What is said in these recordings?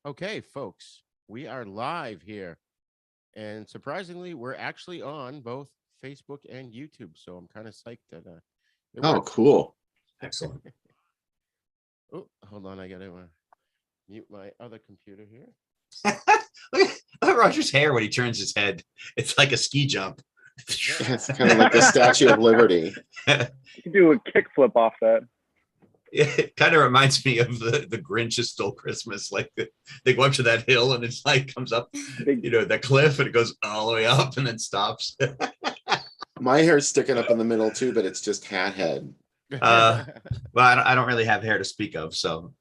Okay, folks, we are live here. And surprisingly, we're actually on both Facebook and YouTube. So I'm kind of psyched that it Oh, works. cool. Excellent. Oh, hold on. I got to mute my other computer here. Look at Roger's hair when he turns his head. It's like a ski jump. It's kind of like the Statue of Liberty. You can do a kickflip off that. It kind of reminds me of the Grinch Who Stole Christmas. Like they go up to that hill and it's like comes up, that cliff, and it goes all the way up and then stops. My hair's sticking up in the middle too, but it's just hat head. Well, I don't really have hair to speak of, so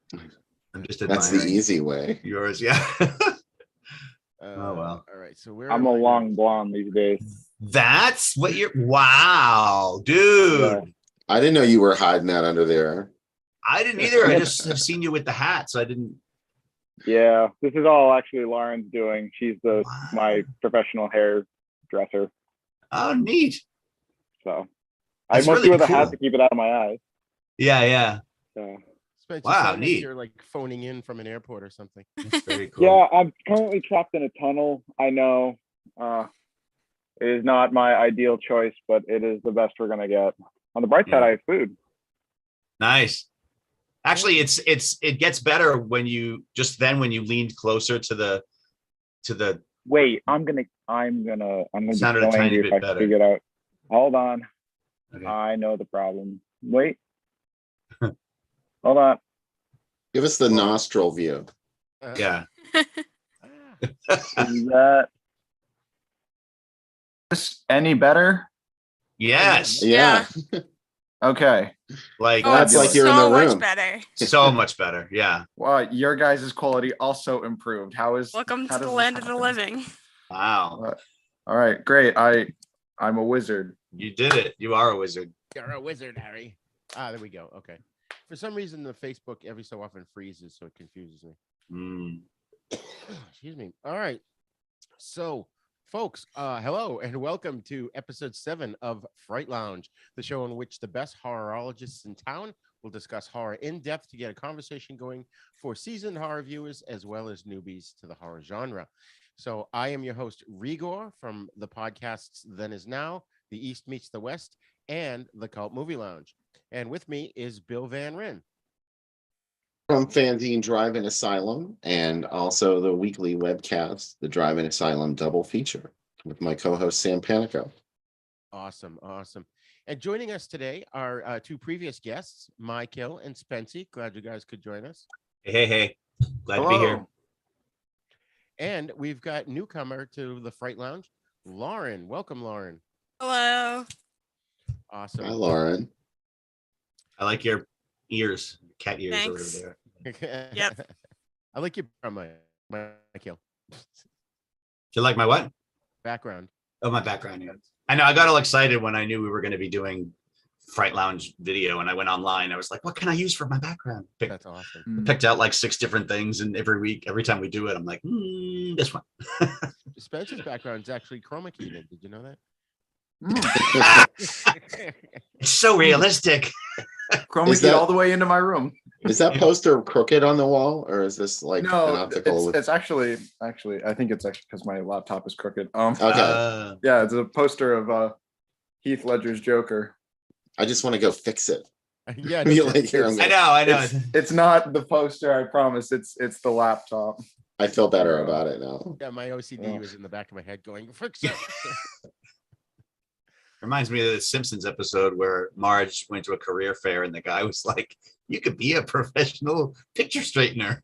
I'm just admiring. That's the easy way. Yours, yeah. Oh well. All right. So I'm a long blonde these days. That's what you're. Wow, dude. Yeah. I didn't know you were hiding that under there. I didn't either. I just have seen you with the hat, so I didn't. Yeah, this is all actually Lauren's doing. She's my professional hair dresser. Oh, neat. So That's I mostly really wear the cool. hat to keep it out of my eyes. Yeah. So. Spencer, Wow, sound like neat. You're like phoning in from an airport or something. That's very cool. Yeah, I'm currently trapped in a tunnel. I know it is not my ideal choice, but it is the best we're gonna get. On the bright side, I have food. Nice. Actually, it gets better when you leaned closer to the. Wait, I'm gonna be so Sounded a tiny angry bit if I better. figure it out. Hold on. Okay. I know the problem. Wait. Hold on. Give us the nostril view. Yeah. Is that any better? Yes. Yeah. Okay. Like That's like you're in the room. Much better. so much better. Yeah. Well, your guys' quality also improved. Welcome to the land of the living. Wow. All right, great. I'm a wizard. You did it. You are a wizard. You're a wizard, Harry. There we go. Okay. For some reason, the Facebook every so often freezes, so it confuses me. Excuse me. All right. So, folks, hello and welcome to episode 7 of Fright Lounge, the show in which the best horrorologists in town will discuss horror in depth to get a conversation going for seasoned horror viewers as well as newbies to the horror genre. So, I am your host, Rigor, from the podcasts Then Is Now, The East Meets the West, and the Cult Movie Lounge. And with me is Bill Van Ryn. From Fanzine Drive-In Asylum and also the weekly webcast, the Drive-In Asylum double feature with my co-host Sam Panico. Awesome. And joining us today are two previous guests, Michael and Spency. Glad you guys could join us. Hey. Glad Hello. to be here. And we've got newcomer to the Fright Lounge, Lauren. Welcome, Lauren. Hello. Awesome. Hi, Lauren. I like your ears, cat ears Thanks. over there. Yep. I like your Michael Do you like my what? background. Oh, my background. Yeah. I know. I got all excited when I knew we were going to be doing Fright Lounge video, and I went online. I was like, "What can I use for my background?" That's awesome. Picked out like 6 different things, and every time we do it, I'm like, this one. Spencer's background is actually chroma keyed. Did you know that? It's so realistic. Chroma Is key that- all the way into my room. Is that poster crooked on the wall, or is this like an No, optical? it's actually I think it's actually because my laptop is crooked. Okay. Yeah, it's a poster of Heath Ledger's Joker. I just want to go fix it. Yeah. You're like, here, I'm I gonna- know. It's not the poster, I promise. It's the laptop. I feel better about it now. Yeah, my OCD was in the back of my head going, fix it. Reminds me of the Simpsons episode where Marge went to a career fair and the guy was like, "You could be a professional picture straightener."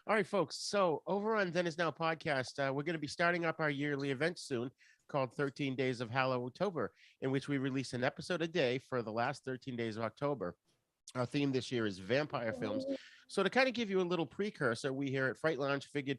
All right, folks. So over on Then Is Now podcast, we're going to be starting up our yearly event soon called 13 Days of Hallowtober, in which we release an episode a day for the last 13 days of October. Our theme this year is vampire films. So to kind of give you a little precursor, we here at Fright Lounge figured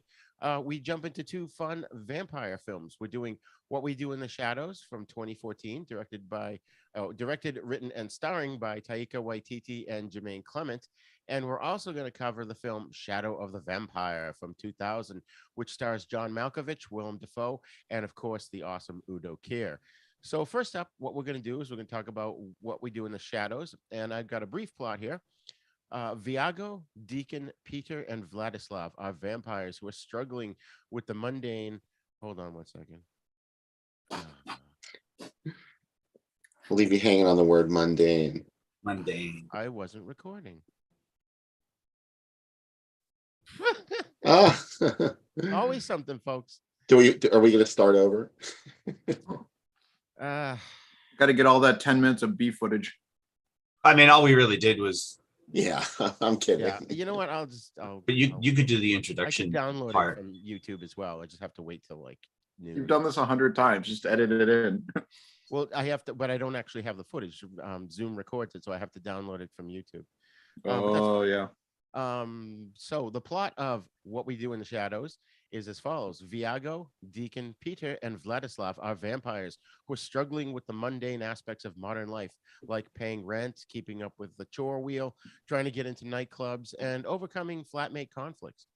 we jump into 2 fun vampire films. We're doing What We Do in the Shadows from 2014, directed, written, and starring by Taika Waititi and Jermaine Clement. And we're also going to cover the film Shadow of the Vampire from 2000, which stars John Malkovich, Willem Dafoe, and of course, the awesome Udo Kier. So first up, what we're going to do is we're going to talk about What We Do in the Shadows. And I've got a brief plot here. Viago, Deacon, Peter, and Vladislav are vampires who are struggling with the mundane. Hold on one second. I'll leave you hanging on the word mundane. Mundane. I wasn't recording. Ah, Always something, folks. are we going to start over? Uh, Got to get all that 10 minutes of beef footage. I mean, all we really did was, Yeah, I'm kidding. yeah. You know what? but you could do the I introduction can download part. it from YouTube as well. I just have to wait till like noon. You've done this 100 times. Just edit it in. Well, I have to, but I don't actually have the footage. Zoom records it, so I have to download it from YouTube. But that's Oh, yeah. So the plot of What We Do in the Shadows is as follows. Viago, Deacon, Peter, and Vladislav are vampires who are struggling with the mundane aspects of modern life, like paying rent, keeping up with the chore wheel, trying to get into nightclubs, and overcoming flatmate conflicts.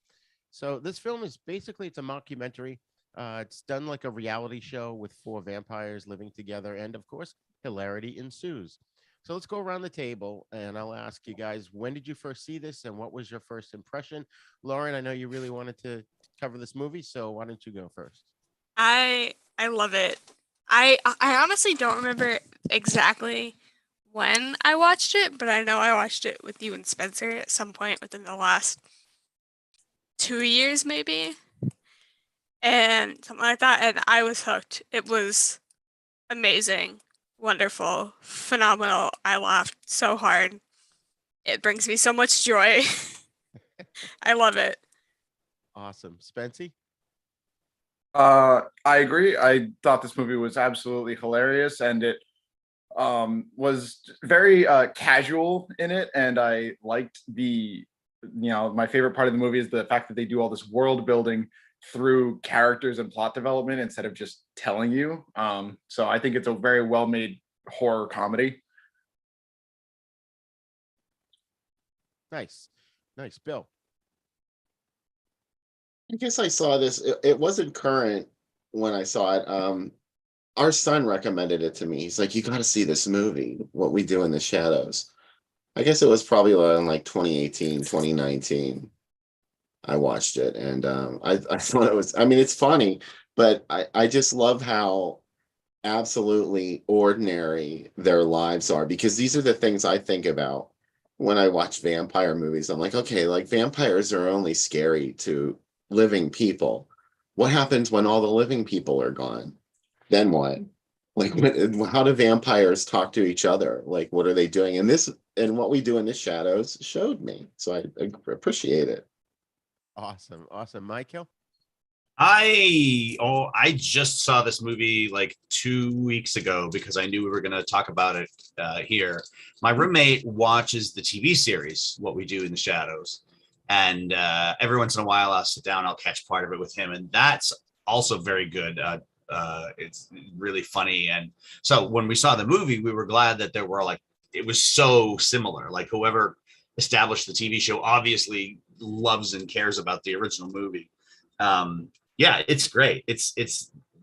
So this film is basically, it's a mockumentary. It's done like a reality show with four vampires living together, and of course, hilarity ensues. So let's go around the table and I'll ask you guys, when did you first see this and what was your first impression? Lauren, I know you really wanted to cover this movie, so why don't you go first? I love it. I honestly don't remember exactly when I watched it, but I know I watched it with you and Spencer at some point within the last 2 years, maybe, and something like that. And I was hooked. It was amazing, wonderful, phenomenal. I laughed so hard. It brings me so much joy. I love it. Awesome. Spency? I agree. I thought this movie was absolutely hilarious, and it was very casual in it. And I liked my favorite part of the movie is the fact that they do all this world building through characters and plot development instead of just telling you. So I think it's a very well made horror comedy. Nice. Bill? I guess I saw this. It wasn't current when I saw it. Our son recommended it to me. He's like, you got to see this movie, What We Do in the Shadows. I guess it was probably around like 2018, 2019. I watched it and I thought it was, I mean, it's funny, but I just love how absolutely ordinary their lives are, because these are the things I think about when I watch vampire movies. I'm like, okay, like vampires are only scary to living people. What happens when all the living people are gone? Then what? Like, how do vampires talk to each other? Like, what are they doing? And What We Do in the Shadows showed me. So I appreciate it. Awesome. Michael? I just saw this movie like 2 weeks ago because I knew we were going to talk about it here. My roommate watches the TV series What We Do in the Shadows, and every once in a while I'll sit down, I'll catch part of it with him, and that's also very good. It's really funny, and so when we saw the movie, we were glad that there were it was so similar. Like whoever established the TV show obviously loves and cares about the original movie. Yeah, it's great. It's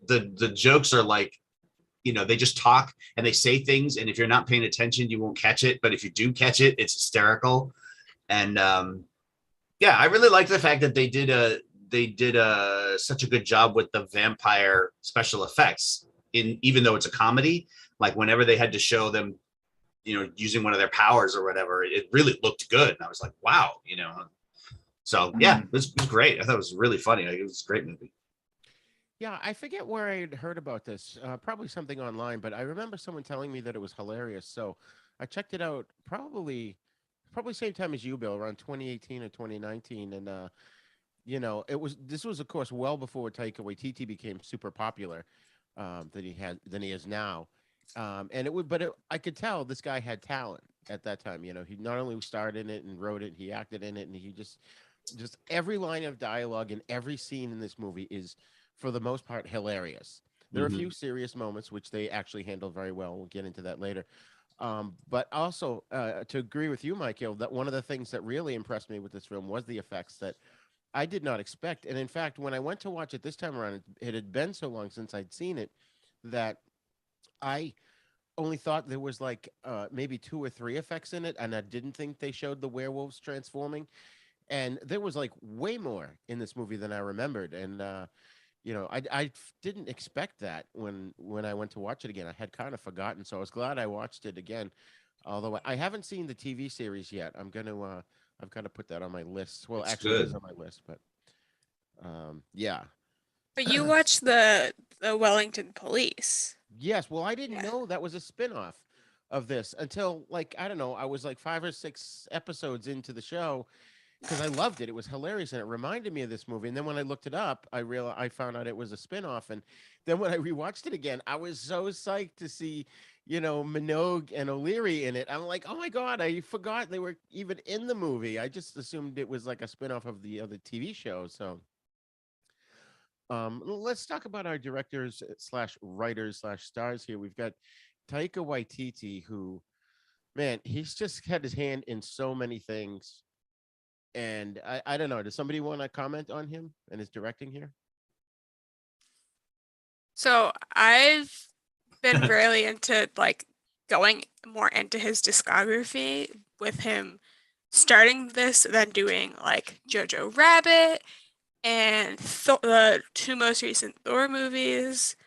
the jokes are like, they just talk and they say things, and if you're not paying attention, you won't catch it. But if you do catch it, it's hysterical. And yeah, I really like the fact that they did such a good job with the vampire special effects. Even though it's a comedy, like whenever they had to show them, using one of their powers or whatever, it really looked good. And I was like, wow, So yeah, it was great. I thought it was really funny. It was a great movie. Yeah, I forget where I had heard about this. Probably something online, but I remember someone telling me that it was hilarious. So I checked it out probably same time as you, Bill, around 2018 or 2019. And this was of course well before Taika Waititi became super popular than he is now. I could tell this guy had talent at that time. He not only starred in it and wrote it, he acted in it, and he just every line of dialogue and every scene in this movie is, for the most part, hilarious. There are a few serious moments which they actually handle very well. We'll get into that later. But also, to agree with you, Michael, that one of the things that really impressed me with this film was the effects that I did not expect. And in fact, when I went to watch it this time around, it had been so long since I'd seen it that I only thought there was like maybe 2 or 3 effects in it, and I didn't think they showed the werewolves transforming. And there was like way more in this movie than I remembered. And didn't expect that when I went to watch it again. I had kind of forgotten, so I was glad I watched it again. Although I haven't seen the TV series yet. I've got to put that on my list. Well, It's actually, it is good. on my list, but yeah. But you watched the Wellington Police. Yes, well, I didn't Yeah. know that was a spin-off of this until, like, I don't know, I was like 5 or 6 episodes into the show because I loved it. It was hilarious and it reminded me of this movie. And then when I looked it up, I found out it was a spin-off. And then when I rewatched it again, I was so psyched to see, Minogue and O'Leary in it. I'm like, oh my God, I forgot they were even in the movie. I just assumed it was like a spin-off of the other TV show. So let's talk about our directors slash writers slash stars here. We've got Taika Waititi, who, man, he's just had his hand in so many things. And I don't know. Does somebody want to comment on him and his directing here? So I've been really into like going more into his discography with him starting this, then doing like Jojo Rabbit and the 2 most recent Thor movies,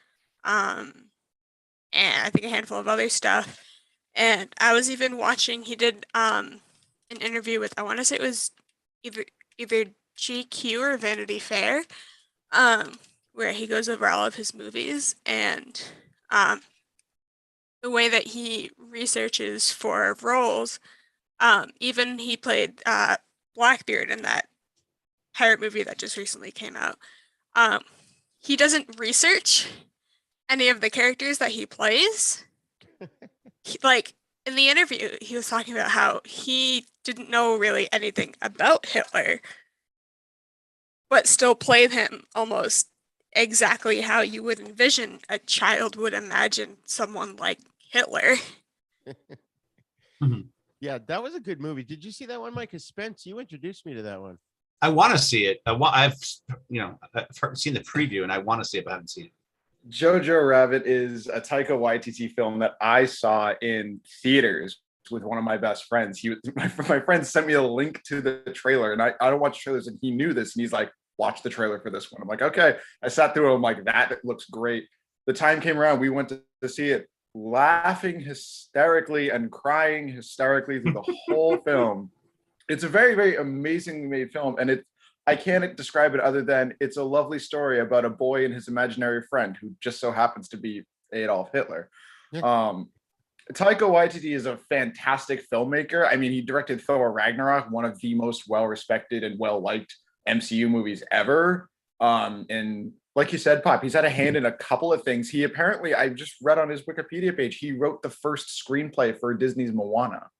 and I think a handful of other stuff. And I was even watching. He did an interview with, I want to say it was either GQ or Vanity Fair, where he goes over all of his movies and the way that he researches for roles. Even he played Blackbeard in that pirate movie that just recently came out. He doesn't research any of the characters that he plays. Like in the interview, he was talking about how he didn't know really anything about Hitler, but still played him almost exactly how you would envision a child would imagine someone like Hitler. Yeah, that was a good movie. Did you see that one, Mike? 'Cause Spence, you introduced me to that one. I want to see it. I've seen the preview and I want to see it, but I haven't seen it. Jojo Rabbit is a Taika Waititi film that I saw in theaters with one of my best friends. My friend sent me a link to the trailer, and I don't watch trailers, and he knew this, and he's like, watch the trailer for this one. I'm like, okay. I sat through it. I'm like, that looks great. The time came around, we went to see it, laughing hysterically and crying hysterically through the whole film. It's a very, very amazingly made film, and I can't describe it other than it's a lovely story about a boy and his imaginary friend who just so happens to be Adolf Hitler. Yeah. Taika Waititi is a fantastic filmmaker. I mean, he directed Thor Ragnarok, one of the most well-respected and well-liked MCU movies ever. And like you said, Pop, he's had a hand in a couple of things. He apparently, I just read on his Wikipedia page, he wrote the first screenplay for Disney's Moana.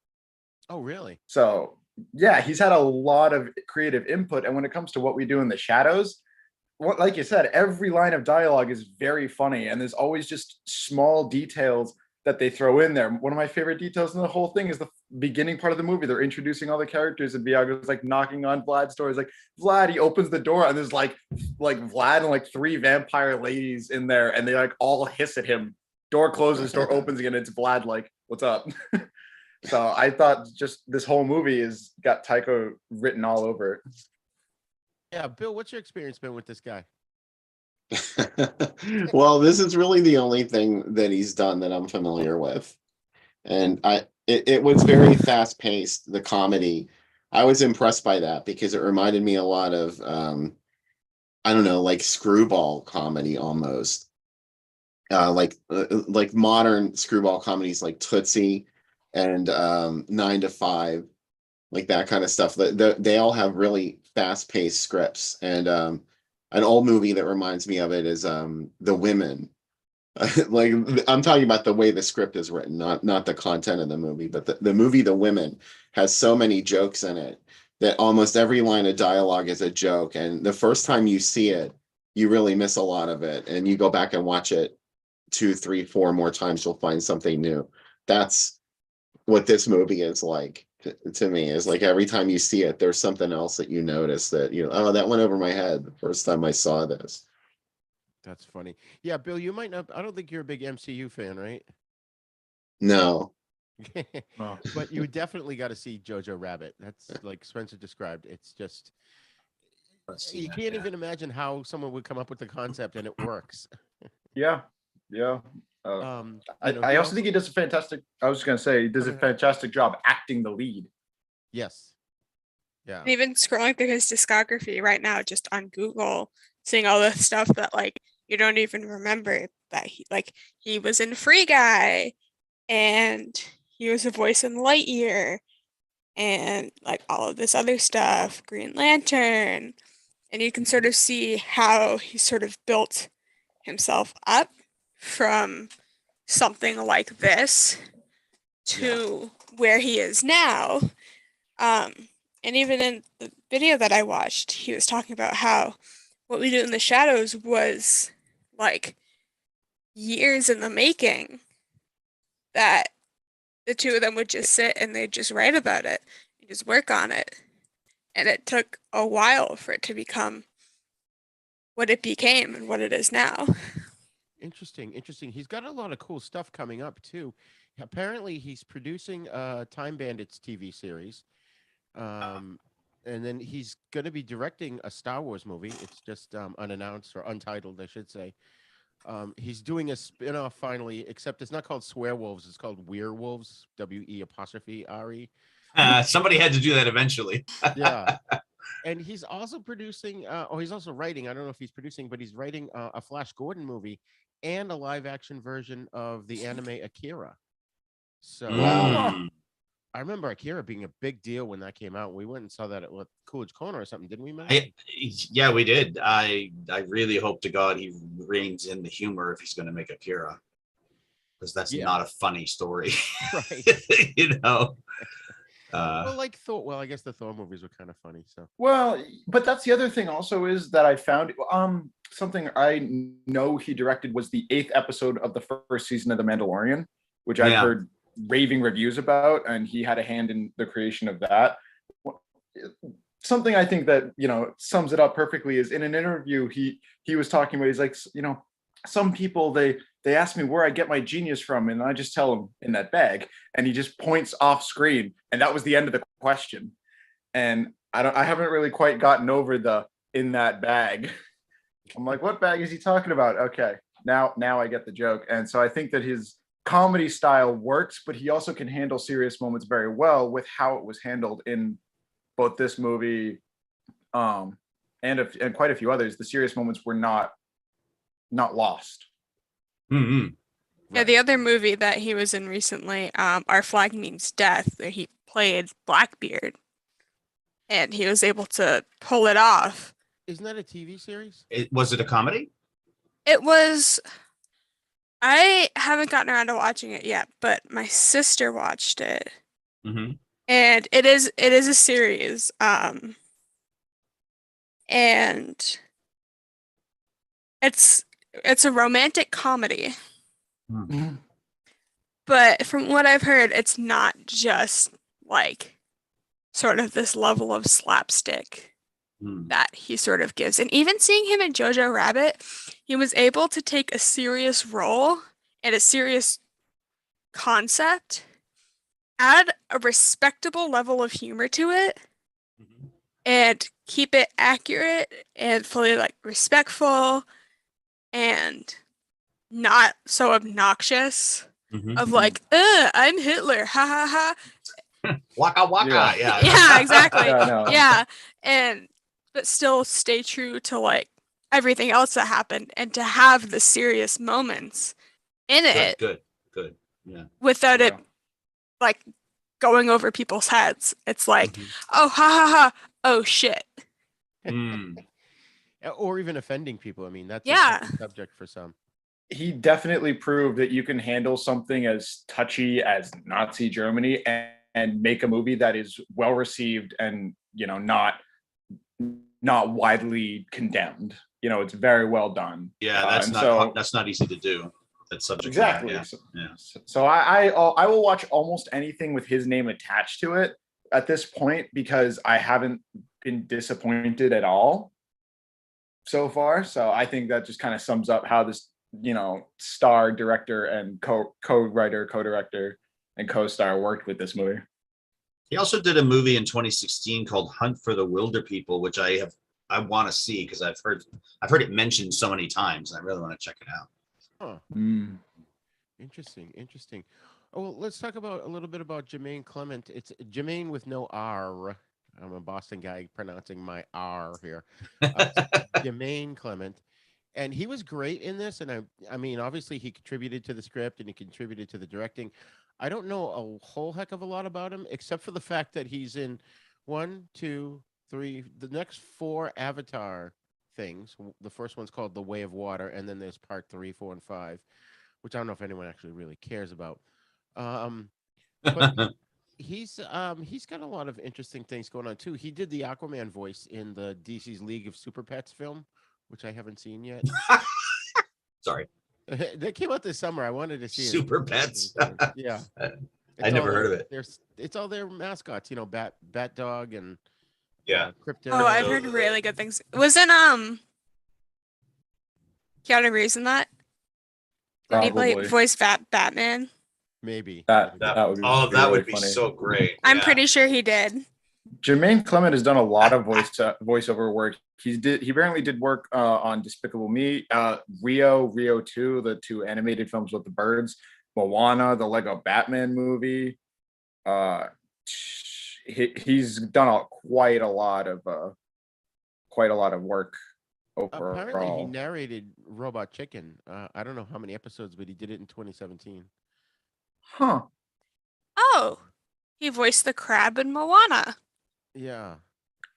Oh, really? So yeah, he's had a lot of creative input. And when it comes to What We Do in the Shadows, like you said, every line of dialogue is very funny. And there's always just small details that they throw in there. One of my favorite details in the whole thing is the beginning part of the movie. They're introducing all the characters, and Viago's like knocking on Vlad's door. He's like, Vlad, he opens the door, and there's like Vlad and like 3 vampire ladies in there, and they like all hiss at him. Door closes, door opens again. It's Vlad like, what's up? So I thought just this whole movie has got Taika written all over it. Yeah, Bill, what's your experience been with this guy? Well, this is really the only thing that he's done that I'm familiar with. And it was very fast paced, the comedy. I was impressed by that because it reminded me a lot of I don't know, like screwball comedy almost. Like modern screwball comedies like Tootsie and 9 to 5, like that kind of stuff. They all have really fast paced scripts. And an old movie that reminds me of it is The Women. Like I'm talking about the way the script is written, not the content of the movie, but the movie The Women has so many jokes in it that almost every line of dialogue is a joke. And the first time you see it, you really miss a lot of it. And you go back and watch it 2, 3, 4 more times, you'll find something new. That's what this movie is like to me, is like every time you see it, there's something else that you notice that, oh, that went over my head the first time I saw this. That's funny. Yeah, Bill, you might not, I don't think you're a big MCU fan, right? No. Oh. But you definitely got to see Jojo Rabbit. That's like Spencer described. It's just you can't even imagine how someone would come up with the concept and it works. Yeah. I also think he does a fantastic. I was just gonna say he does a fantastic job acting the lead. Yes. Yeah. And even scrolling through his discography right now, just on Google, seeing all the stuff that like you don't even remember that he was in Free Guy, and he was a voice in Lightyear, and like all of this other stuff, Green Lantern, and you can sort of see how he sort of built himself up from something like this to where he is now. And even in the video that I watched, he was talking about how What We Do in the Shadows was like years in the making, that the two of them would just sit and they'd just write about it and just work on it. And it took a while for it to become what it became and what it is now. Interesting. He's got a lot of cool stuff coming up too. Apparently, he's producing a Time Bandits TV series. And then he's going to be directing a Star Wars movie. It's just unannounced or untitled, I should say. He's doing a spin-off finally, except it's not called Swearwolves. It's called Werewolves, WE''RE. Somebody had to do that eventually. Yeah. And he's also producing, he's also writing. I don't know if he's producing, but he's writing a Flash Gordon movie and a live-action version of the anime Akira. So I remember Akira being a big deal when that came out. We went and saw that at Coolidge Corner or something, didn't we, man? Yeah, we did. I really hope to God he reins in the humor if he's going to make Akira, because that's not a funny story, Right? you know. Well, like Thor. Well, I guess the Thor movies were kind of funny. So well, but that's the other thing also is that I found something I know he directed was the 8th episode of the first season of The Mandalorian, which I've heard raving reviews about, and he had a hand in the creation of that. Something I think that sums it up perfectly is in an interview he was talking about, he's like, some people they ask me where I get my genius from, and I just tell them in that bag, and he just points off screen, and that was the end of the question. And I haven't really quite gotten over the in that bag. I'm like, what bag is he talking about? Okay, now I get the joke. And so I think that his comedy style works, but he also can handle serious moments very well with how it was handled in both this movie and quite a few others. The serious moments were not lost. Mm-hmm. Yeah, the other movie that he was in recently, Our Flag Means Death, where he played Blackbeard, and he was able to pull it off. Isn't that a TV series? Was it a comedy? It was. I haven't gotten around to watching it yet, but my sister watched it, Mm-hmm. and it is a series, and it's a romantic comedy. Mm-hmm. But from what I've heard, it's not just like sort of this level of slapstick that he sort of gives. And even seeing him in Jojo Rabbit, he was able to take a serious role and a serious concept, add a respectable level of humor to it, and keep it accurate and fully like respectful and not so obnoxious of like, I'm Hitler, ha ha ha. Waka waka, Yeah, exactly. Yeah, no. But still stay true to like everything else that happened, and to have the serious moments in it. Good. Yeah. Without it like going over people's heads. It's like, oh ha ha ha, oh shit. Or even offending people. I mean, that's Yeah. a subject for some. He definitely proved that you can handle something as touchy as Nazi Germany and make a movie that is well received and not widely condemned. It's very well done. Yeah, that's not easy to do. That subject exactly. matter, yeah. So I will watch almost anything with his name attached to it at this point, because I haven't been disappointed at all so far. So I think that just kind of sums up how this star, director, and co-writer, co-director, and co-star worked with this movie. He also did a movie in 2016 called Hunt for the Wilder People, which I want to see because I've heard it mentioned so many times, and I really want to check it out. Huh. Mm. Interesting. Oh, well, let's talk about a little bit about Jermaine Clement. It's Jermaine with no R. I'm a Boston guy pronouncing my R here. Jermaine Clement, and he was great in this. And I mean, obviously, he contributed to the script and he contributed to the directing. I don't know a whole heck of a lot about him, except for the fact that he's in 1, 2, 3, the next 4 Avatar things. The first one's called The Way of Water, and then there's part 3, 4, and 5, which I don't know if anyone actually really cares about. But he's got a lot of interesting things going on too. He did the Aquaman voice in the DC's League of Super Pets film, which I haven't seen yet. Sorry. That came out this summer. I wanted to see it. Super Pets. Yeah. I never heard of it. It's all their mascots, Bat Dog and Crypto. Oh, I've heard really good things. Wasn't Keanu Reeves in that? Did he Probably. voice Batman? Maybe. That would be that would be funny. so great. I'm pretty sure he did. Jermaine Clement has done a lot of voiceover work. He apparently did work on Despicable Me, Rio 2, the 2 animated films with the birds, Moana, the Lego Batman movie. He's done quite a lot of work overall. Apparently, he narrated Robot Chicken. I don't know how many episodes, but he did it in 2017. Huh. Oh, he voiced the crab in Moana. Yeah.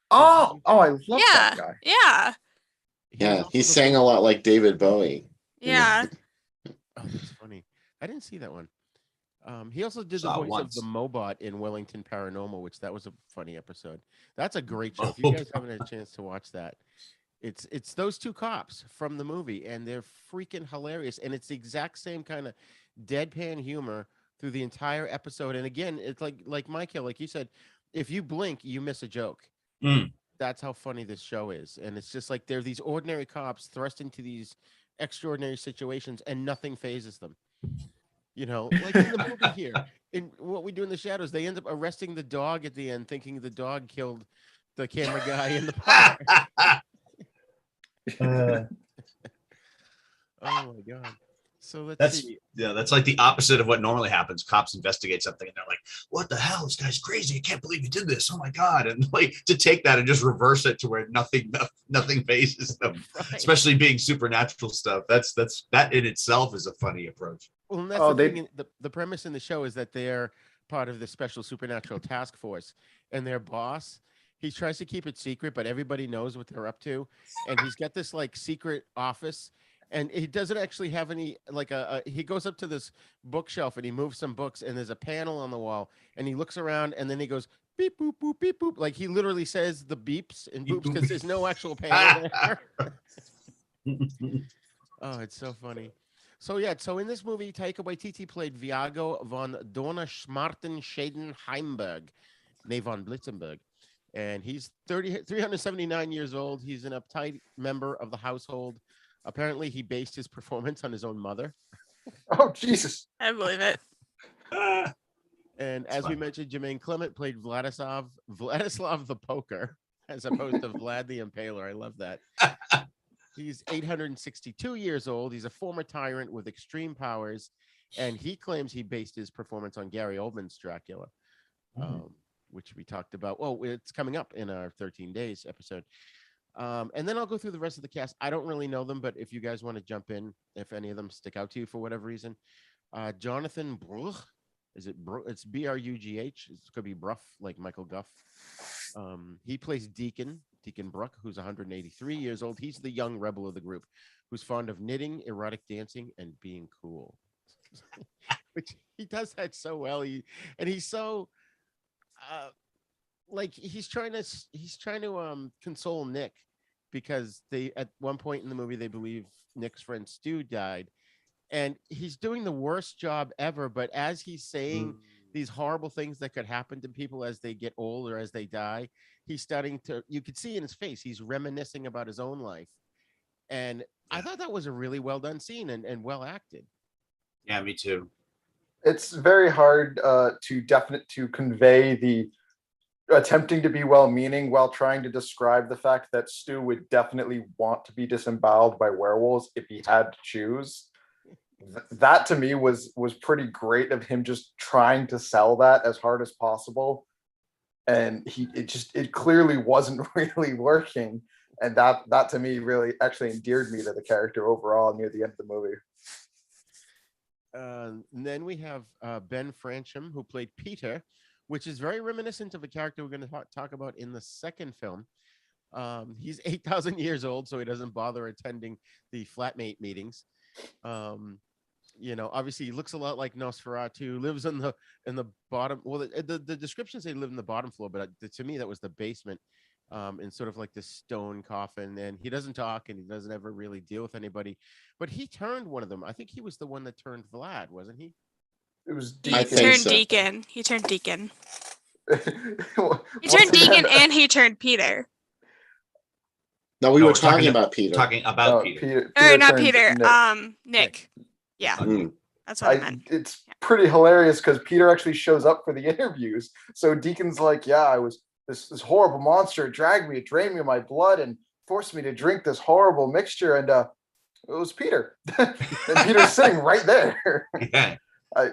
Oh, I love that guy. Yeah. Yeah, he sang a lot like David Bowie. Yeah. Oh, that's funny. I didn't see that one. He also did the Saw it voice once. of the Mobot in Wellington Paranormal, which that was a funny episode. That's a great show. If you guys haven't had a chance to watch that, it's those 2 cops from the movie, and they're freaking hilarious. And it's the exact same kind of deadpan humor through the entire episode. And again, it's like Michael, like you said, if you blink, you miss a joke. Mm. That's how funny this show is. And it's just like they're these ordinary cops thrust into these extraordinary situations, and nothing phases them. Like in the movie here, in What We Do in the Shadows, they end up arresting the dog at the end, thinking the dog killed the camera guy in the park. Oh my God. So let's see. Yeah, that's like the opposite of what normally happens. Cops investigate something and they're like, what the hell? This guy's crazy. I can't believe he did this. Oh my God. And like to take that and just reverse it to where nothing phases them, Right. especially being supernatural stuff. That in itself is a funny approach. Well, and that's the thing. The premise in the show is that they're part of the special supernatural task force, and their boss, he tries to keep it secret, but everybody knows what they're up to. And he's got this like secret office, and he doesn't actually have any he goes up to this bookshelf and he moves some books, and there's a panel on the wall, and he looks around, and then he goes beep boop boop beep boop, like he literally says the beeps and boops because there's no actual panel there. Oh, it's so funny. So in this movie, Taika Waititi played Viago von Dorner-Schmarten Heimberg, nee von Blitzenberg. And he's 379 years old. He's an uptight member of the household. Apparently, he based his performance on his own mother. Oh, Jesus. I believe it. And as we mentioned, Jermaine Clement played Vladislav the Poker, as opposed to Vlad the Impaler. I love that. He's 862 years old. He's a former tyrant with extreme powers, and he claims he based his performance on Gary Oldman's Dracula, which we talked about. Oh, it's coming up in our 13 Days episode. And then I'll go through the rest of the cast. I don't really know them, but if you guys want to jump in, if any of them stick out to you for whatever reason. Jonathan Bruch, is it Bruch? It's B-R-U-G-H. It could be Bruff, like Michael Guff. He plays Deacon Bruck, who's 183 years old. He's the young rebel of the group, who's fond of knitting, erotic dancing, and being cool. Which he does that so well. He's so he's trying to console Nick, because they at one point in the movie they believe Nick's friend Stu died, and he's doing the worst job ever. But as he's saying these horrible things that could happen to people as they get old or as they die, he's starting to, you could see in his face, he's reminiscing about his own life. And I thought that was a really well done scene and well acted. Yeah, me too. It's very hard to convey the attempting to be well-meaning while trying to describe the fact that Stu would definitely want to be disemboweled by werewolves if he had to choose. That to me was pretty great of him, just trying to sell that as hard as possible, and it clearly wasn't really working, and that to me really actually endeared me to the character overall near the end of the movie. And then we have Ben Francham, who played Peter, which is very reminiscent of a character we're going to talk about in the second film. He's 8,000 years old, so he doesn't bother attending the flatmate meetings. Obviously he looks a lot like Nosferatu, lives in the bottom. Well, the descriptions say live in the bottom floor, but to me that was the basement, in sort of like this stone coffin. And he doesn't talk, and he doesn't ever really deal with anybody. But he turned one of them. I think he was the one that turned Vlad, wasn't he? It was He turned Deacon. He turned Deacon. He turned Deacon, and he turned Peter. No, we were talking about Peter. Talking about Peter. Or not Peter. Nick. Yeah. That's what I meant. It's pretty hilarious because Peter actually shows up for the interviews. So Deacon's like, yeah, I was this horrible monster. It dragged me, it drained me of my blood and forced me to drink this horrible mixture. And it was Peter. And Peter's sitting right there. Yeah. I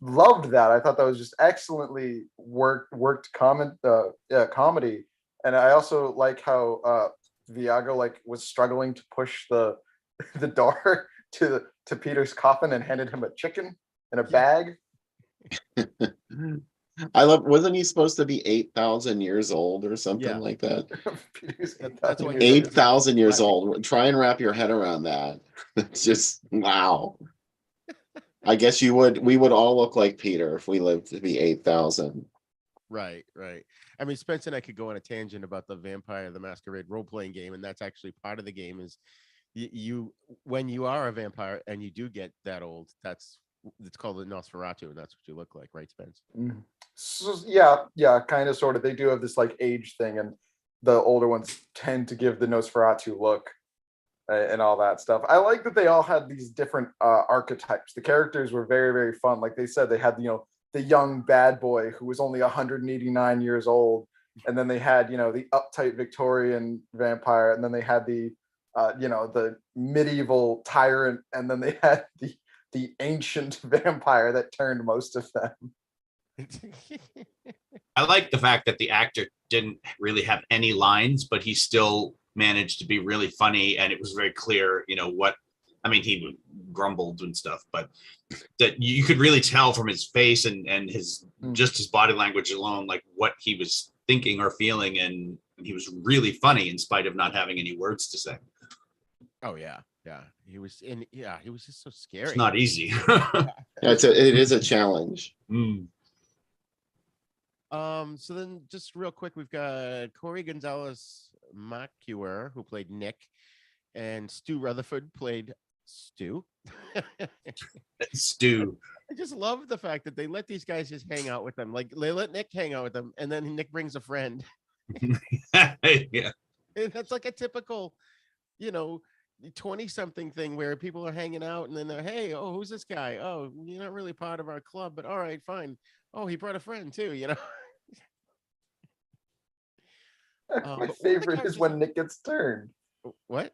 loved that. I thought that was just excellently worked comedy. And I also like how Viago was struggling to push the door to Peter's coffin and handed him a chicken in a bag. Wasn't he supposed to be 8,000 years old or something like that? That's 8,000 years old. Try and wrap your head around that. It's just wow. I guess we would all look like Peter if we lived to be 8,000. Right. I mean, Spencer and I could go on a tangent about the Vampire the Masquerade role-playing game, and that's actually part of the game. Is you when you are a vampire and you do get that old, it's called the Nosferatu, and that's what you look like, right, Spence? So, yeah, kind of, sort of. They do have this age thing, and the older ones tend to give the Nosferatu look and all that stuff. I like that they all had these different archetypes. The characters were very, very fun. Like they said, they had the young bad boy who was only 189 years old, and then they had the uptight Victorian vampire, and then they had the medieval tyrant, and then they had the ancient vampire that turned most of them. I like the fact that the actor didn't really have any lines, but he still managed to be really funny, and it was very clear, he grumbled and stuff, but that you could really tell from his face and his body language alone, what he was thinking or feeling, and he was really funny in spite of not having any words to say. Oh yeah. He was just so scary. It's not easy. It is a challenge. So then just real quick, we've got Corey Gonzalez Macure, who played Nick, and Stu Rutherford played Stu. Stu. I just love the fact that they let these guys just hang out with them. Like they let Nick hang out with them, and then Nick brings a friend. Yeah. And that's like a typical, 20-something thing where people are hanging out and then they're, hey, oh, who's this guy? Oh, you're not really part of our club, but all right, fine. Oh, he brought a friend too, My favorite is when Nick gets turned. What?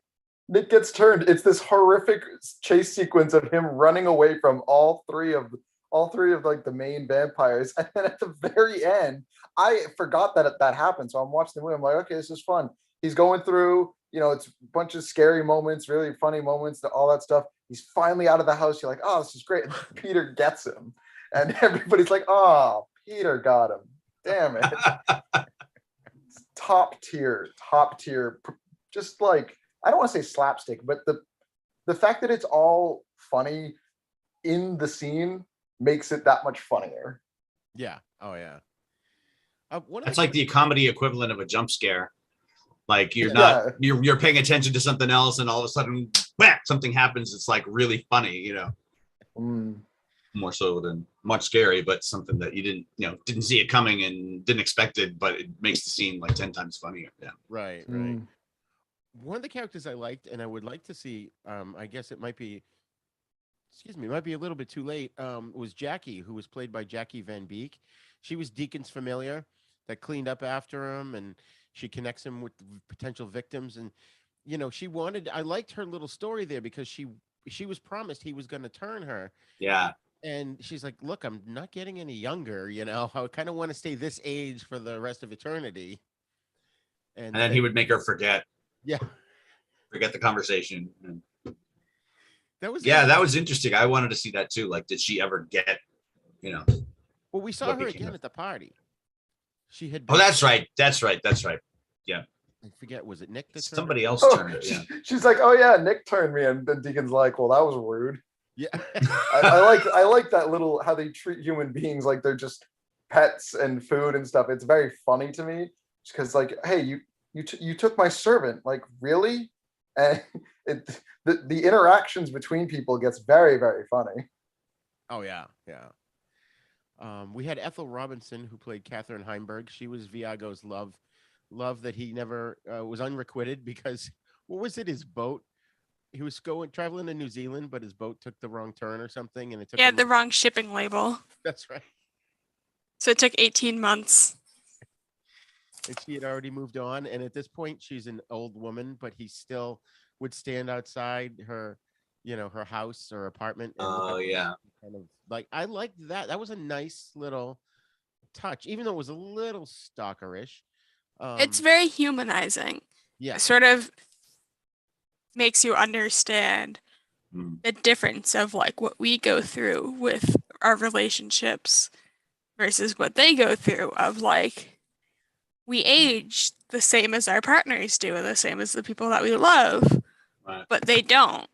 Nick gets turned. It's this horrific chase sequence of him running away from all three of the main vampires, and then at the very end, I forgot that happened. So I'm watching the movie. I'm like, okay, this is fun. He's going through, it's a bunch of scary moments, really funny moments, all that stuff. He's finally out of the house. You're like, oh, this is great. And Peter gets him, and everybody's like, oh, Peter got him. Damn it. Top tier. Just I don't want to say slapstick, but the fact that it's all funny in the scene makes it that much funnier. Yeah. Oh yeah. It's like the comedy equivalent of a jump scare. You're paying attention to something else, and all of a sudden, bam, something happens. It's really funny, More so than much scary, but something that you didn't see it coming and didn't expect it, but it makes the scene 10 times funnier. Yeah. Right. one of the characters I liked, and I would like to see, I guess it might be, excuse me, might be a little bit too late, was Jackie, who was played by Jackie Van Beek. She was Deacon's familiar that cleaned up after him, and she connects him with the potential victims. And she wanted. I liked her little story there because she was promised he was going to turn her, Yeah. and she's like, "Look, I'm not getting any younger. I kind of want to stay this age for the rest of eternity." And then he would make her forget yeah, the conversation. And that was yeah, that was interesting. I wanted to see that too. Like, did she ever get, Well, we saw what her became again of- at the party. She had. Oh, that's right. That's right. That's right. Yeah. I forget. Was it Nick that turned her? Somebody else Oh, turned it. Yeah. she's like, oh yeah, Nick turned me, and then Deacon's like, well, that was rude. Yeah. I like that little how they treat human beings like they're just pets and food and stuff. It's very funny to me because like, hey, you took my servant, like really, and the interactions between people gets very very funny. Oh yeah, yeah. We had Ethel Robinson who played Katherine Heimberg. She was Viago's love that he never was unrequited because what was it? His boat. He was traveling to New Zealand, but his boat took the wrong turn or something, and it took. Yeah, the wrong shipping label. That's right. So it took 18 months. And she had already moved on, and at this point, she's an old woman, but he still would stand outside her, her house or apartment. And look Oh, up yeah. kind of like I liked that. That was a nice little touch, even though it was a little stalkerish. It's very humanizing. Yeah. It sort of makes you understand Mm. the difference of like what we go through with our relationships versus what they go through of like we age the same as our partners do and the same as the people that we love, Right. but they don't.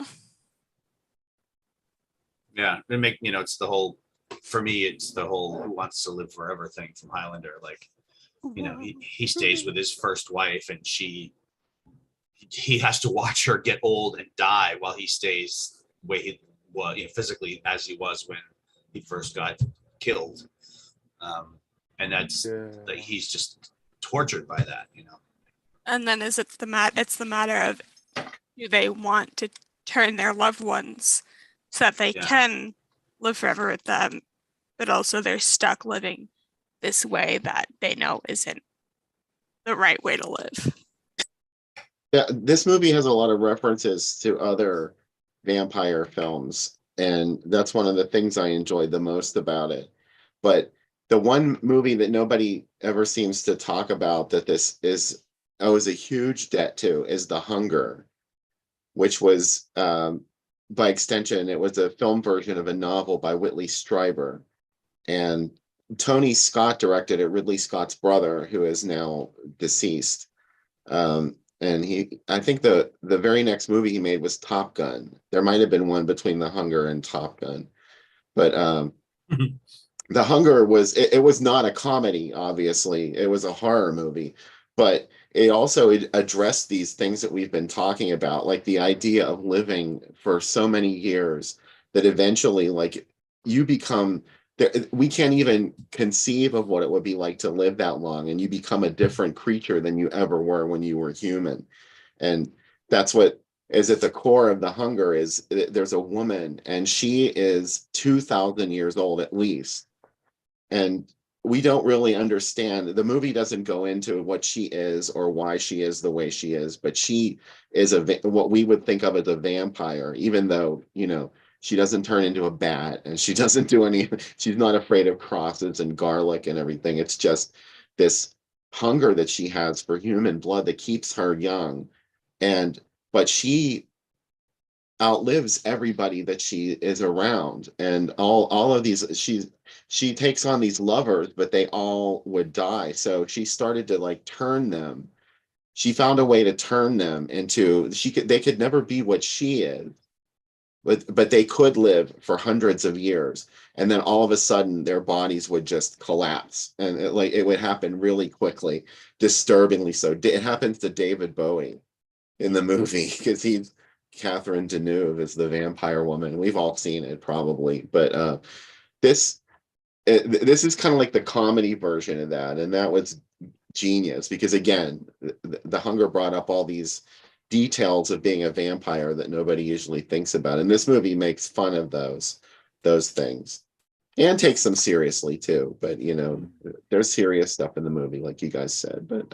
Yeah. It's the whole, for me, it's the whole who wants to live forever thing from Highlander. Like, he stays with his first wife and he has to watch her get old and die while he stays the way he was, physically as he was when he first got killed. And that's like, he's just tortured by that, And then it's the matter of do they want to turn their loved ones so that they can live forever with them, but also they're stuck living this way that they know isn't the right way to live. Yeah, this movie has a lot of references to other vampire films, and that's one of the things I enjoyed the most about it. But the one movie that nobody ever seems to talk about that this is owes a huge debt to is The Hunger, which was by extension, it was a film version of a novel by Whitley Strieber. And Tony Scott directed it, Ridley Scott's brother, who is now deceased. And I think the very next movie he made was Top Gun. There might have been one between The Hunger and Top Gun. But The Hunger it was not a comedy, obviously. It was a horror movie. But it also addressed these things that we've been talking about, like the idea of living for so many years that eventually, like, you become, we can't even conceive of what it would be like to live that long, and you become a different creature than you ever were when you were human. And that's what is at the core of The Hunger is there's a woman, and she is 2,000 years old at least. And we don't really understand. The movie doesn't go into what she is or why she is the way she is, but she is what we would think of as a vampire, even though, she doesn't turn into a bat and she doesn't do she's not afraid of crosses and garlic and everything. It's just this hunger that she has for human blood that keeps her young. But she outlives everybody that she is around, and all of these she takes on these lovers, but they all would die. So she started to like turn them. She found a way to turn them into they could never be what she is, but they could live for hundreds of years, and then all of a sudden their bodies would just collapse, and it would happen really quickly, disturbingly so. It happens to David Bowie in the movie because Catherine Deneuve is the vampire woman. We've all seen it probably, but this is kind of like the comedy version of that, and that was genius because again, the Hunger brought up all these details of being a vampire that nobody usually thinks about. And this movie makes fun of those things and takes them seriously too. But you know, there's serious stuff in the movie, like you guys said. But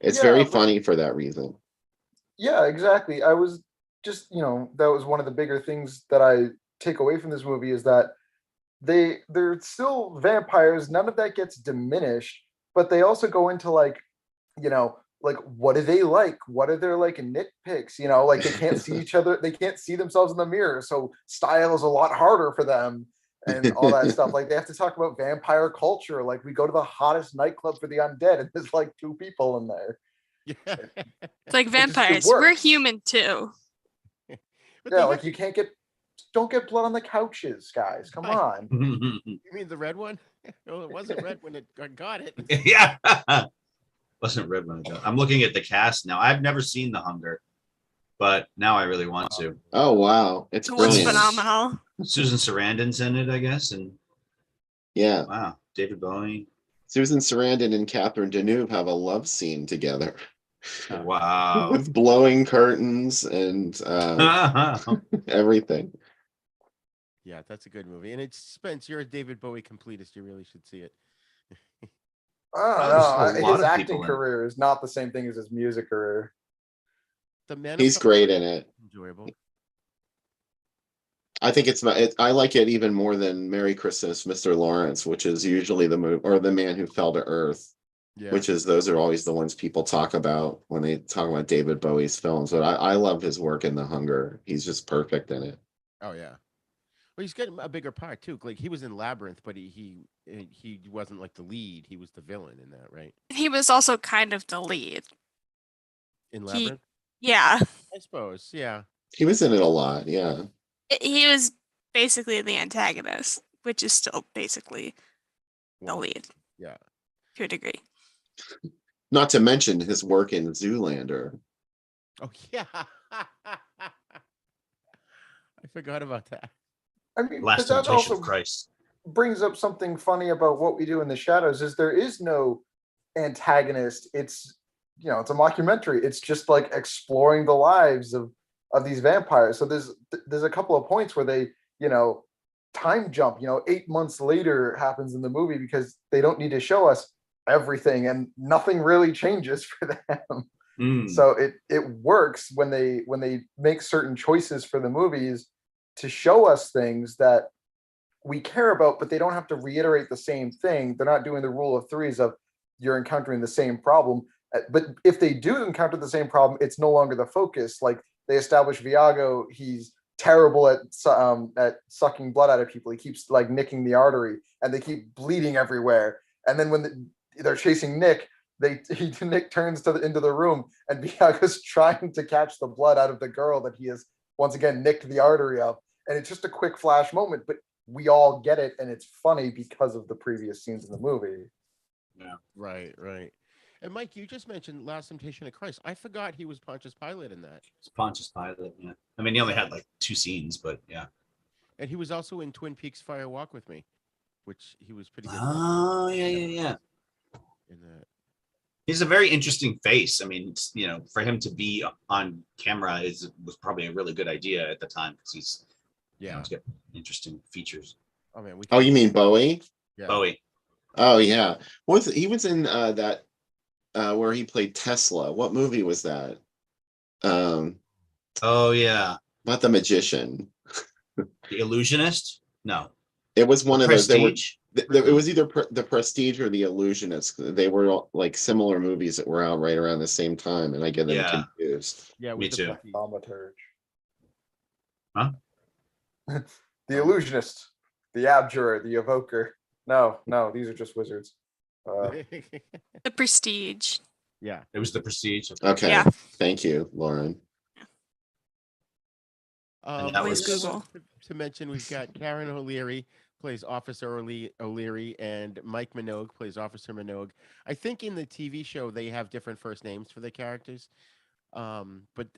it's very funny for that reason. Yeah, exactly. I was just, that was one of the bigger things that I take away from this movie is that they're still vampires. None of that gets diminished, but they also go into like, like what do they like? What are their like nitpicks? Like they can't see each other, they can't see themselves in the mirror, so style is a lot harder for them and all that stuff. Like they have to talk about vampire culture. Like we go to the hottest nightclub for the undead, and there's like 2 people in there. Yeah. It's like It vampires. We're works. human too. But Yeah, like you don't get blood on the couches, guys. Come on. You mean the red one? Well, it wasn't red when it got it. Yeah. Wasn't red when I got. I'm looking at the cast now. I've never seen The Hunger, but now I really want to. Oh wow, it's It was brilliant. phenomenal. Susan Sarandon's in it, I guess, and Yeah, wow, David Bowie. Susan Sarandon and Catherine Deneuve have a love scene together Wow. with blowing curtains and everything. Yeah, that's a good movie. And it's Spence, you're a David Bowie completist. You really should see it. I don't There's a lot know. His of acting people in it. career is not the same thing as his music career. The Man He's great in it. enjoyable. I think I like it even more than Merry Christmas, Mr. Lawrence, which is usually the movie, or The Man Who Fell to Earth, Yeah. which is those are always the ones people talk about when they talk about David Bowie's films. But I love his work in The Hunger. He's just perfect in it. Oh yeah. Well, he's getting a bigger part too. Like he was in Labyrinth, but he wasn't like the lead. He was the villain in that, right? He was also kind of the lead. In Labyrinth, Yeah. I suppose. Yeah. He was in it a lot. Yeah. He was basically the antagonist, which is still basically the Well, lead yeah. to a degree. Not to mention his work in Zoolander. Oh yeah. I forgot about that. I mean, Last but that Temptation also of Christ. brings up something funny about what we do in the shadows is there is no antagonist. It's it's a mockumentary. It's just like exploring the lives of these vampires. So there's a couple of points where they time jump. 8 months later happens in the movie because they don't need to show us everything and nothing really changes for them. So it works when they make certain choices for the movies to show us things that we care about, but they don't have to reiterate the same thing. They're not doing the rule of threes of you're encountering the same problem. But if they do encounter the same problem, it's no longer the focus. Like they establish Viago, he's terrible at sucking blood out of people. He keeps like nicking the artery, and they keep bleeding everywhere. And then when they're chasing Nick, Nick turns into the room, and Viago's trying to catch the blood out of the girl that he has once again nicked the artery of. And it's just a quick flash moment, but we all get it, and it's funny because of the previous scenes in the movie. Yeah. Right. And Mike, you just mentioned Last Temptation of Christ. I forgot he was Pontius Pilate in that. It's Pontius Pilate. Yeah. I mean, he only had like 2 scenes, but yeah. And he was also in Twin Peaks Fire Walk with Me, which he was pretty good. Oh yeah. In that. He's a very interesting face. I mean, for him to be on camera was probably a really good idea at the time because he's he's got interesting features. Oh man. You mean Bowie? Yeah. Bowie. Oh yeah. He was in that where he played Tesla. What movie was that? Oh yeah. About the magician. The Illusionist? No. It was one of those. Prestige? It was either The Prestige or The Illusionist. They were all, like similar movies that were out right around the same time, and I get them confused. Yeah. Me too. Thaumaturge. Huh? The Illusionist, the Abjurer, the Evoker. No, these are just wizards. The Prestige. Yeah. It was The Prestige. Okay. Yeah. Thank you, Lauren. that Please was- Google. To mention, we've got Karen O'Leary plays Officer O'Leary, and Mike Minogue plays Officer Minogue. I think in the TV show they have different first names for the characters, but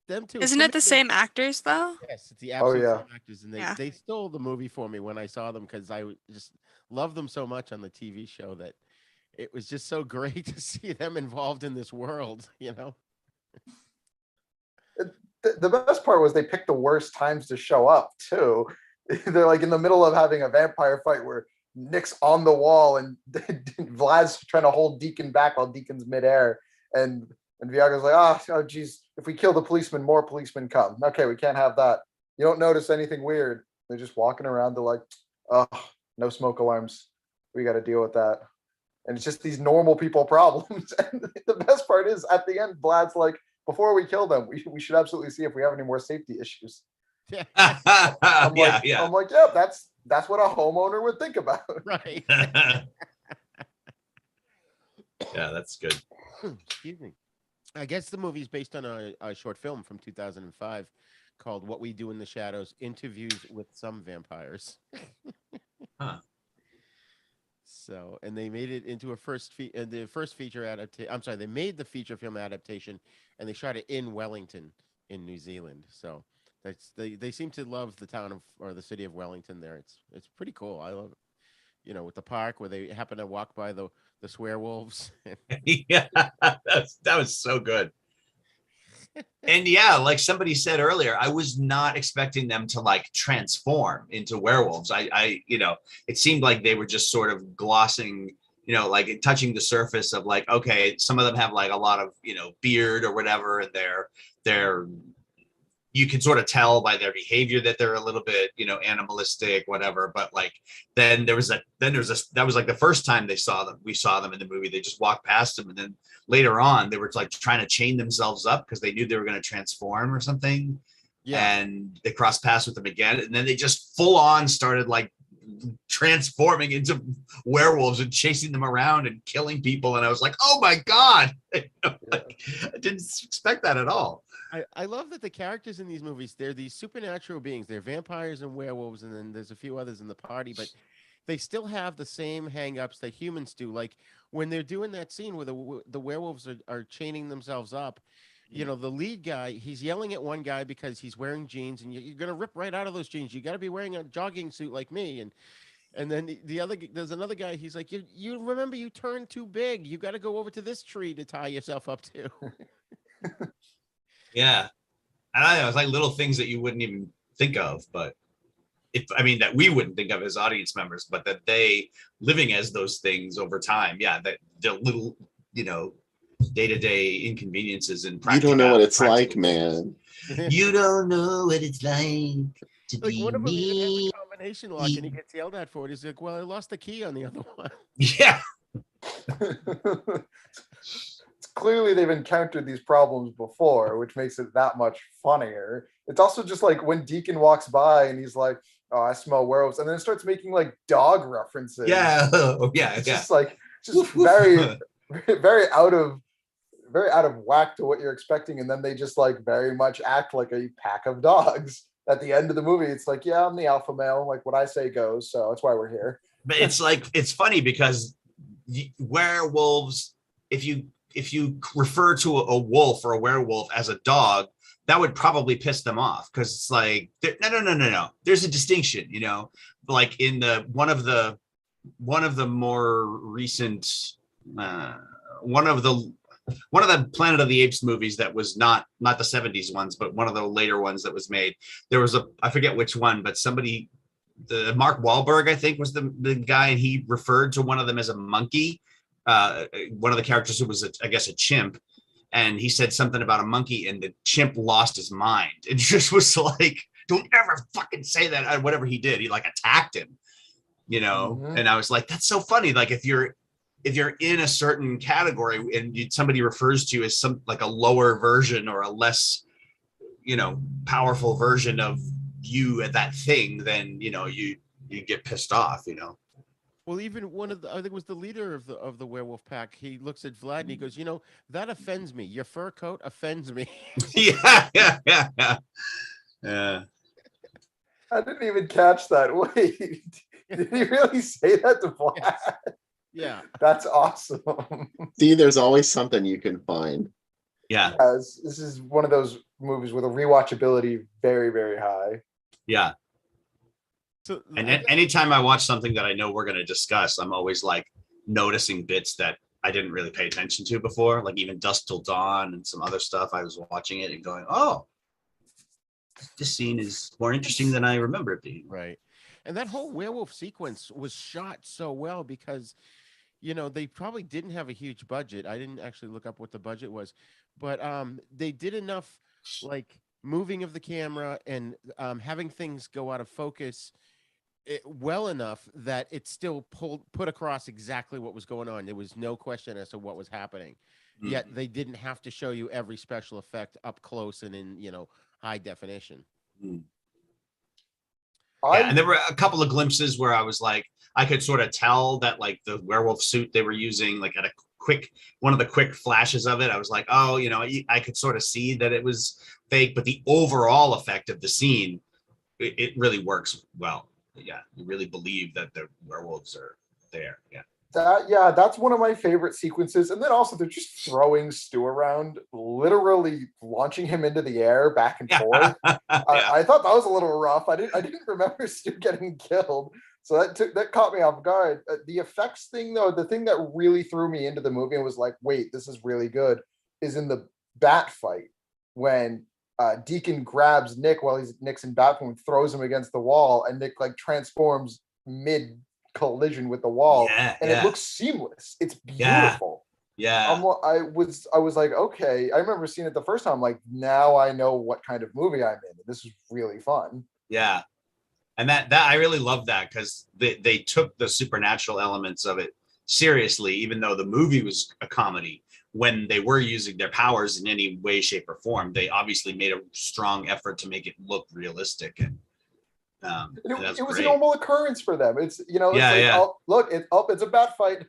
them two. Isn't it the same actors though? Yes, it's the absolute yeah. same actors, and Yeah. they stole the movie for me when I saw them because I just loved them so much on the TV show that it was just so great to see them involved in this world. the best part was they picked the worst times to show up too. They're like in the middle of having a vampire fight where Nick's on the wall and Vlad's trying to hold Deacon back while Deacon's midair, and Viaga's like, oh geez, if we kill the policeman, more policemen come. Okay, we can't have that. You don't notice anything weird. They're just walking around. They're like, oh, no smoke alarms. We got to deal with that. And it's just these normal people problems. And the best part is at the end, Vlad's like, before we kill them, we should absolutely see if we have any more safety issues. I'm like, yeah, that's what a homeowner would think about. Right. Yeah, that's good. Excuse me. I guess the movie is based on a short film from 2005 called What We Do in the Shadows, Interviews with Some Vampires. Huh. So, and they made it into the first feature adaptation. I'm sorry, they made the feature film adaptation, and they shot it in Wellington, in New Zealand. So, they seem to love the town of, or the city of Wellington. There, it's pretty cool. I love it. You know, with the park where they happen to walk by the werewolves. Yeah, that was so good. And yeah, like somebody said earlier, I was not expecting them to like transform into werewolves. I it seemed like they were just sort of glossing, like touching the surface of like, okay, some of them have like a lot of, beard or whatever, and they're you can sort of tell by their behavior that they're a little bit, animalistic, whatever. But like, that was like the first time we saw them in the movie. They just walked past them. And then later on, they were like trying to chain themselves up because they knew they were going to transform or something. Yeah. And they crossed paths with them again. And then they just full on started like transforming into werewolves and chasing them around and killing people. And I was like, oh my God. I didn't expect that at all. I love that the characters in these movies, they're these supernatural beings. They're vampires and werewolves, and then there's a few others in the party, but they still have the same hang-ups that humans do. Like when they're doing that scene where the werewolves are chaining themselves up, the lead guy, he's yelling at one guy because he's wearing jeans, and you're going to rip right out of those jeans. You got to be wearing a jogging suit like me. And then there's another guy, he's like, you remember you turned too big. You got to go over to this tree to tie yourself up to. Yeah. And I know it's like little things that you wouldn't even think of, but that we wouldn't think of as audience members, but that they living as those things over time. Yeah. That the little, day-to-day inconveniences and you don't know what it's like, man. You don't know what it's like to like be one of them even has me. a combination lock and he gets yelled at for it. He's like, well, I lost the key on the other one. Yeah. Clearly they've encountered these problems before, which makes it that much funnier. It's also just like when Deacon walks by and he's like, oh, I smell werewolves, and then it starts making like dog references. Yeah. Oh, yeah. It's just like very, very out of whack to what you're expecting, and then they just like very much act like a pack of dogs. At the end of the movie, it's like, yeah, I'm the alpha male, like what I say goes, so that's why we're here. But it's like, it's funny because werewolves, if you refer to a wolf or a werewolf as a dog, that would probably piss them off, because it's like, no. There's a distinction, like in one of the more recent, one of the Planet of the Apes movies that was not the 70s ones, but one of the later ones that was made. There was I forget which one, but the Mark Wahlberg, I think, was the guy, and he referred to one of them as a monkey. One of the characters who was, I guess, a chimp, and he said something about a monkey, and the chimp lost his mind. It just was like, don't ever fucking say that. Whatever he did, he like attacked him, Mm-hmm. And I was like, that's so funny. Like if you're in a certain category and somebody refers to you as some like a lower version or a less, powerful version of you at that thing, then you get pissed off. Well, even I think it was the leader of the werewolf pack. He looks at Vlad and he goes, that offends me. Your fur coat offends me. Yeah. I didn't even catch that. Wait, did he really say that to Vlad? Yes. Yeah. That's awesome. See, there's always something you can find. Yeah. Yes, this is one of those movies with a rewatchability very, very high. Yeah. So, and anytime I watch something that I know we're going to discuss, I'm always like noticing bits that I didn't really pay attention to before, like even Dusk Till Dawn and some other stuff. I was watching it and going, oh, this scene is more interesting than I remember it being. Right. And that whole werewolf sequence was shot so well because, they probably didn't have a huge budget. I didn't actually look up what the budget was, but they did enough like moving of the camera and having things go out of focus well enough that it still put across exactly what was going on. There was no question as to what was happening. Yet they didn't have to show you every special effect up close and in, high definition. Yeah, and there were a couple of glimpses where I was like, I could sort of tell that like the werewolf suit they were using, like at one of the quick flashes of it, I was like, oh, I could sort of see that it was fake, but the overall effect of the scene, it really works well. Yeah, you really believe that the werewolves are there. Yeah. That's one of my favorite sequences. And then also they're just throwing Stu around, literally launching him into the air back and forth. I thought that was a little rough. I didn't remember Stu getting killed. So that caught me off guard. The effects thing, though, the thing that really threw me into the movie and was like, wait, this is really good, is in the bat fight when Deacon grabs Nick while Nick's in bat form, throws him against the wall, and Nick like transforms mid collision with the wall, it looks seamless. It's beautiful. I was like, okay. I remember seeing it the first time. Like, now I know what kind of movie I'm in. This is really fun. Yeah, and that I really love that because they took the supernatural elements of it seriously, even though the movie was a comedy. When they were using their powers in any way, shape, or form, they obviously made a strong effort to make it look realistic and. It was a normal occurrence for them. It's oh, look, it's a bat fight.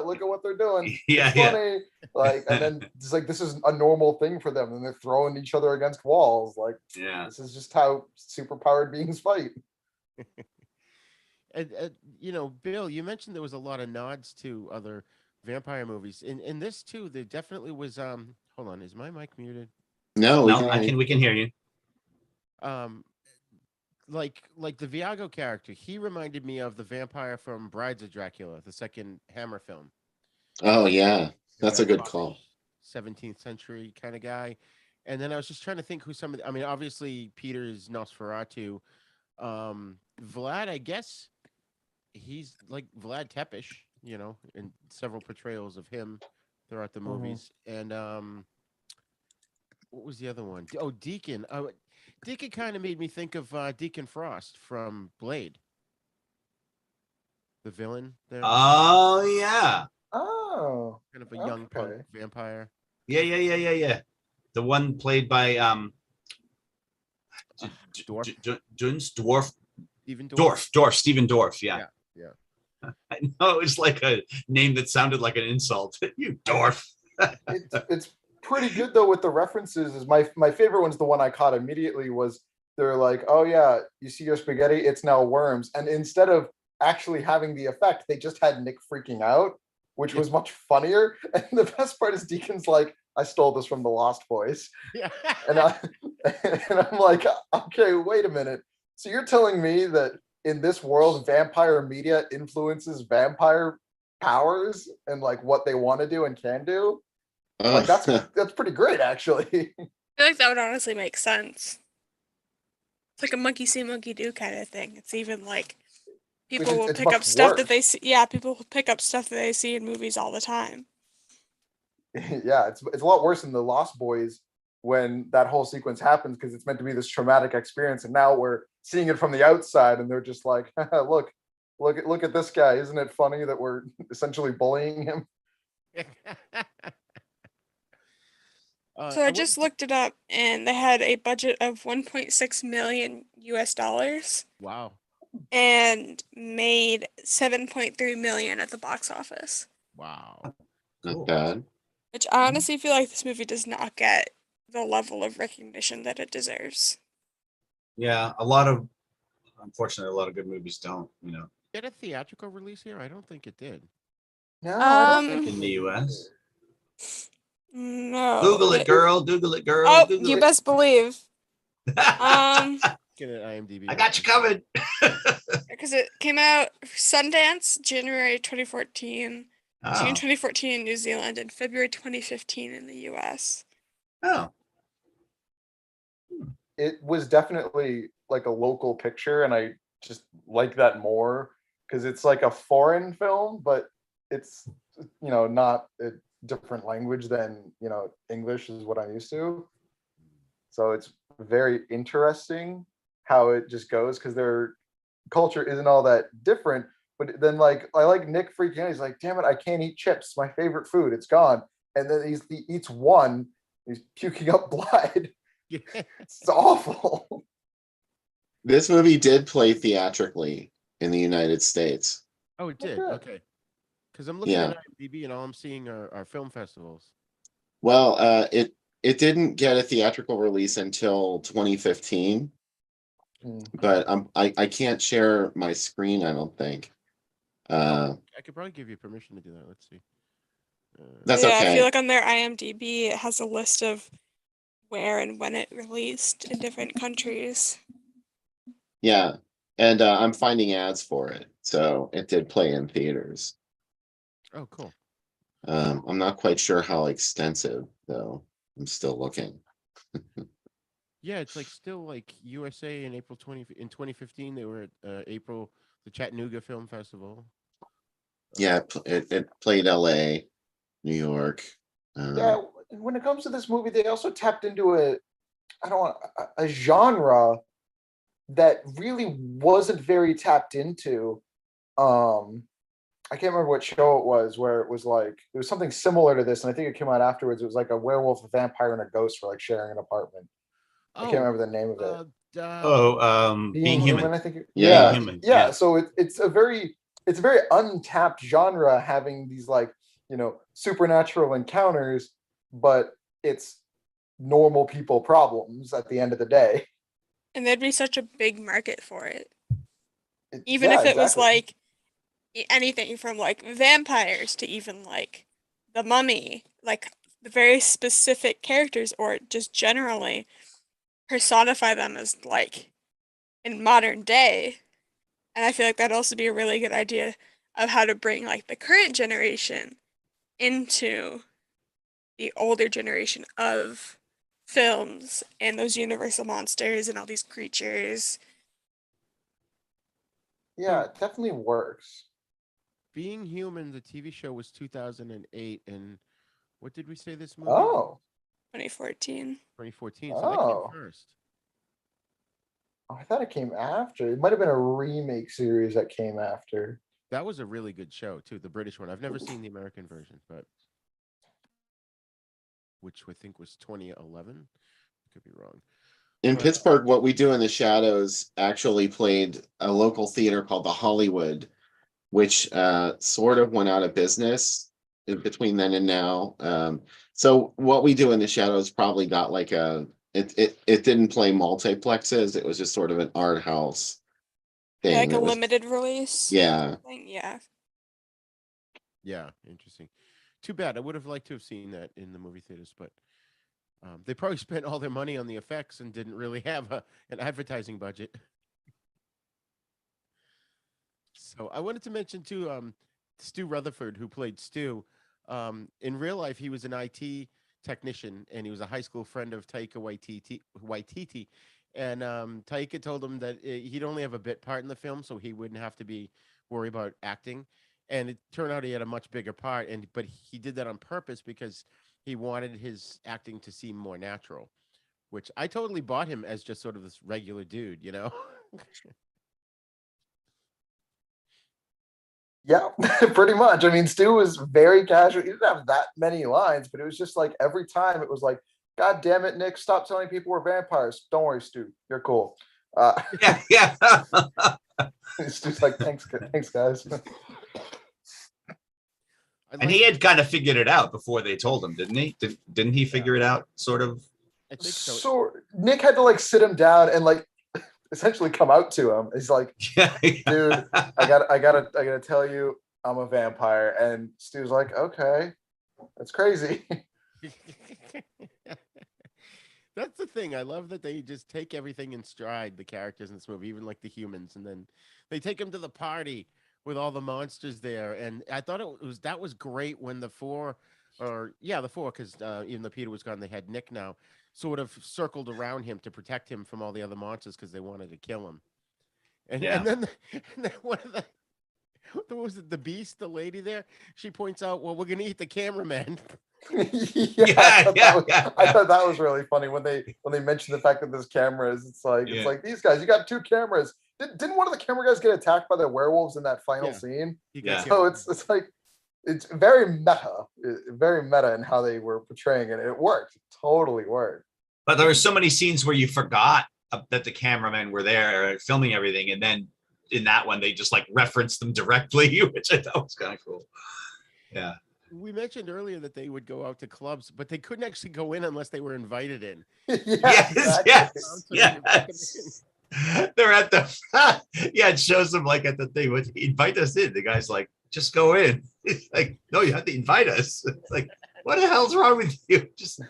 Look at what they're doing. It's funny. Like, and then it's like this is a normal thing for them, and they're throwing each other against walls. Like, this is just how superpowered beings fight. And Bill, you mentioned there was a lot of nods to other vampire movies. In this too, there definitely was. Hold on, is my mic muted? No, we can hear you. Like the Viago character, he reminded me of the vampire from Brides of Dracula, the second Hammer film. Oh yeah, that's a good call. 17th century kind of guy. And then I was just trying to think who some of I mean, obviously Peter's Nosferatu. Vlad, I guess he's like Vlad Tepes, in several portrayals of him throughout the movies. And what was the other one? Oh, Deacon. Deacon kind of made me think of Deacon Frost from Blade. The villain there. Oh, yeah. Oh. Kind of a young punk vampire. Yeah. The one played by Dwarf. Stephen Dorff, yeah. I know, it's like a name that sounded like an insult. You dwarf. It's pretty good though with the references. Is my favorite one's the one I caught immediately was they're like, oh yeah, you see your spaghetti, it's now worms. And instead of actually having the effect, they just had Nick freaking out, which was much funnier. And the best part is Deacon's like, I stole this from the Lost Boys. Yeah. and I'm like, okay, wait a minute. So you're telling me that in this world, vampire media influences vampire powers and like what they want to do and can do? Like that's pretty great, actually. I feel like that would honestly make sense. It's like a monkey see, monkey do kind of thing. It's even like people will pick up stuff that they see. Yeah, people will pick up stuff that they see in movies all the time. Yeah, it's a lot worse in the Lost Boys when that whole sequence happens because it's meant to be this traumatic experience, and now we're seeing it from the outside, and they're just like, look at this guy. Isn't it funny that we're essentially bullying him? So I just looked it up, and they had a budget of $1.6 million US. Wow. And made $7.3 million at the box office. Wow. Not bad. Which I honestly feel like this movie does not get the level of recognition that it deserves. Yeah, unfortunately, a lot of good movies don't, Get a theatrical release here? I don't think it did. No, I don't think in the US. No. Google it, girl. Oh, Google you it. best believe. Get an IMDb. I got you covered. Because it came out Sundance, January 2014, June 2014 in New Zealand, and February 2015 in the US. Oh. it was definitely like a local picture, and I just like that more because it's like a foreign film, but it's not a different language than English is what I'm used to. So it's very interesting how it just goes because their culture isn't all that different. But then, like, I like Nick freaking out. He's like, "Damn it, I can't eat chips. My favorite food. It's gone." And then he eats one. He's puking up blood. Yeah. It's awful. This movie did play theatrically in the United States. Oh, it did. good. Okay. Because I'm looking Yeah. at IMDb and all I'm seeing are film festivals. Well, it didn't get a theatrical release until 2015, but I can't share my screen, I don't think. I could probably give you permission to do that. Let's see. That's Yeah, I okay. feel like on their IMDb it has a list of where and when it released in different countries. Yeah. And I'm finding ads for it. So it did play in theaters. Oh, cool. I'm not quite sure how extensive, though. I'm still looking. Yeah, it's like still like USA in April 2015 they were at the Chattanooga Film Festival. Yeah, it played LA, New York. Yeah, when it comes to this movie, they also tapped into a genre that really wasn't very tapped into. I can't remember what show it was where it was something similar to this, and I think it came out afterwards. It was like a werewolf, a vampire, and a ghost were like sharing an apartment. I can't remember the name of it. Being human. I think. Yeah. Being human. Yeah. So it's a very untapped genre, having these supernatural encounters, but it's normal people problems at the end of the day. And there'd be such a big market for it. Even if it was like anything from like vampires to even like the mummy, like the very specific characters, or just generally personify them as like in modern day. And I feel like that'd also be a really good idea of how to bring like the current generation into the older generation of films and those universal monsters and all these creatures. Yeah, it definitely works. Being Human, the TV show was 2008, and what did we say this movie? Oh. 2014. 2014. So that came Oh. first. I thought it came after. It might have been a remake series that came after. That was a really good show too, the British one. I've never seen the American version, but which I think was 2011. Could be wrong. In Pittsburgh, What We Do in the Shadows actually played a local theater called the Hollywood, which sort of went out of business between then and now. So What We Do in the Shadows probably got like it didn't play multiplexes. It was just sort of an art house thing. Like a limited release. Yeah. Yeah. Yeah, interesting. Too bad. I would have liked to have seen that in the movie theaters, but they probably spent all their money on the effects and didn't really have an advertising budget. So I wanted to mention too, Stu Rutherford, who played Stu. In real life, he was an IT technician, and he was a high school friend of Taika Waititi. And Taika told him that he'd only have a bit part in the film, so he wouldn't have to be worried about acting. And it turned out he had a much bigger part, but he did that on purpose because he wanted his acting to seem more natural, which I totally bought him as just sort of this regular dude, you know? Yeah, pretty much. I mean, Stu was very casual. He didn't have that many lines, but it was just like every time it was like, God damn it, Nick, stop telling people we're vampires. Don't worry, Stu. You're cool. Yeah. Stu's like, thanks, guys. And he had kind of figured it out before they told him, didn't he? Didn't he figure it out, sort of? I think so. So Nick had to like sit him down and like essentially come out to him. He's like, dude, I gotta tell you, I'm a vampire. And Stu's like, okay, that's crazy. That's the thing. I love that they just take everything in stride, the characters in this movie, even like the humans, and then they take them to the party with all the monsters there. And I thought that was great when the four or yeah, the four, because even though Peter was gone, they had Nick now, sort of circled around him to protect him from all the other monsters because they wanted to kill him. And Yeah. and then one of the what was it, the beast, the lady there? She points out, well, we're gonna eat the cameraman. I thought that was really funny when they mentioned the fact that there's cameras. It's like these guys, you got two cameras. Didn't one of the camera guys get attacked by the werewolves in that final scene? Yeah. So it's like it's very meta in how they were portraying it. It worked. It totally worked. But there were so many scenes where you forgot that the cameramen were there filming everything, and then in that one they just like referenced them directly, which I thought was kind of cool. Yeah. We mentioned earlier that they would go out to clubs, but they couldn't actually go in unless they were invited in. Yes. They're at the it shows them like at the thing, would invite us in. The guy's like, just go in. It's like, no, you have to invite us. It's like, what the hell's wrong with you? Just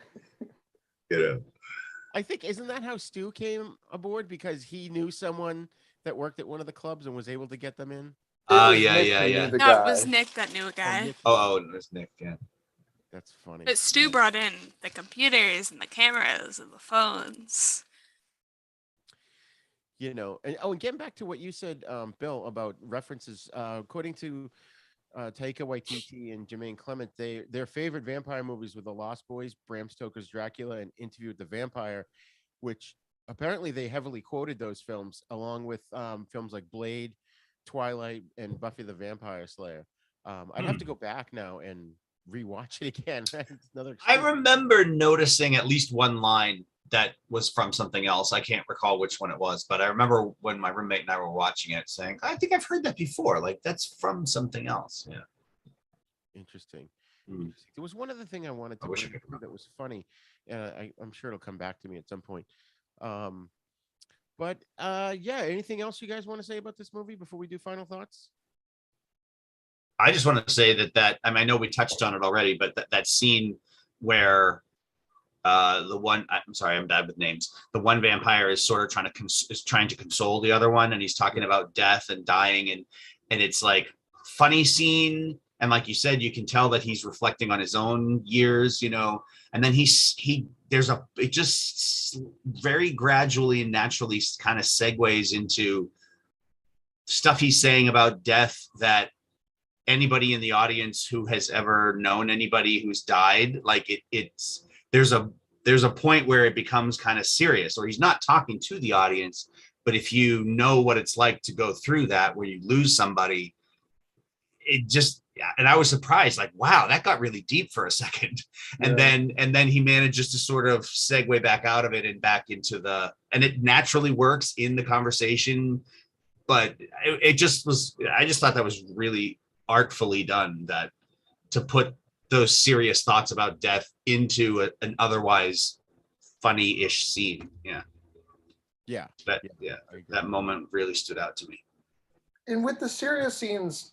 I think, isn't that how Stu came aboard? Because he knew someone that worked at one of the clubs and was able to get them in. Oh It was Nick who knew the No, guy. it was Nick that knew a guy. Nick. Oh, it was Nick. Yeah. That's funny. But Stu brought in the computers and the cameras and the phones. You know, and getting back to what you said, Bill, about references, according to Taika Waititi and Jermaine Clement, their favorite vampire movies were The Lost Boys, Bram Stoker's Dracula, and Interview with the Vampire, which apparently they heavily quoted those films, along with films like Blade, Twilight, and Buffy the Vampire Slayer. I'd have to go back now and rewatch it again. I remember noticing at least one line that was from something else. I can't recall which one it was, but I remember when my roommate and I were watching it saying, I think I've heard that before. Like, that's from something else. Yeah. Interesting. There was one other thing I wanted to bring up that was funny. I'm sure it'll come back to me at some point. But anything else you guys want to say about this movie before we do final thoughts? I just want to say that I mean, I know we touched on it already, but that scene where I'm sorry, I'm bad with names. The one vampire is sort of trying to console the other one, and he's talking about death and dying, and it's like funny scene, and like you said, you can tell that he's reflecting on his own years, you know, and then it just very gradually and naturally kind of segues into stuff he's saying about death that anybody in the audience who has ever known anybody who's died, like there's a point where it becomes kind of serious, or he's not talking to the audience, but if you know what it's like to go through that, where you lose somebody, and I was surprised, like, wow, that got really deep for a second. And then he manages to sort of segue back out of it and back into and it naturally works in the conversation, but I just thought that was really artfully done, that to put those serious thoughts about death into an otherwise funny-ish scene. That moment really stood out to me. And with the serious scenes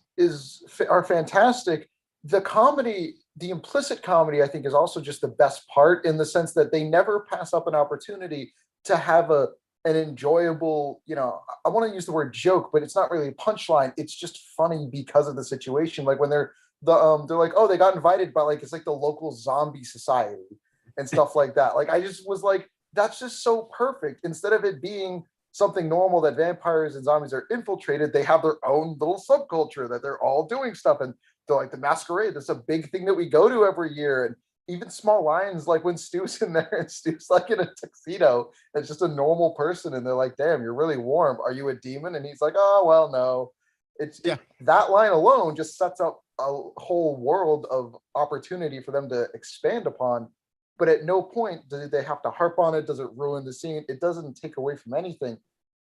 are fantastic. The comedy, the implicit comedy, I think, is also just the best part, in the sense that they never pass up an opportunity to have an enjoyable, you know, I want to use the word joke, but it's not really a punchline. It's just funny because of the situation. Like when they're like, oh, they got invited by, like, it's like the local zombie society and stuff like that. Like, I just was like, that's just so perfect. Instead of it being something normal that vampires and zombies are infiltrated, they have their own little subculture that they're all doing stuff. And they're like, the masquerade, that's a big thing that we go to every year. And even small lines, like when Stu's in there and Stu's like in a tuxedo, it's just a normal person. And they're like, damn, you're really warm. Are you a demon? And he's like, oh, well, no. That line alone just sets up a whole world of opportunity for them to expand upon. But at no point do they have to harp on it. Does it ruin the scene? It doesn't take away from anything.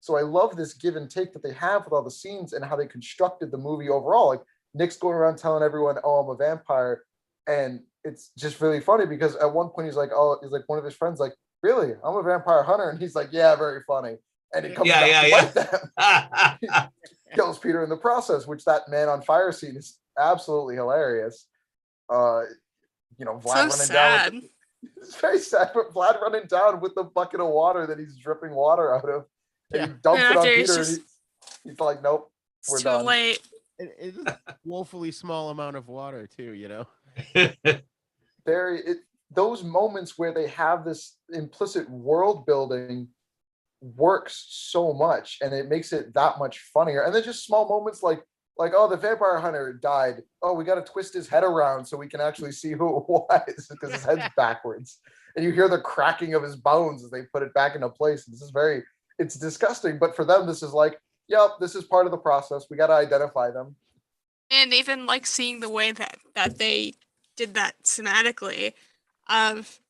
So I love this give and take that they have with all the scenes and how they constructed the movie overall. Like Nick's going around telling everyone, oh, I'm a vampire. And it's just really funny because at one point he's like one of his friends, like, really? I'm a vampire hunter. And he's like, yeah, very funny. And it comes back to bite them. He kills Peter in the process, which that man on fire scene is absolutely hilarious. Vlad running down. It's very sad, but Vlad running down with the bucket of water that he's dripping water out of. And he dumps it on Peter. And he's like, nope, we're done. Too late. It is a woefully small amount of water too, you know. those moments where they have this implicit world building works so much, and it makes it that much funnier. And then just small moments like oh, the vampire hunter died. Oh, we got to twist his head around so we can actually see who it was because his head's backwards. And you hear the cracking of his bones as they put it back into place. This is it's disgusting. But for them, this is like, yep, this is part of the process. We got to identify them. And even like seeing the way that they did that cinematically of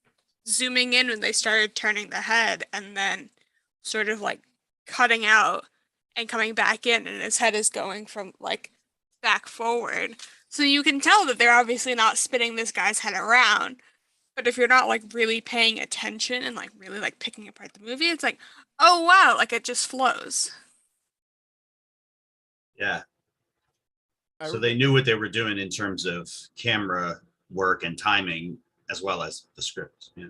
zooming in when they started turning the head and then sort of like cutting out and coming back in, and his head is going from like back forward. So you can tell that they're obviously not spinning this guy's head around. But if you're not like really paying attention and like really like picking apart the movie, it's like, oh wow, like it just flows. Yeah. So they knew what they were doing in terms of camera work and timing, as well as the script. Yeah.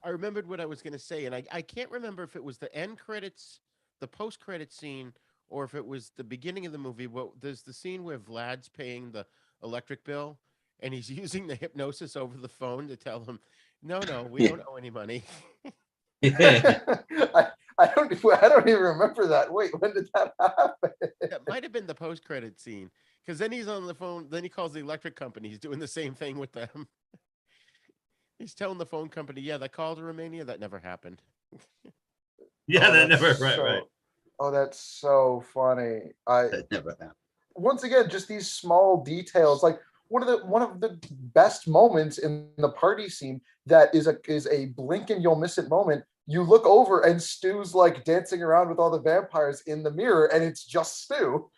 I remembered what I was going to say, and I can't remember if it was the end credits, the post-credit scene, or if it was the beginning of the movie. Well, there's the scene where Vlad's paying the electric bill, and he's using the hypnosis over the phone to tell him, no, we don't owe any money. I don't even remember that. Wait, when did that happen? That might have been the post-credit scene, because then he's on the phone. Then he calls the electric company. He's doing the same thing with them. He's telling the phone company, yeah, that call to Romania, that never happened. Yeah, that never, right. Oh, that's so funny. That never happened. Once again, just these small details, like one of the best moments in the party scene that is a blink and you'll miss it moment. You look over and Stu's like dancing around with all the vampires in the mirror, and it's just Stu.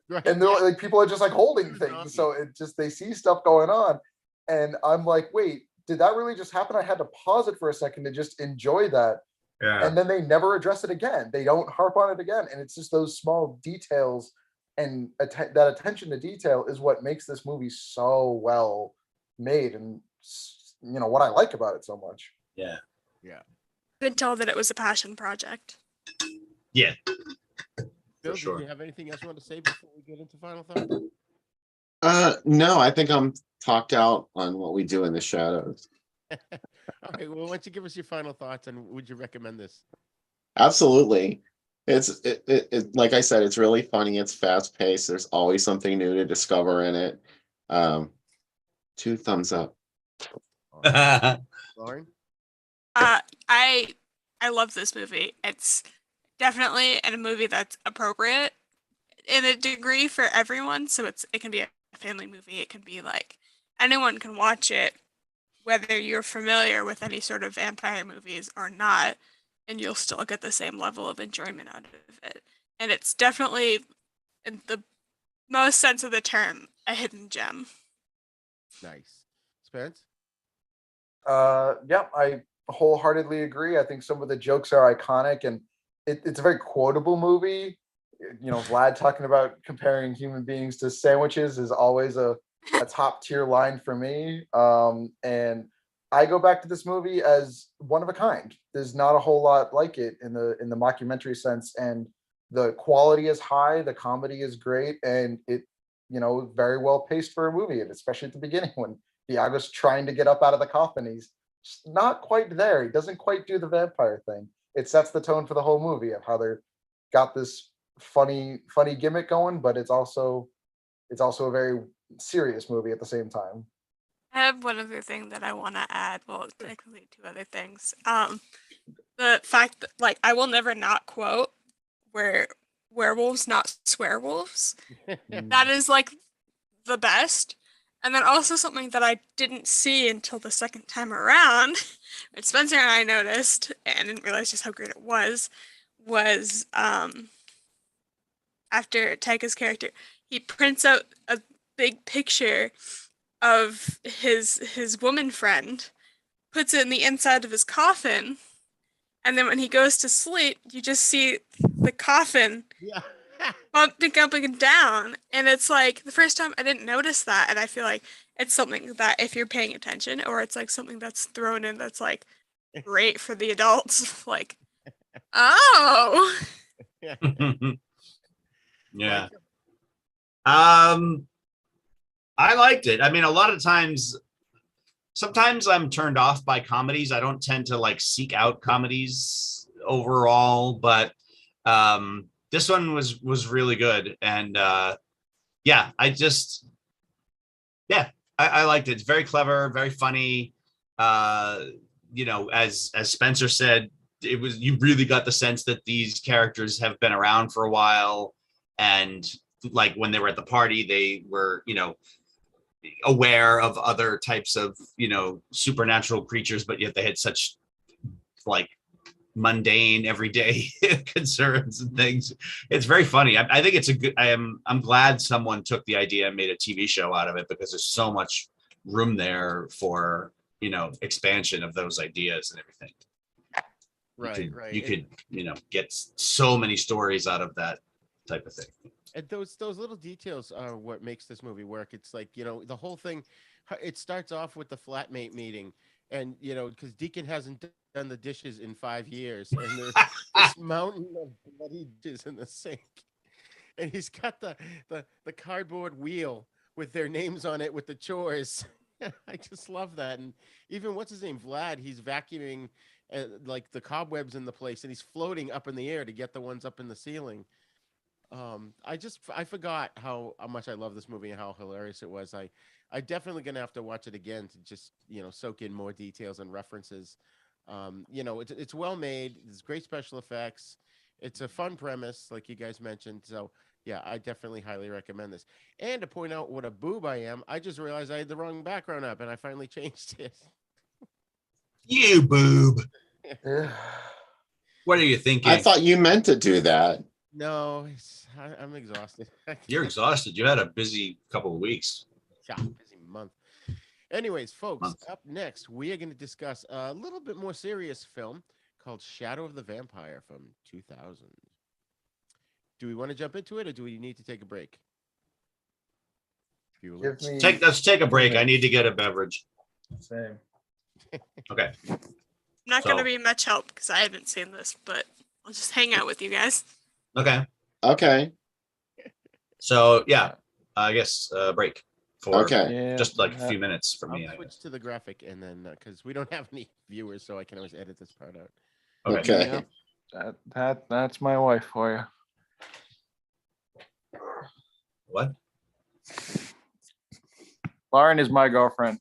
Right. And they're like, people are just like holding things, so it just, they see stuff going on, and I'm like, wait, did that really just happen? I had to pause it for a second to just enjoy that. Yeah. And then they never address it again. They don't harp on it again. And it's just those small details, and that attention to detail is what makes this movie so well made, and what I like about it so much. Yeah. Yeah. You could tell that it was a passion project. Yeah. Bill, do you have anything else you want to say before we get into final thoughts? No, I think I'm talked out on what we do in the shadows. Okay, well, why don't you give us your final thoughts, and would you recommend this? Absolutely. It's like I said, it's really funny. It's fast paced. There's always something new to discover in it. 2 thumbs up. Lauren? I love this movie. It's definitely a movie that's appropriate in a degree for everyone. So it can be a family movie. It can be like anyone can watch it, whether you're familiar with any sort of vampire movies or not, and you'll still get the same level of enjoyment out of it. And it's definitely, in the most sense of the term, a hidden gem. Nice. Spence? Yep, I wholeheartedly agree. I think some of the jokes are iconic, and it's a very quotable movie. Vlad talking about comparing human beings to sandwiches is always a top tier line for me. And I go back to this movie as one of a kind. There's not a whole lot like it in the mockumentary sense, and the quality is high, the comedy is great, and it very well paced for a movie, and especially at the beginning when Diago's trying to get up out of the coffin. He's not quite there. He doesn't quite do the vampire thing. It sets the tone for the whole movie of how they're got this funny gimmick going, but it's also a very serious movie at the same time. I have one other thing that I want to add. Well, technically 2 other things. The fact that I will never not quote where werewolves, not swearwolves. That is the best. And then also something that I didn't see until the second time around, which Spencer and I noticed and didn't realize just how great it was after Taika's character, he prints out a big picture of his woman friend, puts it in the inside of his coffin, and then when he goes to sleep, you just see the coffin bumping up and down. And it's the first time I didn't notice that, and I feel like it's something that if you're paying attention, or it's something that's thrown in that's great for the adults. Oh. Yeah. I liked it. I mean, a lot of times sometimes I'm turned off by comedies. I don't tend to like seek out comedies overall, but this one was really good. And yeah, I liked it. It's very clever, very funny. You know, as Spencer said, you really got the sense that these characters have been around for a while, and like when they were at the party, they were, you know, aware of other types of, you know, supernatural creatures, but yet they had such like mundane everyday concerns and things. It's very funny. I think it's a good. I'm glad someone took the idea and made a TV show out of it, because there's so much room there for, you know, expansion of those ideas and everything. Right. You could, you know, get so many stories out of that type of thing. And those little details are what makes this movie work. It's like, you know, the whole thing, it starts off with the flatmate meeting, and, you know, because Deacon hasn't done the dishes in 5 years, and there's this mountain of bloody dishes in the sink, and he's got the cardboard wheel with their names on it with the chores. I just love that. And even what's his name, Vlad, he's vacuuming like the cobwebs in the place, and he's floating up in the air to get the ones up in the ceiling. I forgot how much I love this movie and how hilarious it was. I definitely gonna have to watch it again to just, you know, soak in more details and references. You know, it's well made. There's great special effects. It's a fun premise, like you guys mentioned. So yeah, I definitely highly recommend this. And to point out what a boob I am, I just realized I had the wrong background up, and I finally changed it. You boob. Yeah. What are you thinking? I thought you meant to do that. No, I'm exhausted. You're exhausted. You had a busy couple of weeks. Yeah, busy month. Anyways, folks, up next, we are going to discuss a little bit more serious film called Shadow of the Vampire from 2000. Do we want to jump into it, or do we need to take a break? Give me Let's take a break. I need to get a beverage. same. Okay. I'm not So- going to be much help because I haven't seen this, but I'll just hang out with you guys. Okay. Okay. So yeah, I guess break for Okay. Yeah. just like a few minutes for me. I'll switch to the graphic, and then because we don't have any viewers, so I can always edit this part out. Okay. That's my wife for you. What? Lauren is my girlfriend.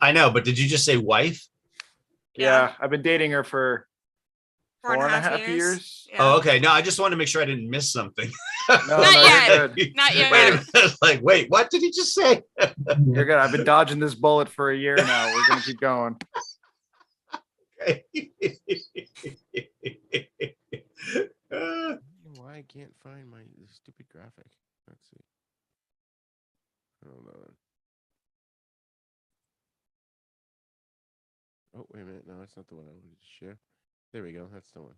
I know, but did you just say wife? Yeah, I've been dating her for 4.5 years. Yeah. Oh, okay. No, I just wanted to make sure I didn't miss something. No, Not no, yet. you're good. Not yet. Wait a minute. Like, wait, what did he just say? You're good. I've been dodging this bullet for a year now. We're gonna keep going. Okay. I don't know why I can't find my stupid graphic. Let's see. Hold on. Oh, wait a minute. No, that's not the one I wanted to share. There we go. That's the one.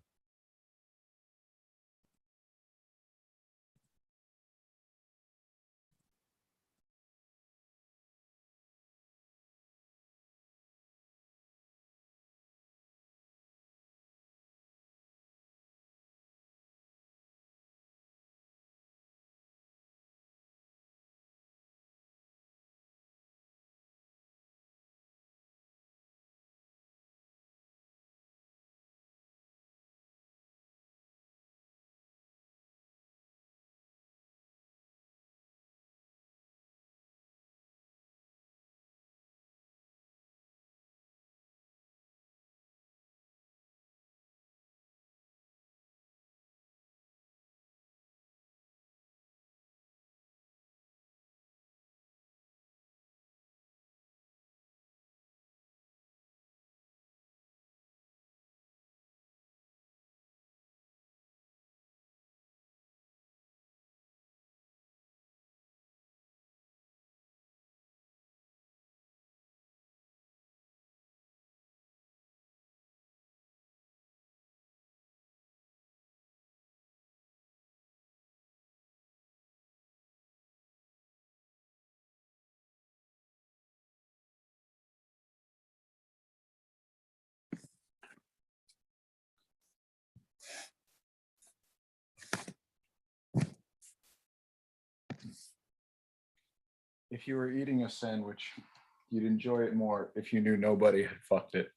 If you were eating a sandwich, You'd enjoy it more if you knew nobody had fucked it.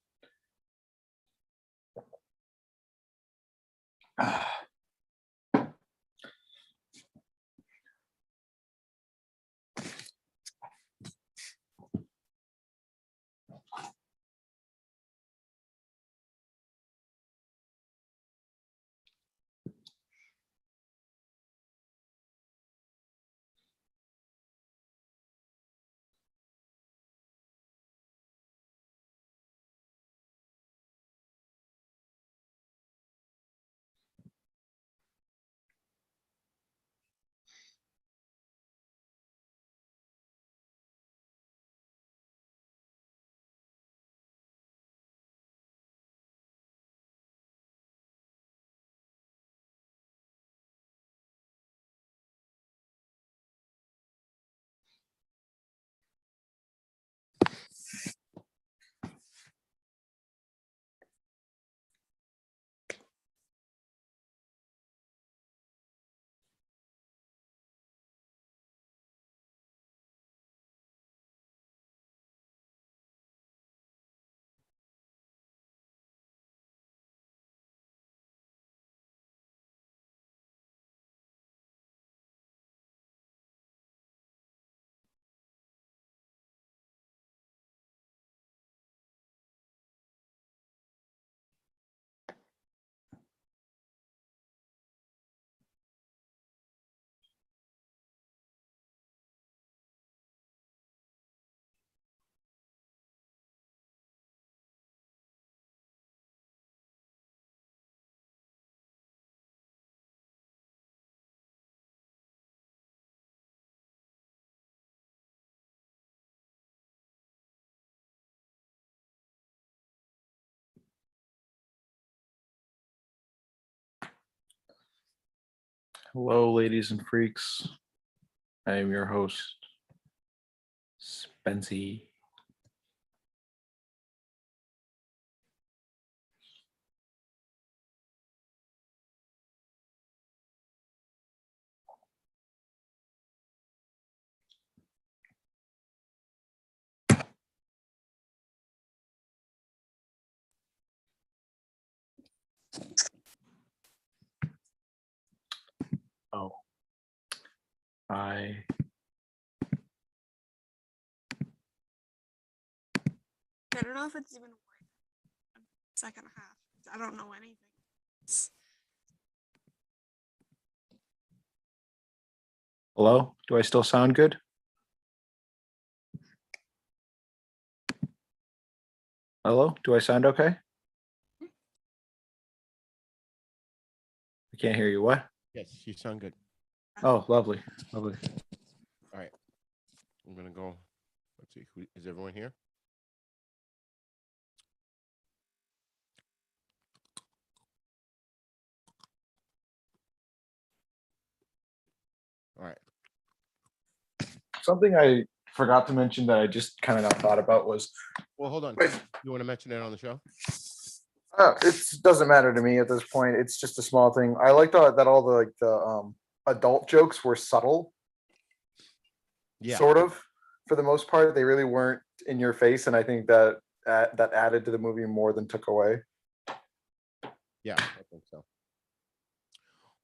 Hello, ladies and freaks. I am your host, Spency. Oh, I don't know if it's even worth a second half. I don't know anything. Hello? Do I still sound good? Hello? Do I sound okay? I can't hear you. What? Yes, you sound good. Oh, lovely. Lovely. All right. I'm gonna go. Let's see. Is everyone here? All right. Something I forgot to mention that I just kind of now thought about was Well, hold on. Wait. You want to mention it on the show? it doesn't matter to me at this point. It's just a small thing. I liked that all the adult jokes were subtle, Yeah. sort of. For the most part, they really weren't in your face, and I think that that added to the movie more than took away. Yeah, I think so.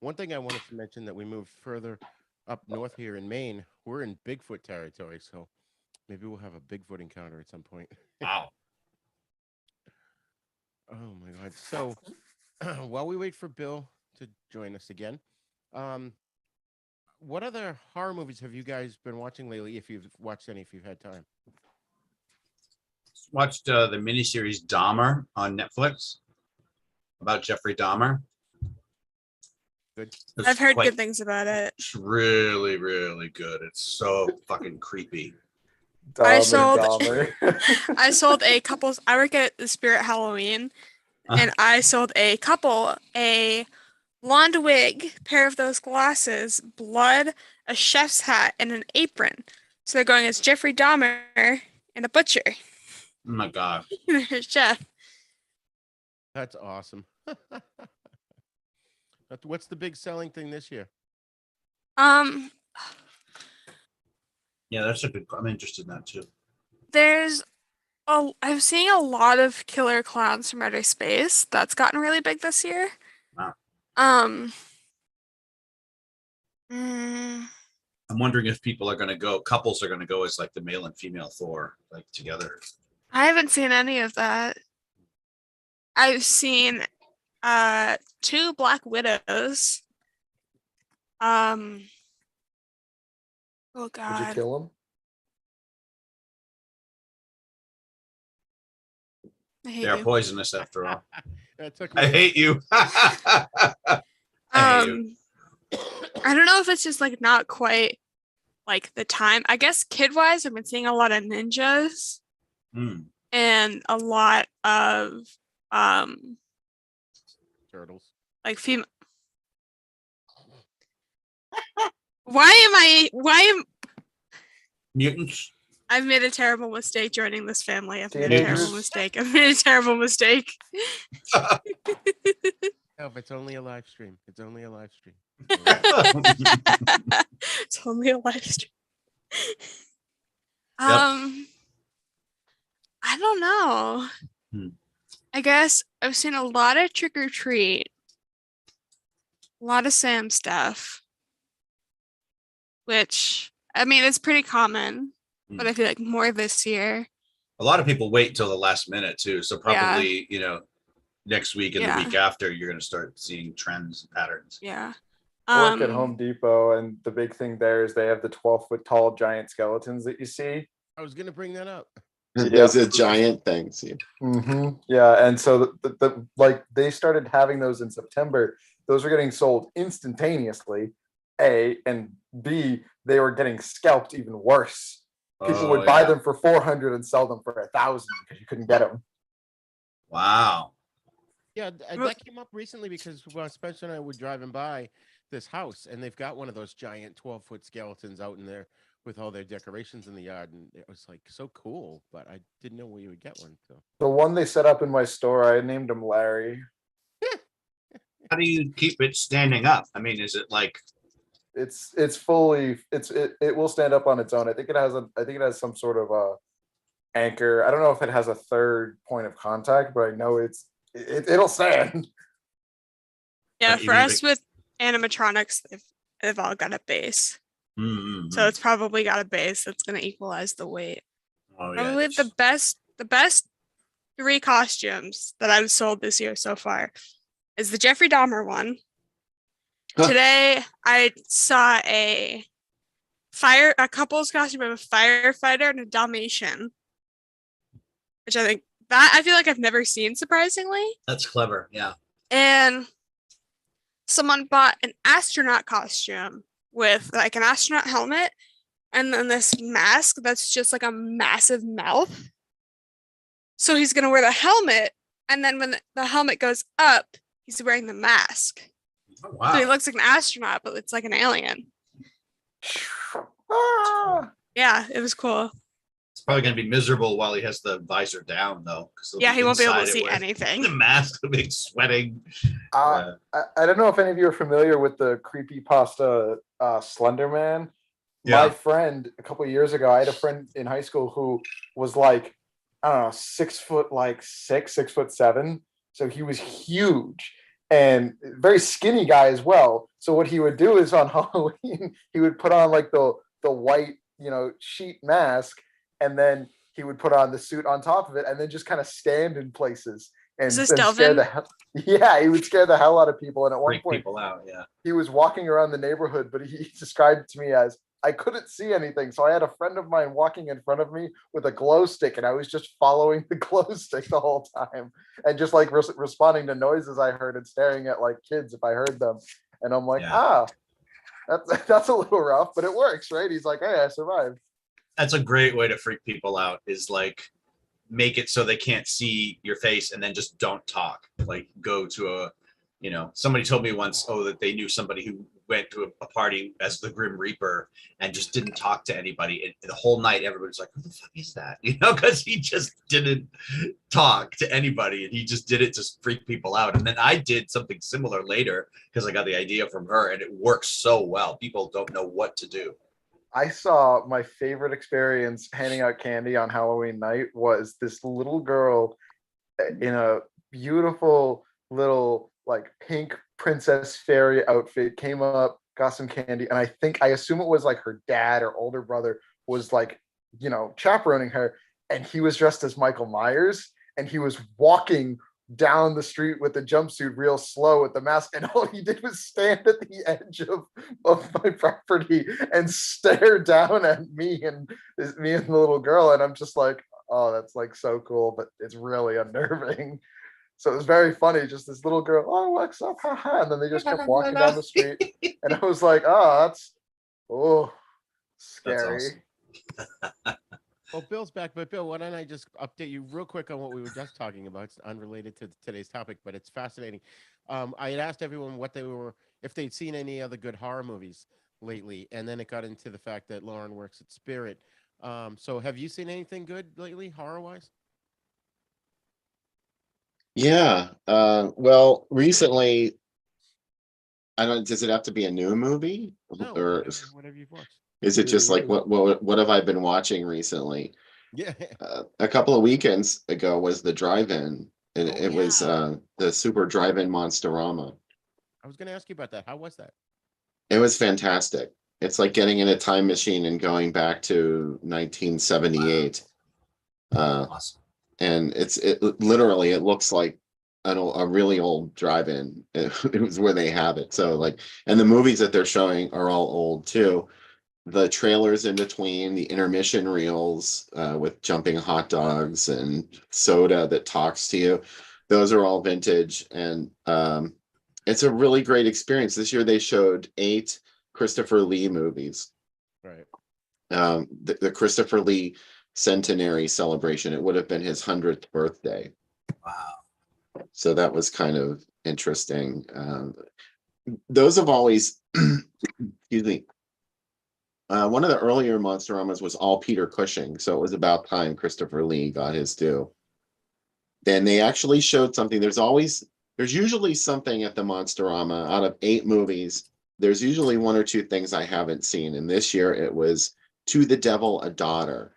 One thing I wanted to mention that we moved further up north here in Maine. We're in Bigfoot territory, so maybe we'll have a Bigfoot encounter at some point. Wow. Oh my God. So while we wait for Bill to join us again, what other horror movies have you guys been watching lately? If you've watched any, if you've had time. Watched the miniseries Dahmer on Netflix about Jeffrey Dahmer. Good. It's I've heard quite- good things about it. It's really, really good. It's so fucking creepy. I Dahmer, sold- Dahmer. I sold a couple. I work at the Spirit Halloween, and I sold a couple a blonde wig, pair of those glasses, blood, a chef's hat, and an apron. So they're going as Jeffrey Dahmer and a butcher. Oh my god. Chef. That's awesome. What's the big selling thing this year? Yeah, that's a good. I'm interested in that too. I'm seeing a lot of killer clowns from outer space. That's gotten really big this year. Wow. Um, I'm wondering if couples are going to go as like the male and female Thor, like together. I haven't seen any of that. I've seen 2 Black Widows. Oh Would you God. kill him? I hate They're you. poisonous after all. That took me I a hate you. I hate you. I don't know if it's just like not quite like the time. I guess kid-wise, I've been seeing a lot of ninjas Hmm. and a lot of turtles. like female. Why am Mutants. I've made a terrible mistake joining this family. I've made a Teenagers. terrible mistake. I've made a terrible mistake. No, but it's only a live stream. It's only a live stream. It's only a live stream. I don't know. I guess I've seen a lot of trick or treat, a lot of Sam stuff, which I mean it's pretty common, but I feel like more this year. A lot of people wait till the last minute too, so probably next week and the week after you're going to start seeing trends and patterns. Yeah. Work at Home Depot, and the big thing there is they have the 12-foot tall giant skeletons that you see. I was gonna bring that up. Those are giant things. Yeah, and so the like they started having those in September. Those were getting sold instantaneously. A and B, they were getting scalped even worse. People would buy them for $400 and sell them for $1,000 because you couldn't get them. Wow. Yeah, that came up recently because Spencer and I were driving by this house, and they've got one of those giant 12-foot skeletons out in there with all their decorations in the yard, and it was like so cool, but I didn't know where you would get one. So the one they set up in my store, I named him Larry. How do you keep it standing up? I mean, is it like it's fully it will stand up on its own. I think it has some sort of anchor. I don't know if it has a third point of contact, but I know it'll stand. Yeah, for us with animatronics, they've all got a base. So it's probably got a base that's going to equalize the weight. Probably the best 3 costumes that I've sold this year so far is the Jeffrey Dahmer one. Today I saw a couple's costume of a firefighter and a Dalmatian, which I feel like I've never seen, surprisingly. That's clever, yeah. And someone bought an astronaut costume with like an astronaut helmet and then this mask that's just like a massive mouth. So he's gonna wear the helmet, and then when the helmet goes up, he's wearing the mask. Oh, wow. So he looks like an astronaut, but it's like an alien. Yeah, it was cool. It's probably going to be miserable while he has the visor down, though. Yeah, he won't be able to see anything. The mask will be sweating. I don't know if any of you are familiar with the creepypasta Slender Man. Yeah. My friend, a couple of years ago, I had a friend in high school who was like, I don't know, 6'7". So he was huge and very skinny guy as well. So what he would do is on Halloween, he would put on like the white, sheet mask, and then he would put on the suit on top of it, and then just kind of stand in places and scare the hell. Yeah, he would scare the hell out of people. And at one point, people out. Yeah, he was walking around the neighborhood, but he described it to me as, I couldn't see anything, so I had a friend of mine walking in front of me with a glow stick, and I was just following the glow stick the whole time, and just like responding to noises I heard and staring at like kids if I heard them. And I'm like, that's a little rough, but it works, right? He's like, hey, I survived. That's a great way to freak people out. Is like make it so they can't see your face, and then just don't talk. Like go to somebody told me once, that they knew somebody who went to a party as the Grim Reaper and just didn't talk to anybody. And the whole night, everybody's like, who the fuck is that? Because he just didn't talk to anybody, and he just did it to freak people out. And then I did something similar later because I got the idea from her, and it works so well. People don't know what to do. I saw my favorite experience handing out candy on Halloween night was this little girl in a beautiful little like pink princess fairy outfit came up, got some candy, and I assume it was like her dad or older brother was like, chaperoning her, and he was dressed as Michael Myers, and he was walking down the street with the jumpsuit real slow with the mask, and all he did was stand at the edge of my property and stare down at me and the little girl, and I'm just like, oh, that's like so cool, but it's really unnerving. So it was very funny, just this little girl, oh, what's up, haha, and then they just kept walking down the street, and I was like, oh, that's That's scary. awesome. Well, Bill's back, but Bill, why don't I just update you real quick on what we were just talking about? It's unrelated to today's topic, but it's fascinating. I had asked everyone what they were, if they'd seen any other good horror movies lately, and then it got into the fact that Lauren works at Spirit. So have you seen anything good lately, horror-wise? Yeah. Well, recently, I don't. Does it have to be a new movie, No, or whatever you've watched. is it just like what have I been watching recently? Yeah. A couple of weekends ago was the drive-in, and Oh, it was yeah. the Super Drive-In Monsterama. I was going to ask you about that. How was that? It was fantastic. It's like getting in a time machine and going back to 1978. Awesome. And it literally it looks like a really old drive-in. It was where they have it. So like, and the movies that they're showing are all old too. The trailers in between, the intermission reels with jumping hot dogs and soda that talks to you, those are all vintage, and it's a really great experience. This year they showed 8 Christopher Lee movies. Right. The Christopher Lee centenary celebration. It would have been his 100th birthday. Wow. So that was kind of interesting. Those have always, excuse me. One of the earlier Monsteramas was all Peter Cushing, so it was about time Christopher Lee got his due. Then they actually showed something. There's usually something at the Monsterama. Out of 8 movies, there's usually 1 or 2 things I haven't seen. And this year it was To the Devil, a Daughter,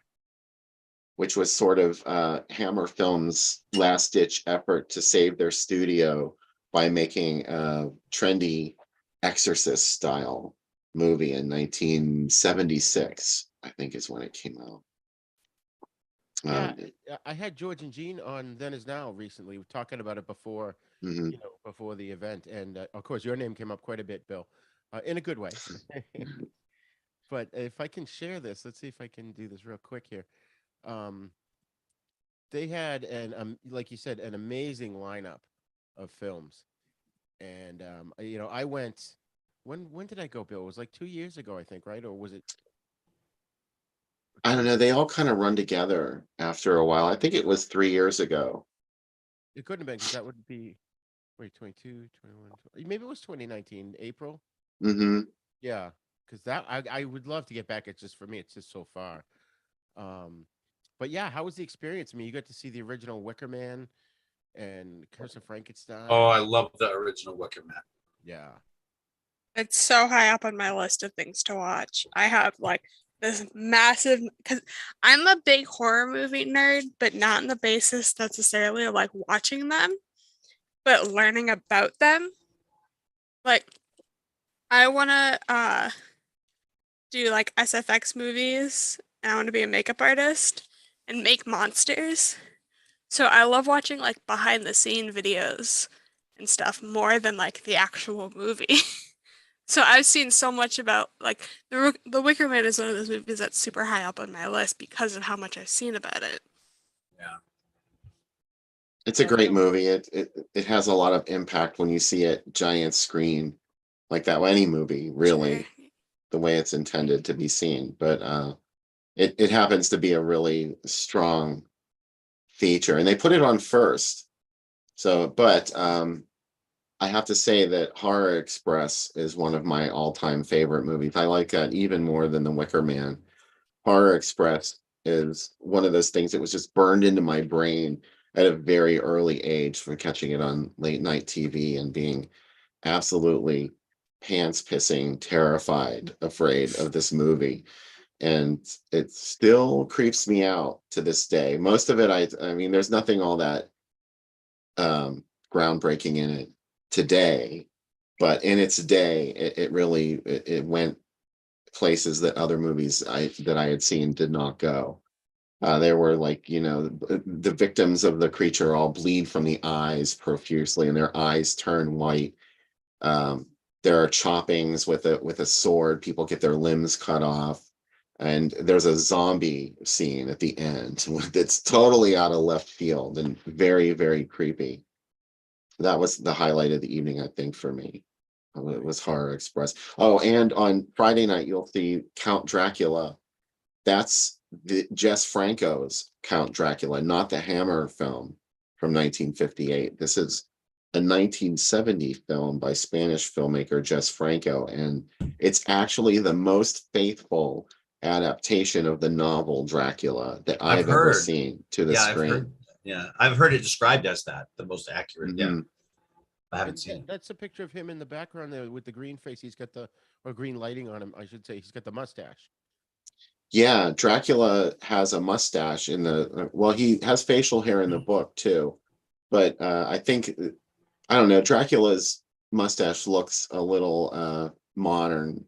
which was sort of Hammer Films' last-ditch effort to save their studio by making a trendy Exorcist-style movie in 1976, I think is when it came out. Yeah, I had George and Jean on Then Is Now recently, talking about it before, Mhm. before the event, and of course your name came up quite a bit, Bill, in a good way. But if I can share this, let's see if I can do this real quick here. Um, they had like you said, an amazing lineup of films, and I went. When did I go, Bill? It was like 2 years ago, I think, right? Or was it? I don't know. They all kind of run together after a while. I think it was 3 years ago. It couldn't have been, because that would be, wait, 22, 21, 20, maybe it was 2019, April. Hmm. Yeah, because that I would love to get back. It's just, for me, it's just so far. Um, but yeah, how was the experience? I mean, you got to see the original Wicker Man and Curse of Frankenstein. Oh, I love the original Wicker Man. Yeah. It's so high up on my list of things to watch. I have like this massive, because I'm a big horror movie nerd, but not on the basis necessarily of like watching them, but learning about them. Like, I want to do like SFX movies, and I want to be a makeup artist and make monsters. So I love watching like behind the scene videos and stuff more than like the actual movie. So I've seen so much about like the Wicker Man is one of those movies that's super high up on my list because of how much I've seen about it. Yeah. It's a Yeah, great Bill. movie. It has a lot of impact when you see it giant screen like that. Any movie, Sure. really, the way it's intended to be seen. But it happens to be a really strong feature, and they put it on first. So, but I have to say that Horror Express is one of my all-time favorite movies. I like that even more than The Wicker Man. Horror Express is one of those things that was just burned into my brain at a very early age from catching it on late night TV and being absolutely pants pissing, terrified, afraid of this movie. and it still creeps me out to this day. Most of it, I mean, there's nothing all that groundbreaking in it today, but in its day, it really it went places that other movies that I had seen did not go. There were, like, you know, the victims of the creature all bleed from the eyes profusely, and their eyes turn white. There are choppings with a sword. People get their limbs cut off, and there's a zombie scene at the end that's totally out of left field and very, very creepy. That was the highlight of the evening, I think, for me. It was Horror Express. Oh, and on Friday night, you'll see Count Dracula. That's Jess Franco's Count Dracula, not the Hammer film from 1958. This is a 1970 film by Spanish filmmaker Jess Franco, and it's actually the most faithful adaptation of the novel Dracula that I've ever seen to the screen. I've heard it described as that, the most accurate. Yeah, I haven't seen it. That's a picture of him in the background there with the green face. He's got or green lighting on him, I should say. He's got the mustache. Yeah, Dracula has a mustache in well, he has facial hair in the book too, but I think, I don't know, Dracula's mustache looks a little modern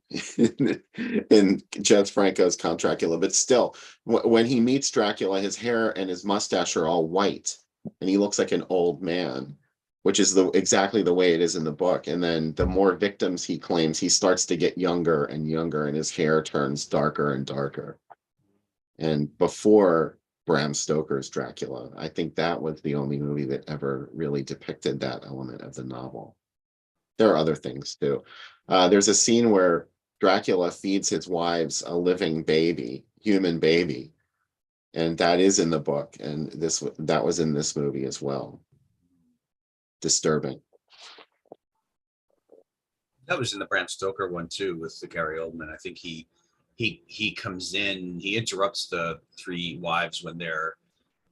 in Jess Franco's Count Dracula, but still, when he meets Dracula, his hair and his mustache are all white, and he looks like an old man, which is exactly the way it is in the book. And then the more victims he claims, he starts to get younger and younger, and his hair turns darker and darker. And before Bram Stoker's Dracula, I think that was the only movie that ever really depicted that element of the novel. There are other things too. There's a scene where Dracula feeds his wives a living baby, human baby, and that is in the book, and that was in this movie as well. Disturbing. That was in the Bram Stoker one too, with the Gary Oldman. I think he comes in, he interrupts the three wives when they're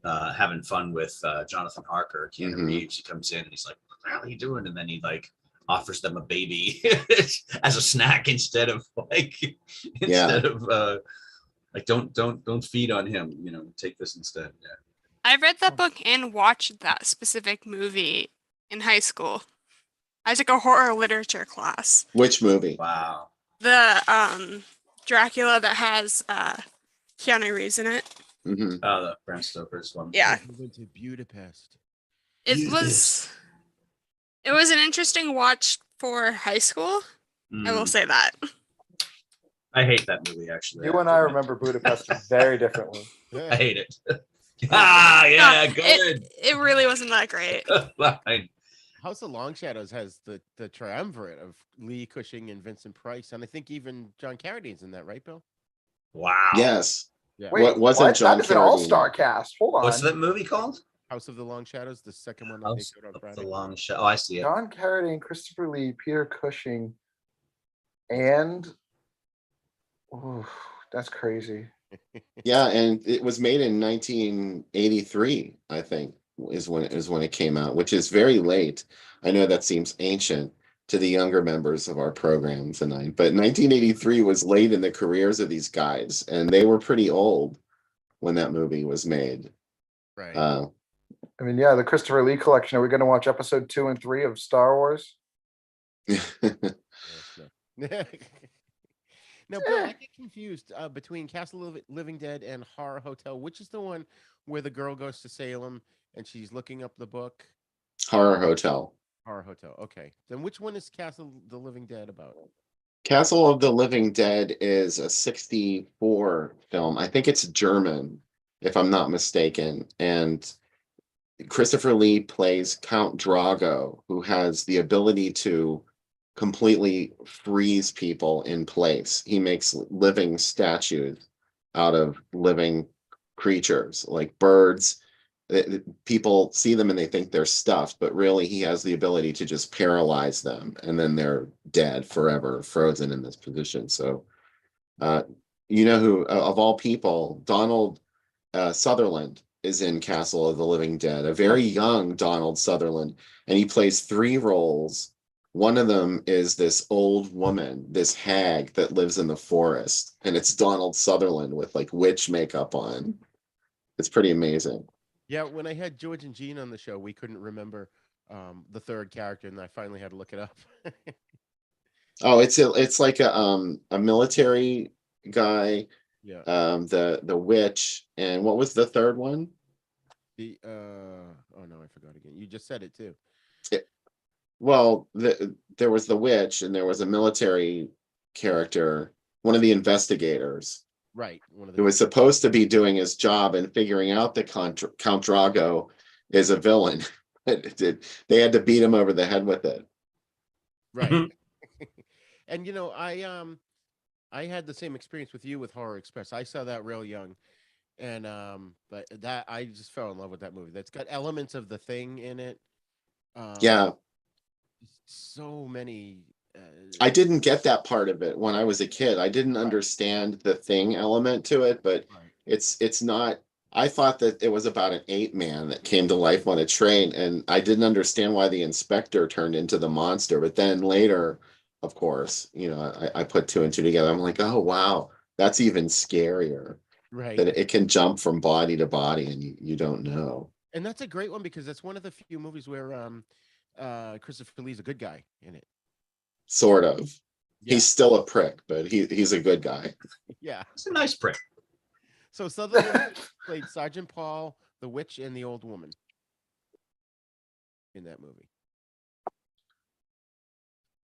having fun with Jonathan Harker, Keanu Reeves. He comes in and he's like, "What the hell are you doing?" And then he like offers them a baby as a snack instead of like don't feed on him, you know, take this instead. Yeah. I read that book and watched that specific movie in high school. I took a horror literature class. Which movie? Wow. The Dracula that has Keanu Reeves in it. Oh, the Bram Stoker's one. Yeah. We went to Budapest. It was an interesting watch for high school. I will say that. I hate that movie, actually. You and I remember Budapest very differently. I hate it. Yeah, good. It really wasn't that great. Fine. House of Long Shadows has the triumvirate of Lee Cushing and Vincent Price, and I think even John Carradine's in that, right, Bill? Wow. Yes. Yeah. Wait, wasn't John that is an all-star cast. Hold on. What's that movie called? House of the Long Shadows, the second one. House on of Friday. the Long Shadow. Oh, I see it. John Carradine, Christopher Lee, Peter Cushing, and that's crazy. Yeah, and it was made in 1983, I think, is when it came out, which is very late. I know that seems ancient to the younger members of our program tonight, but 1983 was late in the careers of these guys, and they were pretty old when that movie was made. Right. I mean, yeah, the Christopher Lee collection. Are we going to watch episode 2 and 3 of Star Wars? No, Bill, I get confused between Castle of Living Dead and Horror Hotel. Which is the one where the girl goes to Salem and she's looking up the book? Horror Hotel. Horror Hotel. Okay. Then which one is Castle of the Living Dead about? Castle of the Living Dead is a 1964 film. I think it's German, if I'm not mistaken. And Christopher Lee plays Count Drago, who has the ability to completely freeze people in place. He makes living statues out of living creatures, like birds. People see them and they think they're stuffed, but really he has the ability to just paralyze them, and then they're dead forever, frozen in this position. So, you know who, of all people, Donald Sutherland is in Castle of the Living Dead, a very young Donald Sutherland, and he plays 3 roles one of them is this old woman, this hag that lives in the forest, and it's Donald Sutherland with like witch makeup on. It's pretty amazing. Yeah, when I had George and Gene on the show, we couldn't remember the third character, and I finally had to look it up. Oh, it's like a military guy, Yeah. the witch, and what was the third one? The oh no, I forgot again. You just said it too. Well, there was the witch, and there was a military character, one of the investigators, Right. One of who the was supposed to be doing his job and figuring out that Count Drago is a villain. They had to beat him over the head with it. right. And I had the same experience with you with Horror Express. I saw that real young, and but that I just fell in love with that movie. That's got elements of The Thing in it. Yeah, So many. I didn't get that part of it when I was a kid. I didn't understand the Thing element to it, but Right. it's not. I thought that it was about an ape man that came to life on a train, and I didn't understand why the inspector turned into the monster. But then later, of course, I put two and two together. I'm like, oh wow, that's even scarier. Right. That it can jump from body to body, and you don't know. And that's a great one because that's one of the few movies where Christopher Lee's a good guy in it. Sort of. Yeah. He's still a prick, but he's a good guy. Yeah. It's a nice prick. So Sutherland played Sergeant Paul, the witch, and the old woman in that movie.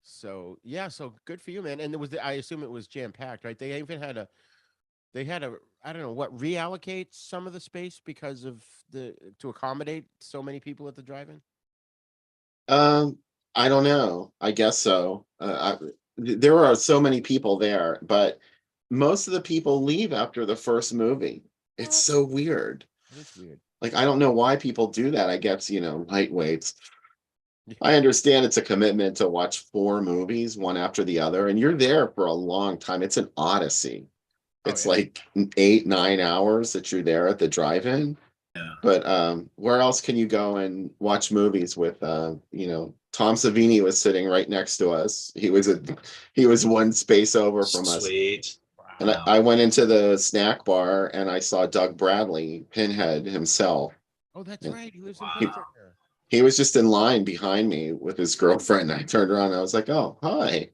So yeah, so good for you, man. And I assume it was jam packed, right? They even had a I don't know what, reallocate some of the space because of to accommodate so many people at the drive-in. I don't know. I guess so. There are so many people there, but most of the people leave after the first movie. It's so weird. It's weird. Like, I don't know why people do that. I guess, lightweights. I understand it's a commitment to watch 4 movies, one after the other, and you're there for a long time. It's an odyssey. It's like 8-9 hours that you're there at the drive-in. Yeah. But where else can you go and watch movies with Tom Savini was sitting right next to us. He was one space over from us. Sweet. And I went into the snack bar and I saw Doug Bradley, Pinhead himself. Oh, that's right. He lives Wow. in Pittsburgh. He was just in line behind me with his girlfriend. I turned around and I was like, oh, hi.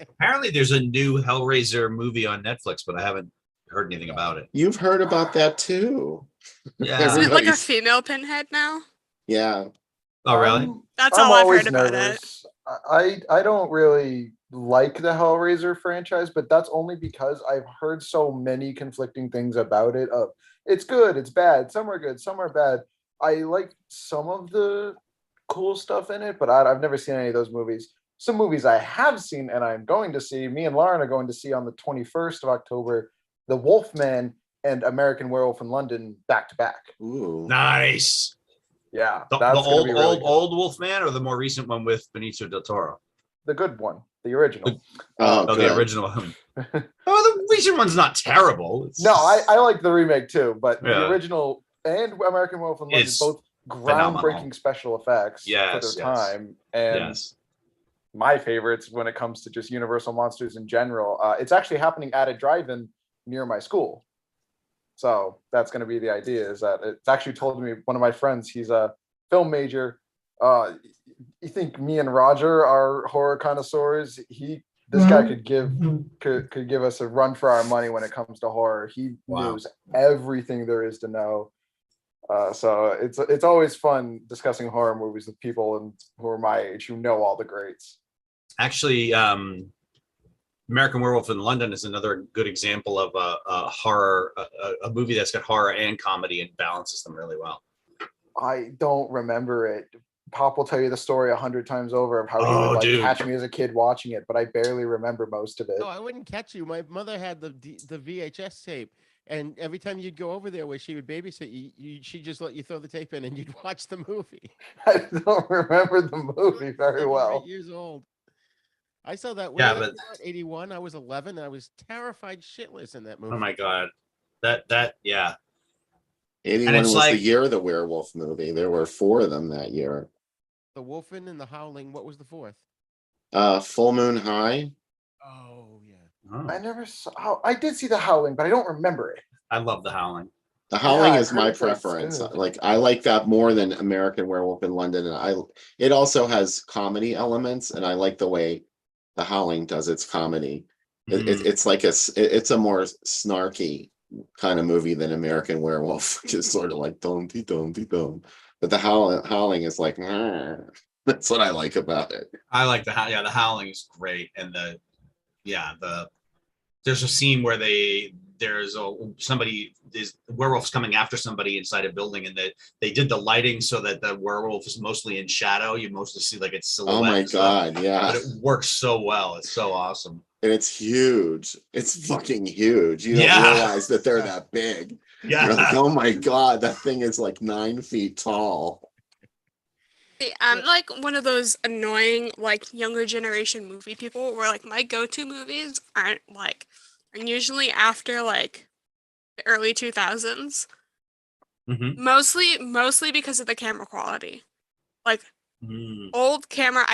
Apparently, there's a new Hellraiser movie on Netflix, but I haven't heard anything about it. You've heard about that too. Yeah. Isn't it like a Everybody's- female Pinhead now? Yeah. Oh, really? That's I'm all I've always heard about it. nervous. I don't really like the Hellraiser franchise, but that's only because I've heard so many conflicting things about it. It's good, it's bad, some are good, some are bad. I like some of the cool stuff in it, but I've never seen any of those movies. Some movies I have seen and I'm going to see, me and Lauren are going to see on the 21st of October, The Wolfman and American Werewolf in London back to back. Ooh. Nice. Yeah, The that's gonna old, be really old, good. old Wolfman or the more recent one with Benicio del Toro? The good one, the original. Oh, Oh, good. the original one. Oh, the recent one's not terrible. It's No, I like the remake too, but Yeah. the original and American Werewolf in London It's both phenomenal. groundbreaking special effects for Yes, their yes. time. And Yes. my favorites when it comes to just Universal monsters in general. It's actually happening at a drive-in near my school. So that's going to be the idea, is that it's actually told me, one of my friends, he's a film major. You think me and Roger are horror connoisseurs? This guy could give us a run for our money when it comes to horror. He Wow. knows everything there is to know. So it's always fun discussing horror movies with people who are my age, who know all the greats. Actually, American Werewolf in London is another good example of a horror, a movie that's got horror and comedy and balances them really well. I don't remember it. Pop will tell you the story 100 times over of how he Oh, would dude. catch me as a kid watching it, but I barely remember most of it. No, I wouldn't catch you. My mother had the VHS tape, and every time you'd go over there where she would babysit you, she'd just let you throw the tape in and you'd watch the movie. I don't remember the movie very 7 or 8 well. years old. I saw that. Yeah, When but 81. I was 11. And I was terrified shitless in that movie. oh my god, that yeah. 81 it's was like- the year of the werewolf movie. There were 4 of them that year. The Wolfen and the Howling. What was the fourth? Full Moon High. Oh yeah. Oh, I never saw. I did see The Howling, but I don't remember it. I love The Howling. The Howling I've is my heard that's preference. good. Like I like that more than American Werewolf in London, and it also has comedy elements, and I like the way The Howling does its comedy. Mhm. It's like it's a more snarky kind of movie than American Werewolf, which is sort of like dum dee dum dee dum. But the Howling is like that's what I like about it. I like the Howling is great, and there's a scene where somebody is werewolf's coming after somebody inside a building, and they did the lighting so that the werewolf is mostly in shadow. You mostly see like its silhouette. Oh my and stuff, God, yeah. but it works so well. It's so awesome. And it's huge. It's fucking huge. You don't Yeah. realize that they're that big. Yeah. You're like, oh my God, that thing is like 9 feet tall. See, I'm like one of those annoying like younger generation movie people where like my go-to movies are usually after like the early 2000s. Mhm. Mostly because of the camera quality. Like old camera,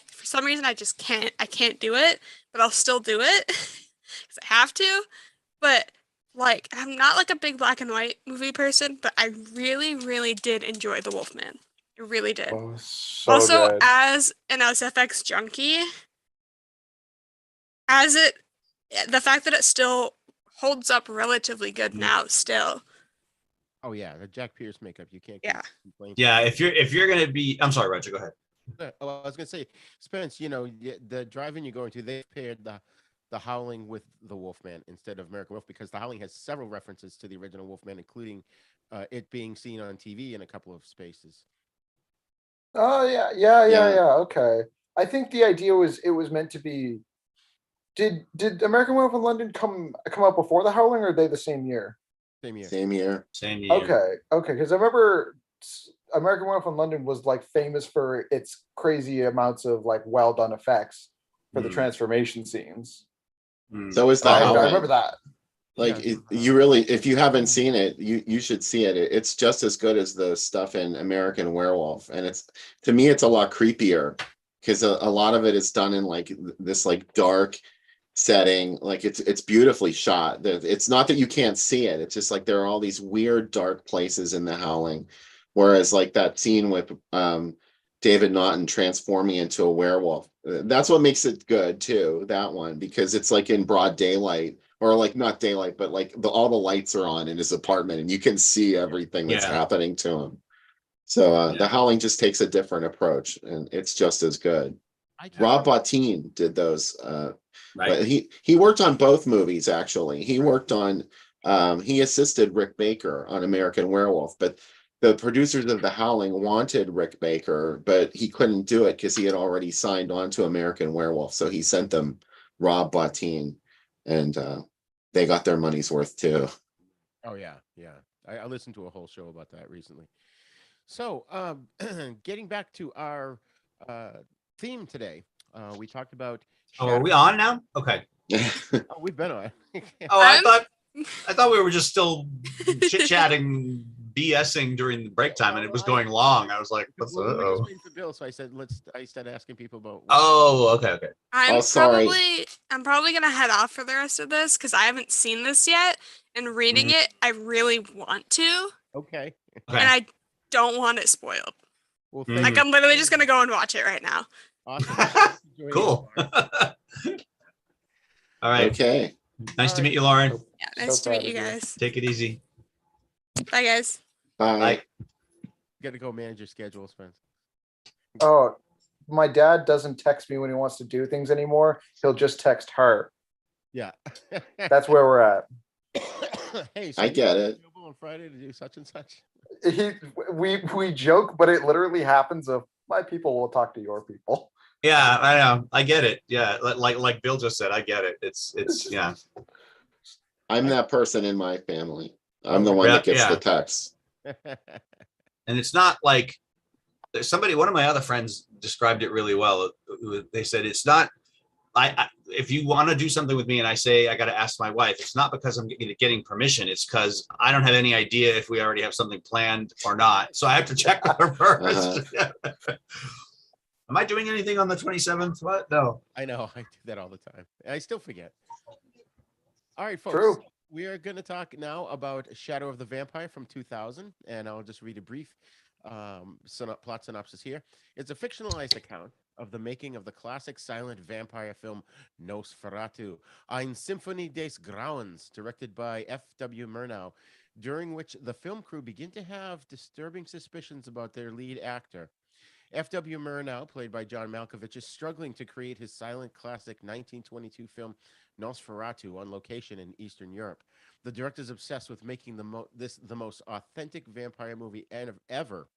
for some reason I can't do it, but I'll still do it because I have to. But like I'm not like a big black and white movie person, but I really, really did enjoy The Wolfman. I really did. Oh, so Also, good. as an SFX junkie, the fact that it still holds up relatively good now, still. Oh yeah, the Jack Pierce makeup. You can't. Yeah. Complain. Yeah, if you're gonna be, I'm sorry, Roger. Go ahead. Oh, I was gonna say, Spence. You know, the drive-in you're going to, they paired the Howling with the Wolfman instead of American Wolf because the Howling has several references to the original Wolfman, including it being seen on TV in a couple of spaces. Oh yeah. Okay. I think the idea was it was meant to be. Did American Werewolf in London come out before The Howling, or are they the same year? Same year. Same year. Same year. Okay, because I remember American Werewolf in London was like famous for its crazy amounts of like well done effects for the transformation scenes. So is the I Howling. remember that. Like Yeah. you really, if you haven't seen it, you should see it. It's just as good as the stuff in American Werewolf, and to me it's a lot creepier because a lot of it is done in like this like dark setting. Like it's beautifully shot. It's not that you can't see it. It's just like there are all these weird dark places in the Howling, whereas like that scene with David Naughton transforming into a werewolf, that's what makes it good too. That one, because it's like in broad daylight. Or like not daylight, but like all the lights are on in his apartment and you can see everything that's happening to him. So the Howling just takes a different approach and it's just as good. Rob Bottin did those. But he worked on both movies actually. He worked on he assisted Rick Baker on American Werewolf, but the producers of The Howling wanted Rick Baker, but he couldn't do it because he had already signed on to American Werewolf. So he sent them Rob Bottin. And they got their money's worth too. Oh yeah. I listened to a whole show about that recently. So, getting back to our theme today, we talked about. Oh, are we on now? Okay. Oh, we've been on. Oh, I thought we were just still chit chatting, BSing during the break time, and it was going long. I was like, we were just waiting for Bill, so I said, I started asking people about. Oh, okay. I'm sorry. probably gonna head off for the rest of this because I haven't seen this yet, and reading it, I really want to. Okay. And I don't want it spoiled. Well, like I'm literally just gonna go and watch it right now. Awesome. Cool. All right. Okay. Nice to meet you, Lauren. Yeah, nice to meet you guys. Take it easy. Bye, guys. Bye. You gotta go manage your schedule, Spence. Oh, my dad doesn't text me when he wants to do things anymore. He'll just text her. Yeah. That's where we're at. Hey, so I get it. On Friday to do such and such. We joke, but it literally happens. Of my people will talk to your people. Yeah, I know. I get it. Yeah, like Bill just said, I get it. It's yeah. I'm that person in my family. I'm the one that gets the text. And it's not like one of my other friends described it really well. They said it's not. If you want to do something with me and I say I got to ask my wife, it's not because I'm getting permission. It's because I don't have any idea if we already have something planned or not. So I have to check with her first. Am I doing anything on the 27th? What? No. I know I do that all the time. I still forget. All right, folks. True. We are going to talk now about Shadow of the Vampire from 2000, and I'll just read a brief plot synopsis here. It's a fictionalized account of the making of the classic silent vampire film Nosferatu, Ein Symphonie des Grauens, directed by F.W. Murnau, during which the film crew begin to have disturbing suspicions about their lead actor. F.W. Murnau, played by John Malkovich, is struggling to create his silent classic 1922 film Nosferatu on location in Eastern Europe. The director is obsessed with making the most authentic vampire movie ever.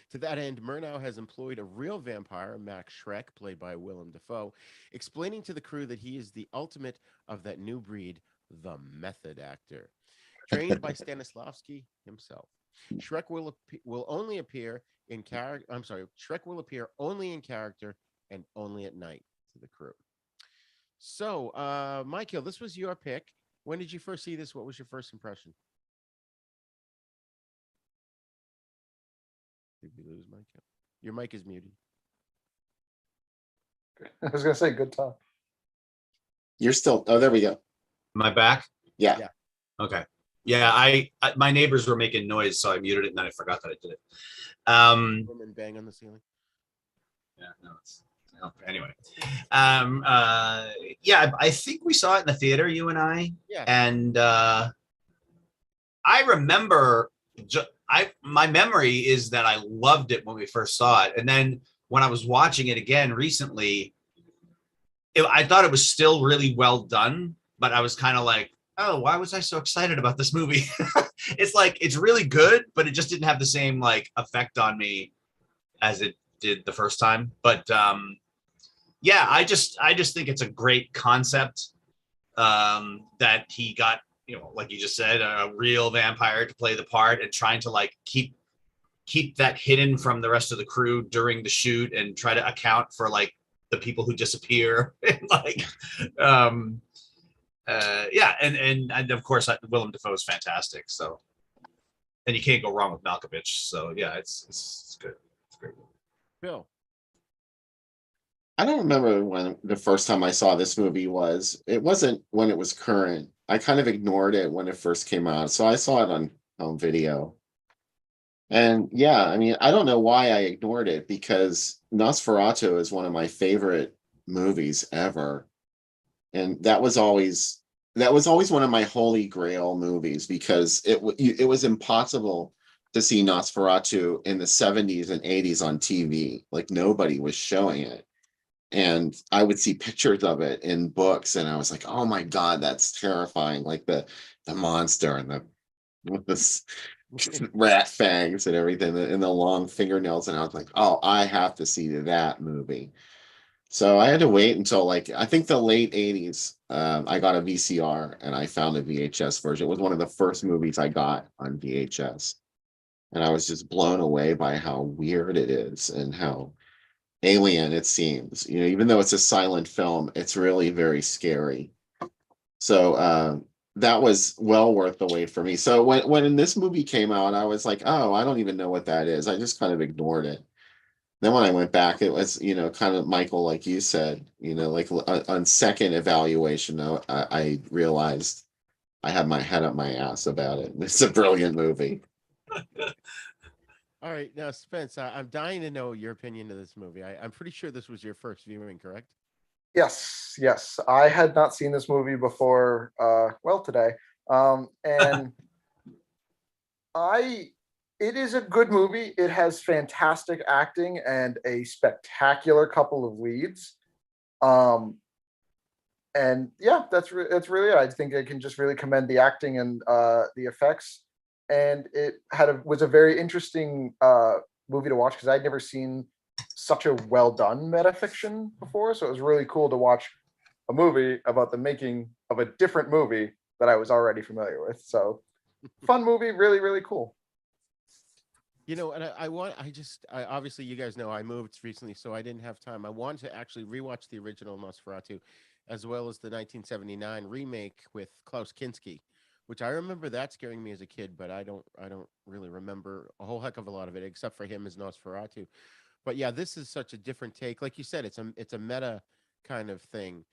To that end, Murnau has employed a real vampire, Max Schreck, played by Willem Dafoe, explaining to the crew that he is the ultimate of that new breed, the method actor. Trained by Stanislavski himself. Shrek will only appear in character. I'm sorry, Shrek will appear only in character and only at night to the crew. So, Michael, this was your pick. When did you first see this? What was your first impression? Did we lose Michael? Your mic is muted. I was gonna say good talk. You're still. Oh, there we go. Am I back? Yeah. Yeah. Okay. Yeah, I my neighbors were making noise, so I muted it, and then I forgot that I did it. Woman bang on the ceiling. Yeah, no, it's anyway. Yeah, I think we saw it in the theater, you and I. Yeah. And I remember, my memory is that I loved it when we first saw it, and then when I was watching it again recently, I thought it was still really well done, but I was kind of like, oh, why was I so excited about this movie? It's like, it's really good, but it just didn't have the same like effect on me as it did the first time. But yeah, I just think it's a great concept, that he got, like you just said, a real vampire to play the part, and trying to like keep that hidden from the rest of the crew during the shoot, and try to account for like the people who disappear. And like yeah, and of course Willem Dafoe is fantastic, so, and you can't go wrong with Malkovich. So yeah, it's good. It's great. Bill. I don't remember when the first time I saw this movie was. It wasn't when it was current. I kind of ignored it when it first came out, so I saw it on home video. And yeah, I mean, I don't know why I ignored it, because Nosferatu is one of my favorite movies ever. And that was always one of my holy grail movies, because it was impossible to see Nosferatu in the 70s and 80s on TV. Like, nobody was showing it. And I would see pictures of it in books, and I was like, oh my God, that's terrifying. Like the monster and with this rat fangs and everything, and the long fingernails. And I was like, oh, I have to see that movie. So I had to wait until, like, I think the late 80s. I got a VCR and I found a VHS version. It was one of the first movies I got on VHS. And I was just blown away by how weird it is and how alien it seems. Even though it's a silent film, it's really very scary. So that was well worth the wait for me. So when this movie came out, I was like, oh, I don't even know what that is. I just kind of ignored it. Then when I went back, it was, kind of, Michael, like you said, like on second evaluation, I realized I had my head up my ass about it. It's a brilliant movie. All right, now Spence, I'm dying to know your opinion of this movie. I'm pretty sure this was your first viewing, correct? Yes. I had not seen this movie before, today. And it is a good movie. It has fantastic acting and a spectacular couple of leads. And yeah, that's really it. I think I can just really commend the acting and the effects. And it was a very interesting movie to watch, because I'd never seen such a well done metafiction before. So it was really cool to watch a movie about the making of a different movie that I was already familiar with. So fun movie, really, really cool. And obviously you guys know I moved recently, so I didn't have time. I wanted to actually rewatch the original Nosferatu, as well as the 1979 remake with Klaus Kinski, which I remember that scaring me as a kid, but I don't really remember a whole heck of a lot of it, except for him as Nosferatu. But yeah, this is such a different take. Like you said, it's a meta kind of thing.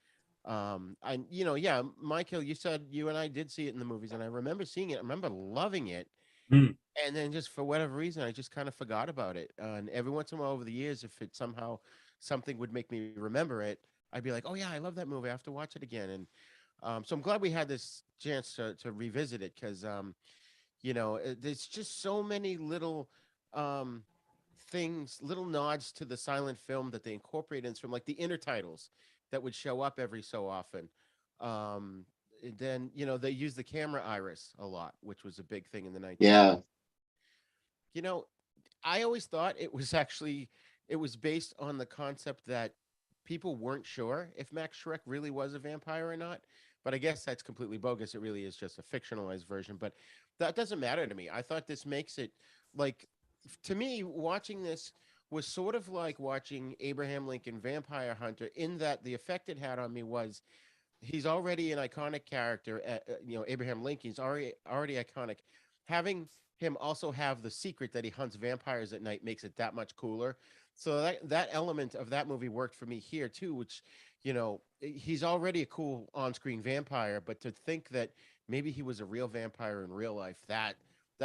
Yeah, Michael, you said you and I did see it in the movies, and I remember seeing it. I remember loving it. Mm. And then just for whatever reason, I just kind of forgot about it. And every once in a while over the years, if it somehow something would make me remember it, I'd be like, oh yeah, I love that movie. I have to watch it again. And so I'm glad we had this chance to revisit it because there's just so many little um, things, little nods to the silent film that they incorporate in from like the inner titles that would show up every so often. And then they use the camera iris a lot, which was a big thing in the 19th. Yeah. You know, I always thought it was based on the concept that people weren't sure if Max Shrek really was a vampire or not. But I guess that's completely bogus. It really is just a fictionalized version. But that doesn't matter to me. I thought this makes it like, to me, watching this was sort of like watching Abraham Lincoln Vampire Hunter, in that the effect it had on me was he's already an iconic character. Abraham Lincoln's already iconic. Having him also have the secret that he hunts vampires at night makes it that much cooler. So that element of that movie worked for me here too, which, he's already a cool on-screen vampire, but to think that maybe he was a real vampire in real life, that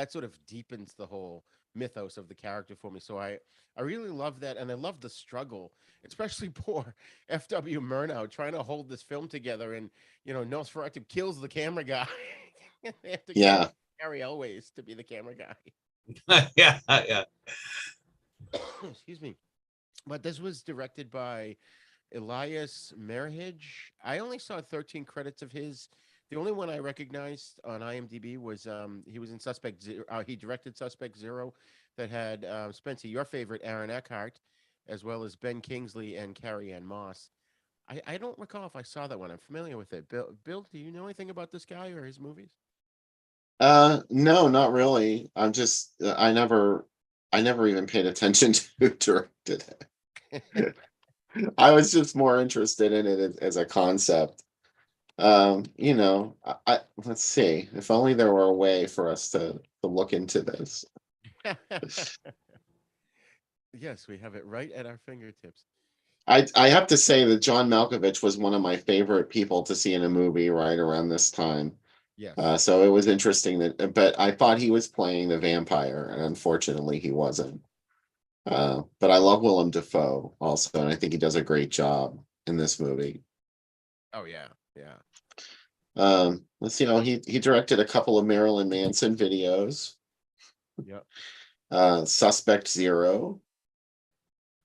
sort of deepens the whole mythos of the character for me. So I really love that, and I love the struggle, especially poor F.W. Murnau trying to hold this film together, and Nosferatu kills the camera guy. They have to Yeah. get Harry Elways to be the camera guy. Yeah, yeah. Excuse me. But this was directed by Elias Merhige. I only saw 13 credits of his. The only one I recognized on IMDb was he was in Suspect Zero. He directed Suspect Zero, that had Spencer, your favorite, Aaron Eckhart, as well as Ben Kingsley and Carrie Ann Moss. I don't recall if I saw that one. I'm familiar with it. Bill, do you know anything about this guy or his movies? No, not really. I'm just I never even paid attention to who directed it. I was just more interested in it as a concept. Let's see. If only there were a way for us to look into this. Yes, we have it right at our fingertips. I have to say that John Malkovich was one of my favorite people to see in a movie right around this time. Yes. So it was interesting but I thought he was playing the vampire, and unfortunately he wasn't. But I love Willem Dafoe also, and I think he does a great job in this movie. Oh yeah, yeah. Let's see. He directed a couple of Marilyn Manson videos. Yep. Suspect Zero.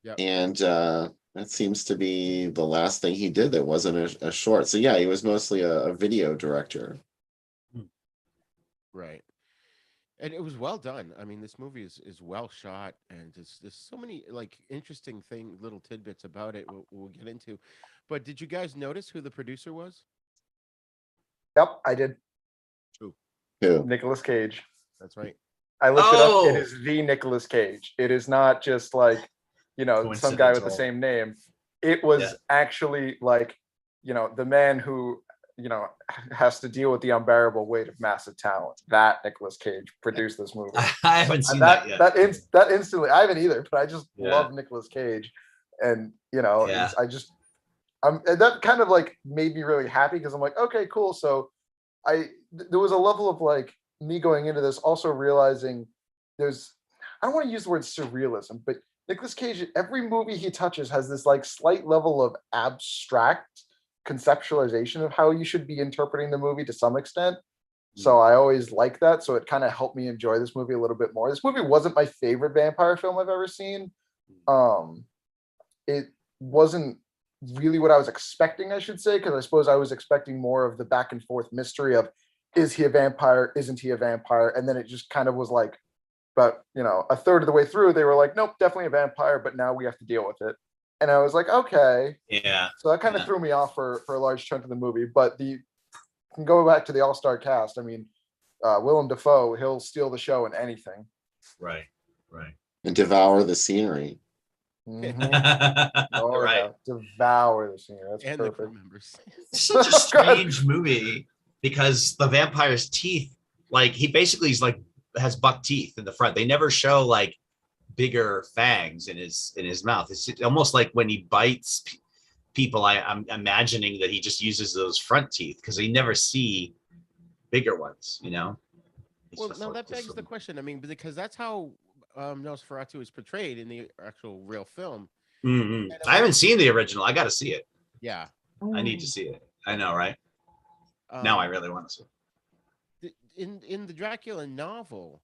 Yep. And that seems to be the last thing he did that wasn't a short. So yeah, he was mostly a video director. Right. And it was well done. I mean, this movie is well shot, and there's so many like interesting little tidbits about it we'll get into. But did you guys notice who the producer was? Yep, I did. Who? Nicolas Cage. That's right. I looked it up. It is the Nicolas Cage. It is not just like, some guy with the same name. It was actually like, the man who, has to deal with the unbearable weight of massive talent. That Nicolas Cage produced this movie. I haven't seen that yet. That instantly, I haven't either, but I just love Nicolas Cage. And, and that kind of like made me really happy, because I'm like, okay, cool. So there was a level of like me going into this also realizing I don't want to use the word surrealism, but Nicolas Cage, every movie he touches has this like slight level of abstract conceptualization of how you should be interpreting the movie to some extent. So I always like that. So it kind of helped me enjoy this movie a little bit more. This movie wasn't my favorite vampire film I've ever seen. It wasn't really what I was expecting, I should say, because I suppose I was expecting more of the back and forth mystery of, is he a vampire? Isn't he a vampire? And then it just kind of was like, but a third of the way through, they were like, nope, definitely a vampire, but now we have to deal with it. And I was like, okay. Yeah. So that kind of threw me off for a large chunk of the movie. But can go back to the all-star cast. I mean, Willem Dafoe, he'll steal the show in anything. Right. And devour the scenery. Mm-hmm. Right. Devour the scenery. That's and perfect. the crew members. It's such a strange movie, because the vampire's teeth, like he basically is like has buck teeth in the front. They never show like bigger fangs in his mouth. It's almost like when he bites people, I'm imagining that he just uses those front teeth because you never see bigger ones, you know. It's Well, just now like that this begs the one. question. I mean, because that's how Nosferatu is portrayed in the actual real film. Mhm. And I haven't seen the original. I got to see it. Yeah. I need to see it. I know, right? Now I really want to see it. In the Dracula novel,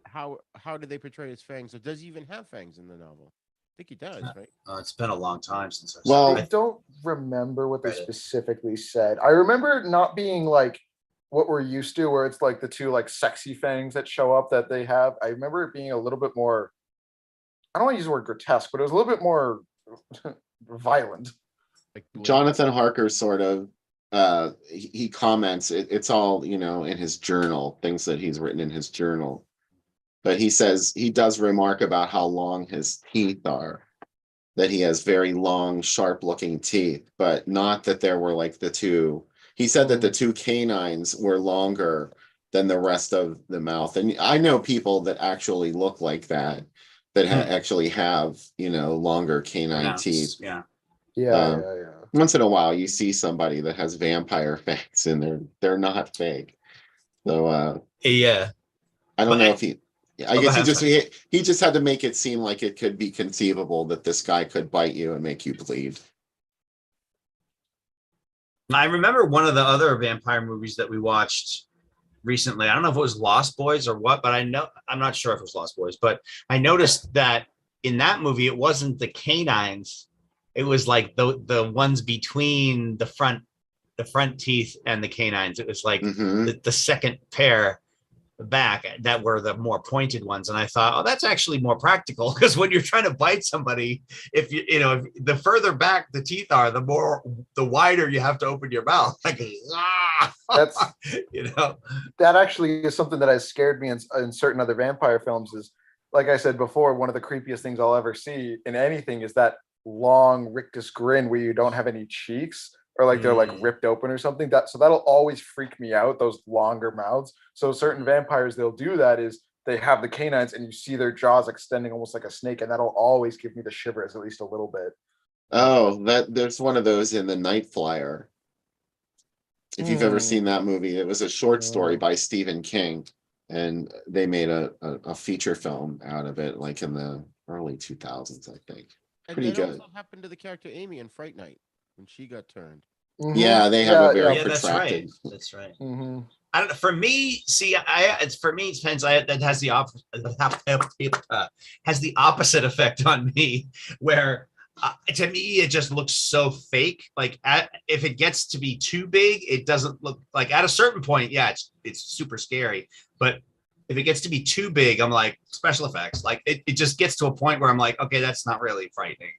how did they portray his fangs? Or does he even have fangs in the novel? I think he does, right? It's been a long time since I've Well, seen I it. don't remember what they Read it. specifically said. I remember it not being like what we're used to, where it's like the two like sexy fangs that show up that they have. I remember it being a little bit more. I don't want to use the word grotesque, but it was a little bit more violent. Like Blade. Jonathan Harker sort of he comments it's all, you know, in his journal, things that he's written in his journal. But he says he does remark about how long his teeth are, that he has very long, sharp looking teeth, but not that there were like the two. He said that the two canines were longer than the rest of the mouth. And I know people that actually look like that, that actually have, you know, longer canine teeth. Yeah. Yeah. Once in a while, you see somebody that has vampire fangs, and they're not fake. So Yeah. I don't But know if he. I go guess ahead, he just had to make it seem like it could be conceivable that this guy could bite you and make you bleed. I remember one of the other vampire movies that we watched recently. I don't know if it was Lost Boys or what, but I'm not sure if it was Lost Boys, but I noticed that in that movie, it wasn't the canines. It was like the ones between the front teeth and the canines. It was like the second pair back that were the more pointed ones. And I thought, oh, that's actually more practical, because when you're trying to bite somebody, if the further back the teeth are, the wider you have to open your mouth. Like, That's that actually is something that has scared me in certain other vampire films. Is, like I said before, one of the creepiest things I'll ever see in anything is that long rictus grin where you don't have any cheeks, or like they're like ripped open or something. That'll always freak me out, those longer mouths. So certain vampires, they'll do that, is they have the canines and you see their jaws extending almost like a snake, and that'll always give me the shivers, at least a little bit. Oh, there's one of those in The Night Flyer. If you've ever seen that movie, it was a short story by Stephen King, and they made a feature film out of it, like in the early 2000s, I think. And Pretty that good. also happened to the character Amy in Fright Night when she got turned. Yeah, they have a very that's protracted. right. That's right. I don't know. For me, see, it depends. That has the has the opposite effect on me, where to me it just looks so fake. Like if it gets to be too big, it doesn't look like. At a certain point, yeah, it's super scary. But if it gets to be too big, I'm like, special effects. Like it just gets to a point where I'm like, okay, that's not really frightening.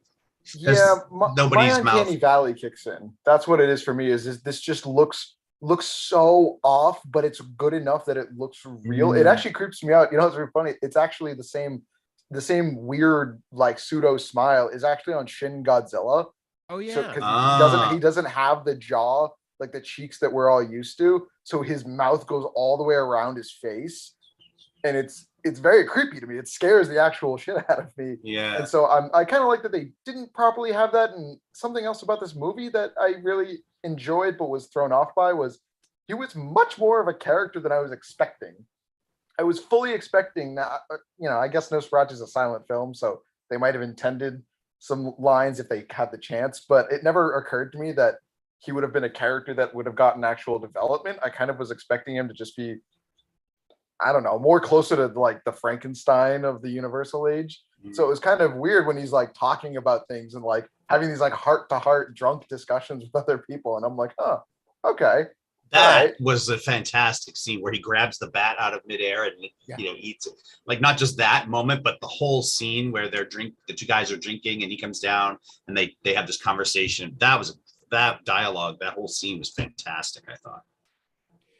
Yeah, nobody's my uncanny valley kicks in. That's what it is for me. Is this just looks so off, but it's good enough that it looks real. It actually creeps me out. You know, it's very funny. It's actually the same weird like pseudo smile is actually on Shin Godzilla. Oh yeah, so, because he doesn't have the jaw, like the cheeks that we're all used to. So his mouth goes all the way around his face, and it's very creepy to me. It scares the actual shit out of me. Yeah. And so I kind of like that they didn't properly have that. And something else about this movie that I really enjoyed but was thrown off by was he was much more of a character than I was expecting. I was fully expecting that, I guess Nosferatu is a silent film, so they might have intended some lines if they had the chance, but it never occurred to me that he would have been a character that would have gotten actual development. I kind of was expecting him to just be, I don't know, more closer to like the Frankenstein of the Universal Age. So it was kind of weird when he's like talking about things and like having these like heart to heart drunk discussions with other people. And I'm like, huh, okay. That was a fantastic scene where he grabs the bat out of midair and eats it. Like not just that moment, but the whole scene where the two guys are drinking and he comes down and they have this conversation. That dialogue, that whole scene was fantastic, I thought.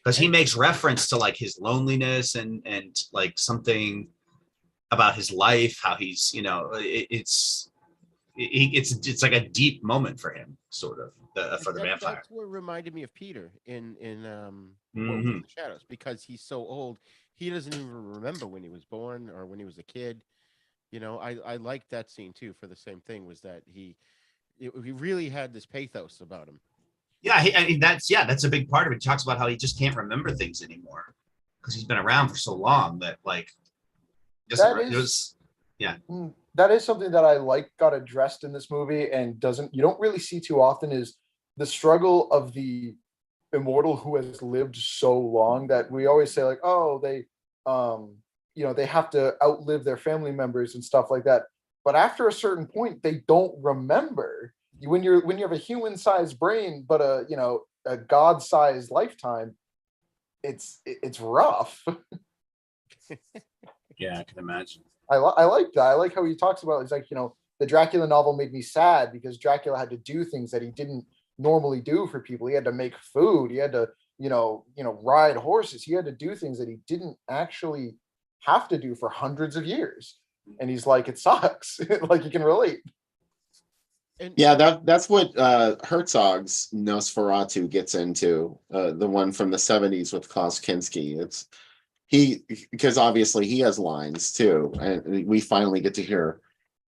Because he makes reference to like his loneliness and like something about his life, how he's, it's like a deep moment for him, sort of, for the vampire. That's what reminded me of Peter in the Shadows, because he's so old, he doesn't even remember when he was born or when he was a kid. You know, I liked that scene too for the same thing, was that he really had this pathos about him. Yeah, I mean that's a big part of it. He talks about how he just can't remember things anymore because he's been around for so long that like that is something that I like got addressed in this movie and you don't really see too often, is the struggle of the immortal who has lived so long. That we always say like, oh, they they have to outlive their family members and stuff like that, but after a certain point they don't remember. When you have a human-sized brain but a god-sized lifetime, it's rough. Yeah, I can imagine. I like that. I like how he talks about, it's like, the Dracula novel made me sad because Dracula had to do things that he didn't normally do for people. He had to make food. He had to, ride horses. He had to do things that he didn't actually have to do for hundreds of years. And he's like, it sucks. Like, you can relate. Yeah, that's what Herzog's Nosferatu gets into, the one from the 70s with Klaus Kinski. It's because obviously he has lines too, and we finally get to hear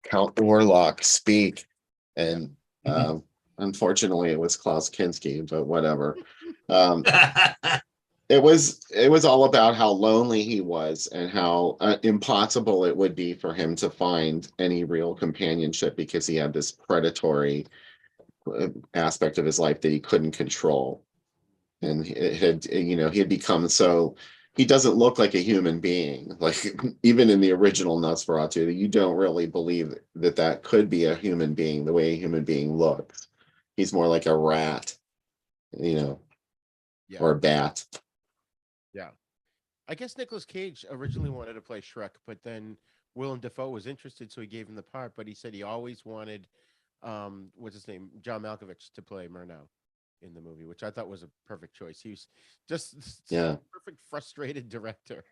Count Orlok speak, and unfortunately it was Klaus Kinski, but whatever. It was all about how lonely he was and how impossible it would be for him to find any real companionship because he had this predatory aspect of his life that he couldn't control, and it had he had become so. He doesn't look like a human being. Like, even in the original Nosferatu, you don't really believe that could be a human being the way a human being looks. He's more like a rat, or a bat. Yeah. I guess Nicolas Cage originally wanted to play Shrek, but then Willem Dafoe was interested, so he gave him the part. But he said he always wanted, what's his name, John Malkovich, to play Murnau in the movie, which I thought was a perfect choice. He was just perfect frustrated director.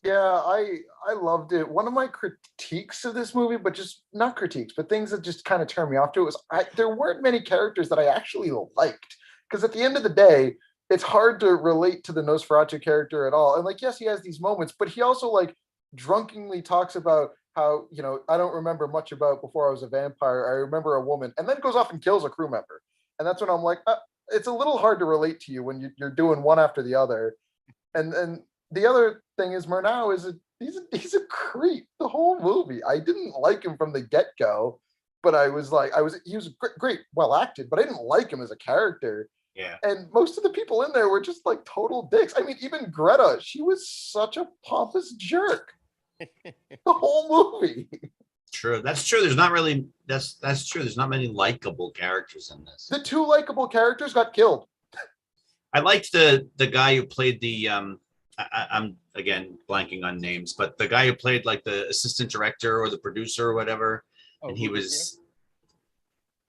Yeah, I loved it. One of my critiques of this movie, but just not critiques, but things that just kind of turned me off to it, was there weren't many characters that I actually liked. Because at the end of the day, it's hard to relate to the Nosferatu character at all. And like, yes, he has these moments, but he also like drunkenly talks about how, I don't remember much about before I was a vampire. I remember a woman, and then goes off and kills a crew member. And that's when I'm like, it's a little hard to relate to you when you're doing one after the other. And the other thing is, Murnau he's a creep the whole movie. I didn't like him from the get-go, but he was great, well acted, but I didn't like him as a character. Yeah. And most of the people in there were just like total dicks. I mean, even Greta, she was such a pompous jerk the whole movie. True. That's true. There's not really that's true. There's not many likable characters in this. The two likable characters got killed. I liked the guy who played the I'm again blanking on names, but the guy who played like the assistant director or the producer or whatever, and he was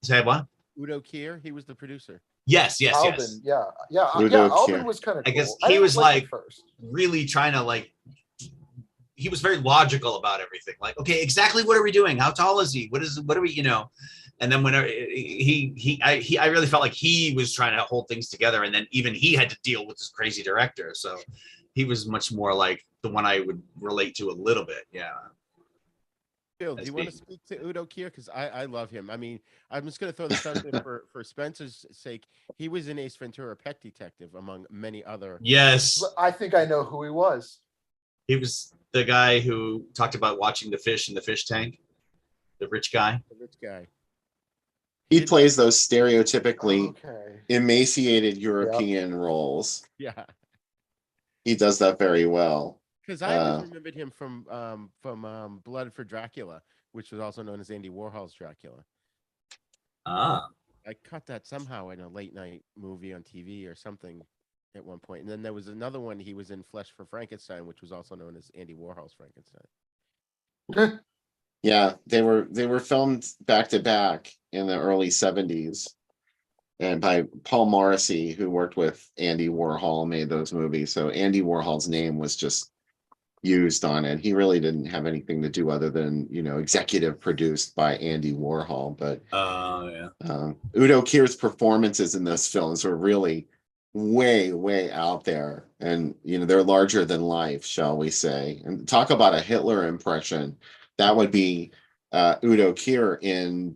say what? Udo Kier, he was the producer. Yes. Alvin, yeah. Udo Alvin Kier. was kind of I cool. guess he was like first. really trying to like. He was very logical about everything. Like, okay, exactly what are we doing? How tall is he? What are we? And then whenever I really felt like he was trying to hold things together, and then even he had to deal with this crazy director. So he was much more like the one I would relate to a little bit. Yeah. Bill, do you want to speak to Udo Kier? Because I love him. I mean, I'm just going to throw this out there for Spencer's sake. He was in Ace Ventura: Pet Detective, among many other. Yes. I think I know who he was. He was the guy who talked about watching the fish in the fish tank. The rich guy. The rich guy. He plays those stereotypically emaciated European roles. Yeah. He does that very well. Because I always remembered him from Blood for Dracula, which was also known as Andy Warhol's Dracula. Ah. I caught that somehow in a late night movie on TV or something at one point. And then there was another one he was in, Flesh for Frankenstein, which was also known as Andy Warhol's Frankenstein. Yeah, they were filmed back to back in the early 70s. And by Paul Morrissey, who worked with Andy Warhol, made those movies. So Andy Warhol's name was just used on it. He really didn't have anything to do other than, executive produced by Andy Warhol. But Udo Kier's performances in those films were really way, way out there. And, they're larger than life, shall we say. And talk about a Hitler impression. that would be Udo Kier in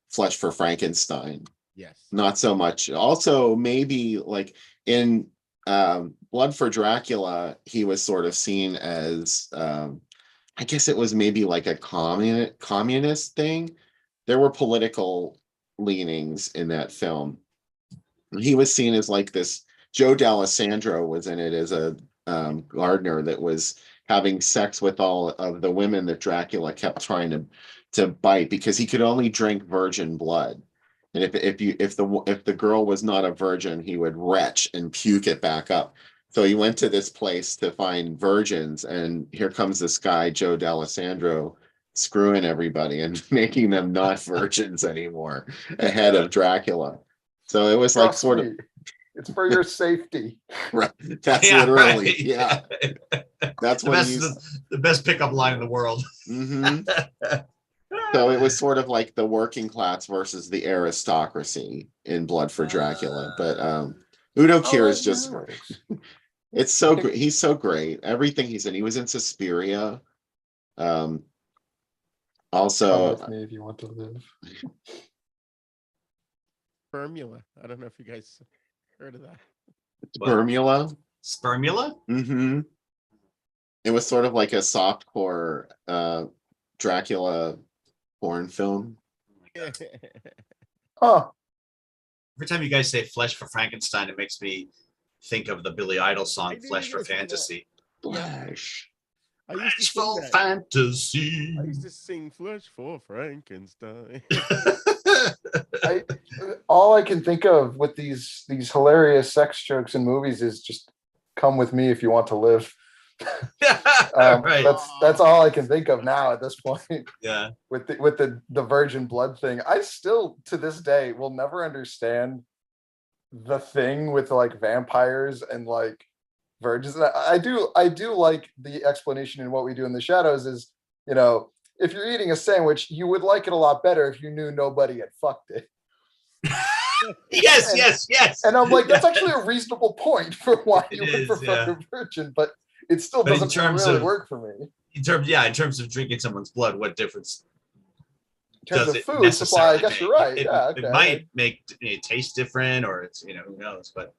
Flesh for Frankenstein. Yes. Not so much. Also, maybe like in Blood for Dracula, he was sort of seen as, I guess it was maybe like a communist thing. There were political leanings in that film. He was seen as like this. Joe D'Alessandro was in it as a gardener that was having sex with all of the women that Dracula kept trying to bite because he could only drink virgin blood. And if the girl was not a virgin, he would retch and puke it back up. So he went to this place to find virgins, and here comes this guy, Joe D'Alessandro, screwing everybody and making them not virgins anymore ahead of Dracula. So it was like Trust sort me, it's for your safety. right. That's Yeah, literally, right. yeah. That's The what best, the best pickup line in the world. hmm So it was sort of like the working class versus the aristocracy in Blood for Dracula. But Udo Kier is just, it's so great. He's so great. Everything he's in. He was in Suspiria. Come Also, with me if you want to live. Formula. I don't know if you guys heard of that. Spermula. Spermula? Mm-hmm. It was sort of like a softcore Dracula porn film. Oh, Every time you guys say Flesh for Frankenstein, it makes me think of the Billy Idol song I knew Flesh you for were gonna say that. Fantasy. Flash. I used to Flesh sing for that. Fantasy. I used to sing Flesh for Frankenstein. all I can think of with these hilarious sex jokes in movies is just come with me if you want to live. Right. That's all I can think of now at this point. Yeah. With the virgin blood thing, I still to this day will never understand the thing with like vampires and like virgins. And I do like the explanation in What We Do in the Shadows is, you know, if you're eating a sandwich, you would like it a lot better if you knew nobody had fucked it. Yes. And I'm like, that's actually a reasonable point for why It you would is, prefer yeah. a virgin, but it still But in doesn't terms really of- work for me. In terms of drinking someone's blood, what difference In terms does of it food supply, I necessarily guess you're make? right. It, Yeah, it okay. might make it taste different, or it's, you know, who knows. But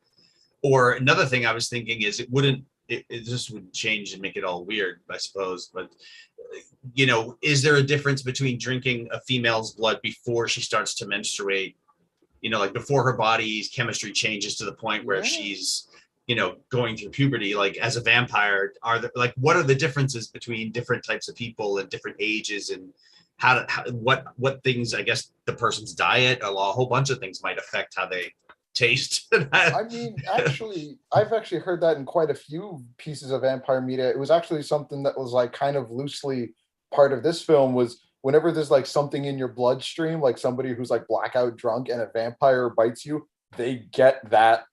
or another thing I was thinking is it just would change and make it all weird, I suppose. But you know, is there a difference between drinking a female's blood before she starts to menstruate? You know, like before her body's chemistry changes to the point where Yeah. she's, you know, going through puberty. Like as a vampire, are there like what are the differences between different types of people at different ages, and what things, I guess the person's diet, a whole bunch of things might affect how they taste. I mean, I've actually heard that in quite a few pieces of vampire media. It was actually something that was like kind of loosely part of this film was whenever there's like something in your bloodstream, like somebody who's like blackout drunk and a vampire bites you, they get that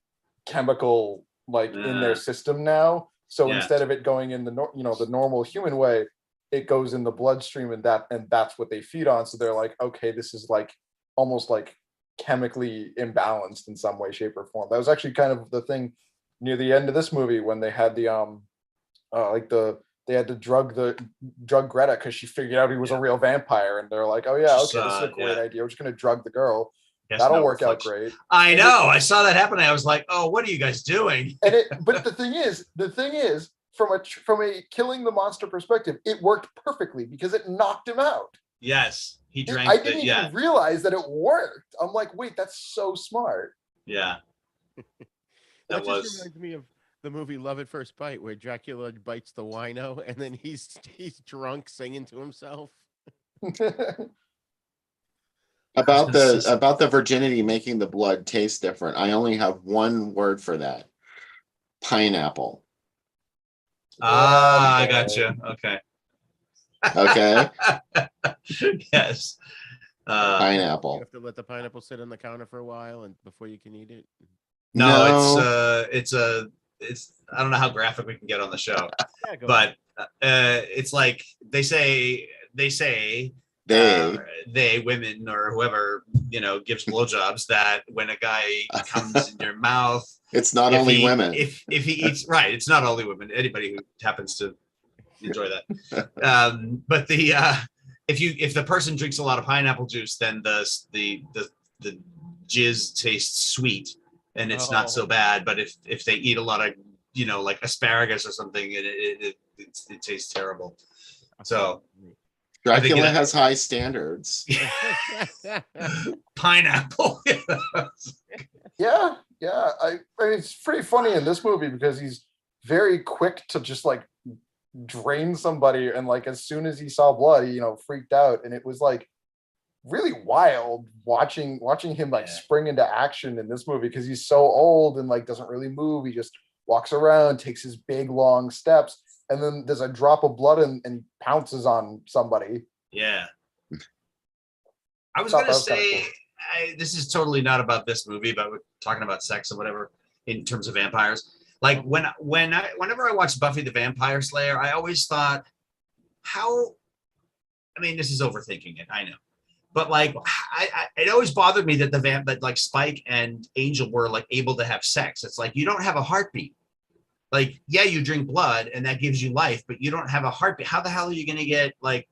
chemical like in their system now. So Yeah. instead of it going in the the normal human way, it goes in the bloodstream, and that's what they feed on. So they're like, okay, this is like almost like chemically imbalanced in some way, shape, or form. That was actually kind of the thing near the end of this movie when they had the they had to drug Greta because she figured out he was a real vampire, and they're like, oh yeah, okay, this is a great idea. We're just gonna drug the girl. Yes, That'll no work out reflection. great. I know. I saw that happening. I was like, oh, what are you guys doing? But the thing is, from a killing the monster perspective, it worked perfectly because it knocked him out. Yes, he drank. I didn't even realize that it worked. I'm like, wait, that's so smart. Yeah. That just reminds me of the movie Love at First Bite, where Dracula bites the wino and then he's drunk singing to himself. About the virginity making the blood taste different. I only have one word for that. Pineapple. Ah, I gotcha. Okay. Okay. Yes. You Pineapple. have to let the pineapple sit on the counter for a while and before you can eat it. No, it's I don't know how graphic we can get on the show, Yeah, go but it's like they say they women or whoever, you know, gives blowjobs, that when a guy comes in your mouth, it's not only women. If he eats right, it's not only women. Anybody who happens to enjoy that. But the if the person drinks a lot of pineapple juice, then the jizz tastes sweet and it's not so bad. But if they eat a lot of like asparagus or something, it tastes terrible. So Dracula has high standards. Pineapple. Yeah. I mean, it's pretty funny in this movie because he's very quick to just like drain somebody, and like as soon as he saw blood, he freaked out, and it was like really wild watching him like spring into action in this movie because he's so old and like doesn't really move. He just walks around, takes his big long steps, and then there's a drop of blood and he pounces on somebody. Yeah. I was gonna say this is totally not about this movie, but we're talking about sex or whatever in terms of vampires. Like whenever I watched Buffy the Vampire Slayer, I always thought, this is overthinking it, I know. But like it always bothered me that that like Spike and Angel were like able to have sex. It's like you don't have a heartbeat. Like, yeah, you drink blood and that gives you life, but you don't have a heartbeat. How the hell are you gonna get like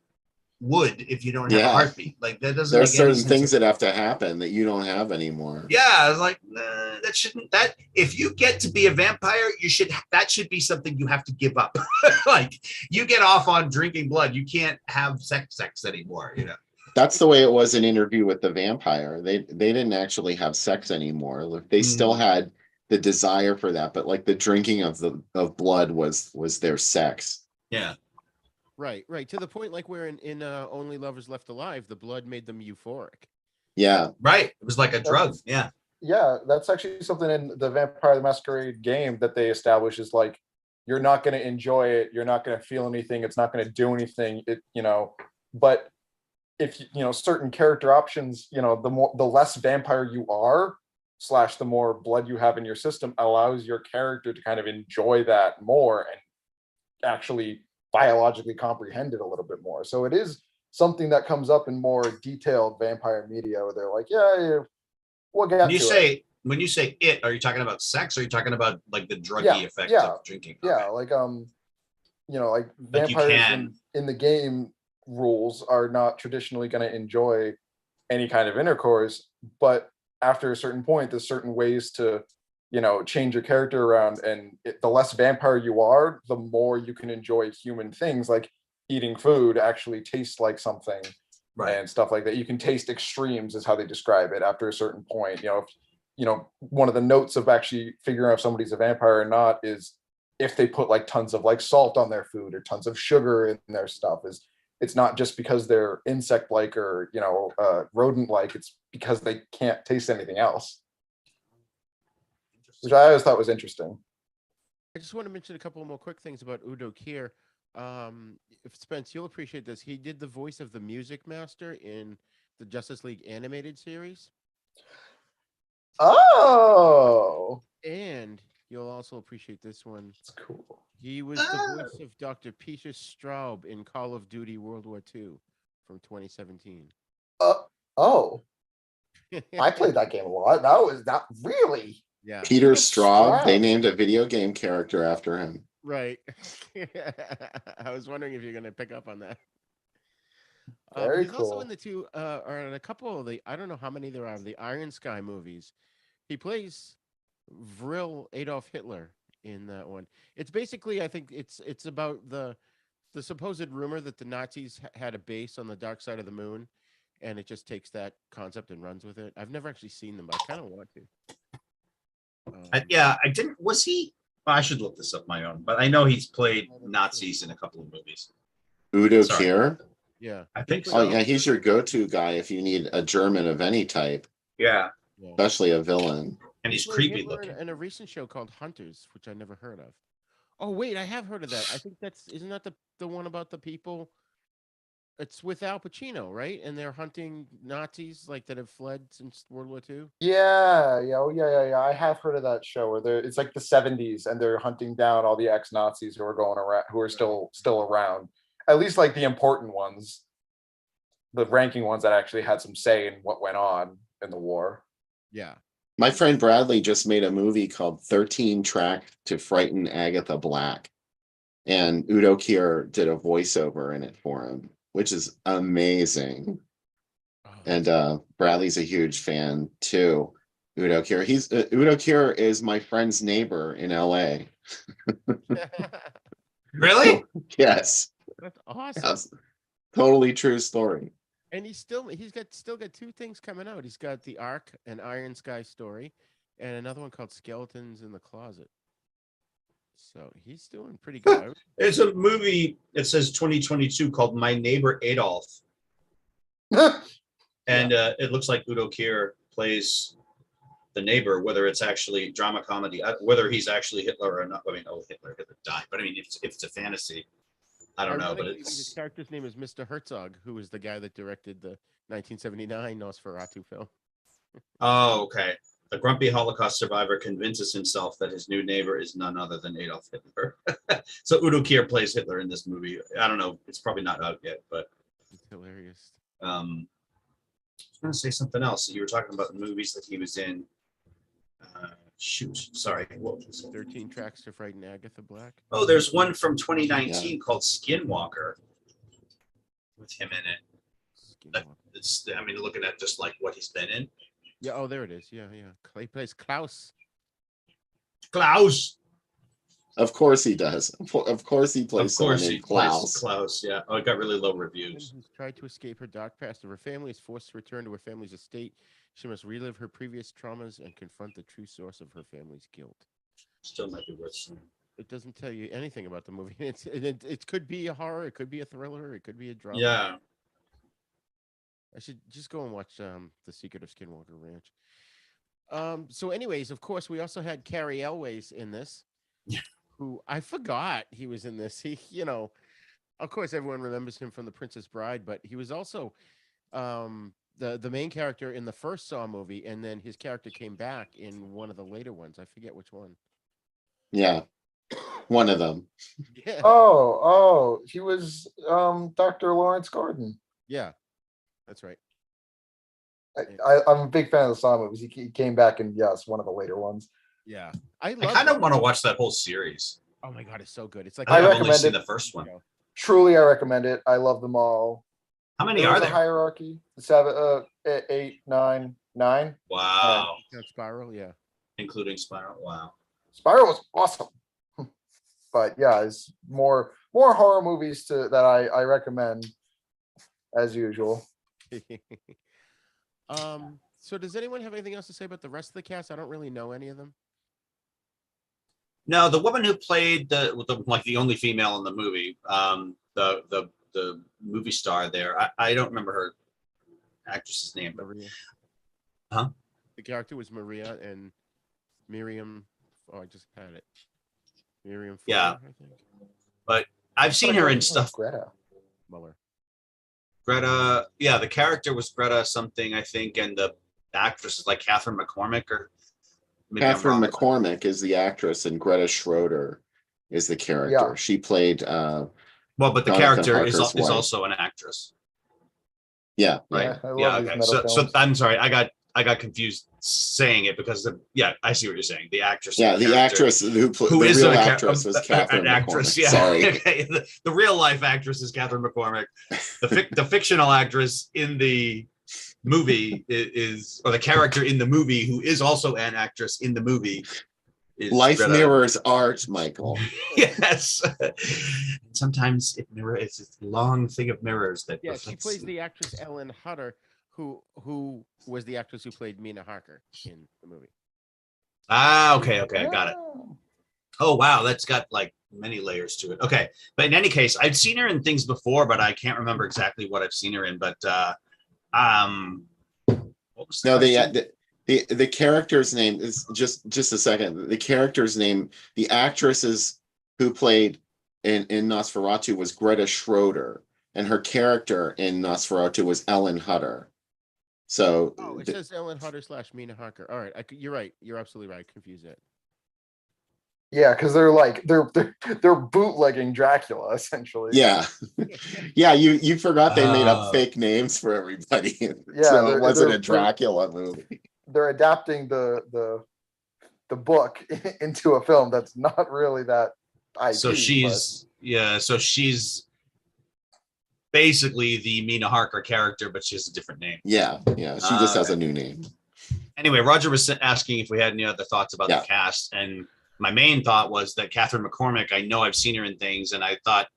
wood if you don't have a heartbeet? Like that doesn't. There's certain things that have to happen that you don't have anymore. Yeah, I was like, that if you get to be a vampire, that should be something you have to give up. Like you get off on drinking blood, you can't have sex anymore. That's the way it was in Interview with the Vampire. They didn't actually have sex anymore. They still had the desire for that, but like the drinking of blood was their sex. Yeah. Right. To the point like where in Only Lovers Left Alive, the blood made them euphoric. Yeah. Right. It was like a drug. Yeah. Yeah, that's actually something in the Vampire the Masquerade game that they establish is like, you're not going to enjoy it. You're not going to feel anything. It's not going to do anything. But if certain character options, the less vampire you are, / the more blood you have in your system allows your character to kind of enjoy that more and actually biologically comprehend it a little bit more. So it is something that comes up in more detailed vampire media where they're like, yeah, we'll get to it. When you say it, are you talking about sex or are you talking about like the druggy effect of drinking? Yeah, like like vampires in the game rules are not traditionally going to enjoy any kind of intercourse, but after a certain point, there's certain ways to change your character around, and the less vampire you are, the more you can enjoy human things like eating food actually tastes like something, right? And stuff like that. You can taste extremes is how they describe it after a certain point. One of the notes of actually figuring out if somebody's a vampire or not is if they put like tons of like salt on their food or tons of sugar in their stuff. It's not just because they're insect-like or rodent-like. It's because they can't taste anything else, which I always thought was interesting. I just want to mention a couple more quick things about Udo Kier. If Spence, you'll appreciate this. He did the voice of the Music Master in the Justice League animated series. Oh. And you'll also appreciate this one. It's cool. He was the voice of Dr. Peter Straub in Call of Duty World War II from 2017. I played that game a lot. That was not really. Yeah. Peter Straub. They named a video game character after him. Right. I was wondering if you're going to pick up on that. Very he's cool. also in the two, or in a couple of I don't know how many there are, the Iron Sky movies. He plays Vril Adolf Hitler in that one. It's basically, I think it's about the supposed rumor that the Nazis had a base on the dark side of the moon, and it just takes that concept and runs with it. I've never actually seen them, but I kind of want to. I didn't. Was he? Well, I should look this up my own, but I know he's played Nazis in a couple of movies. Udo Kier? Yeah. I think so. Oh, yeah, he's your go-to guy if you need a German of any type. Yeah. Especially a villain. And he's creepy looking. In a recent show called Hunters, which I never heard of. Oh, wait, I have heard of that. I think isn't that the one about the people? It's with Al Pacino, right? And they're hunting Nazis like that have fled since World War II. Yeah. I have heard of that show where it's like the 70s and they're hunting down all the ex-Nazis who are going around, who are still around. At least like the important ones, the ranking ones that actually had some say in what went on in the war. Yeah. My friend Bradley just made a movie called 13 Track to Frighten Agatha Black. and Udo Kier did a voiceover in it for him, which is amazing. Oh, And Bradley's a huge fan too. Udo Kier. Udo Kier is my friend's neighbor in LA. Really? Yes. that's awesome. Yes. Totally true story. And still got two things coming out. He's got the Ark and Iron Sky story, and another one called Skeletons in the Closet. So he's doing pretty good. It's a movie. It says 2022 called My Neighbor Adolf, and it looks like Udo Kier plays the neighbor. Whether it's actually drama comedy, whether he's actually Hitler or not. I mean, Hitler died, but I mean, if it's a fantasy, I don't know. But his character's name is Mr. Herzog, who is the guy that directed the 1979 Nosferatu film. Oh, okay. A grumpy Holocaust survivor convinces himself that his new neighbor is none other than Adolf Hitler. So Udo Kier plays Hitler in this movie. I don't know. It's probably not out yet, but it's hilarious. I was going to say something else. You were talking about the movies that he was in. Sorry. What was this? 13 Tracks to Frighten Agatha Black. Oh, there's one from 2019 called Skinwalker with him in it. I mean, looking at just like what he's been in. Yeah. Oh, there it is. Yeah. He plays Klaus. Klaus. Of course he does. Of course he plays. Of course he Klaus. plays Klaus. Yeah. Oh, it got really low reviews. Who's tried to escape her dark past of her family is forced to return to her family's estate. She must relive her previous traumas and confront the true source of her family's guilt. Still might be worth seeing. It doesn't tell you anything about the movie. It could be a horror. It could be a thriller. It could be a drama. Yeah. I should just go and watch The Secret of Skinwalker Ranch. So anyways, of course, we also had Cary Elwes in this, who I forgot he was in this. He, of course, everyone remembers him from The Princess Bride, but he was also the main character in the first Saw movie, and then his character came back in one of the later ones. I forget which one. Yeah, one of them. Yeah. Oh, he was Dr. Lawrence Gordon. Yeah. That's right. I'm a big fan of the Saw movies. He came back in one of the later ones. Yeah, I kind of want to watch that whole series. Oh my god, it's so good. It's like I've only recommend seen it. the first one. Truly, I recommend it. I love them all. How many There's are a there? hierarchy. 7, 8, 9, 9. Wow. Spiral, yeah. Including Spiral. Wow. Spiral was awesome. But yeah, it's more horror movies that I recommend as usual. So does anyone have anything else to say about the rest of the cast? I don't really know any of them. No, the woman who played the only female in the movie, the movie star there, I don't remember her actress's name. But... Maria. Huh? The character was Maria and Miriam. Oh, I just had it. Miriam. Fuller, Yeah. I think. But I've seen her in stuff. Greta Muller. Greta, yeah, the character was Greta something, I think, and the actress is like Catherine McCormick or maybe I'm Catherine wrong. McCormick is the actress, and Greta Schroeder is the character. Yeah. She played. Well, but the Jonathan character is Harker's wife. also an actress, Yeah, right? I love Yeah. these Okay. metal So films. I'm sorry, I got confused saying it because I see what you're saying. The actress. yeah. The character, actress who the is real actress was Catherine an actress. McCormick. Yeah. Sorry. Okay. The real life actress is Catherine McCormick. The fictional actress in the movie is, or the character in the movie who is also an actress in the movie. Is Life Greta. mirrors art, Michael. Yes. Sometimes it's a long thing of mirrors that. Yeah, she plays the actress Ellen Hutter, who was the actress who played Mina Harker in the movie. Okay, I got it. Oh wow, that's got like many layers to it. Okay, but in any case, I've seen her in things before, but I can't remember exactly what I've seen her in. But what was the question? The character's name is just a second. The character's name, the actresses who played in Nosferatu was Greta Schroeder, and her character in Nosferatu was Ellen Hutter. So it says Ellen Hutter / Mina Harker. All right, you're right. You're absolutely right. Confuse it. Yeah, because they're bootlegging Dracula essentially. yeah, yeah. You forgot they made up fake names for everybody. Yeah, so it wasn't they're- a Dracula movie. They're adapting the book into a film that's not really that IP. So she's Yeah, so she's basically the Mina Harker character, but she has a different name. Yeah. She just has a new name. Anyway, Roger was asking if we had any other thoughts about the cast, and my main thought was that Catherine McCormick, I know I've seen her in things, and I thought,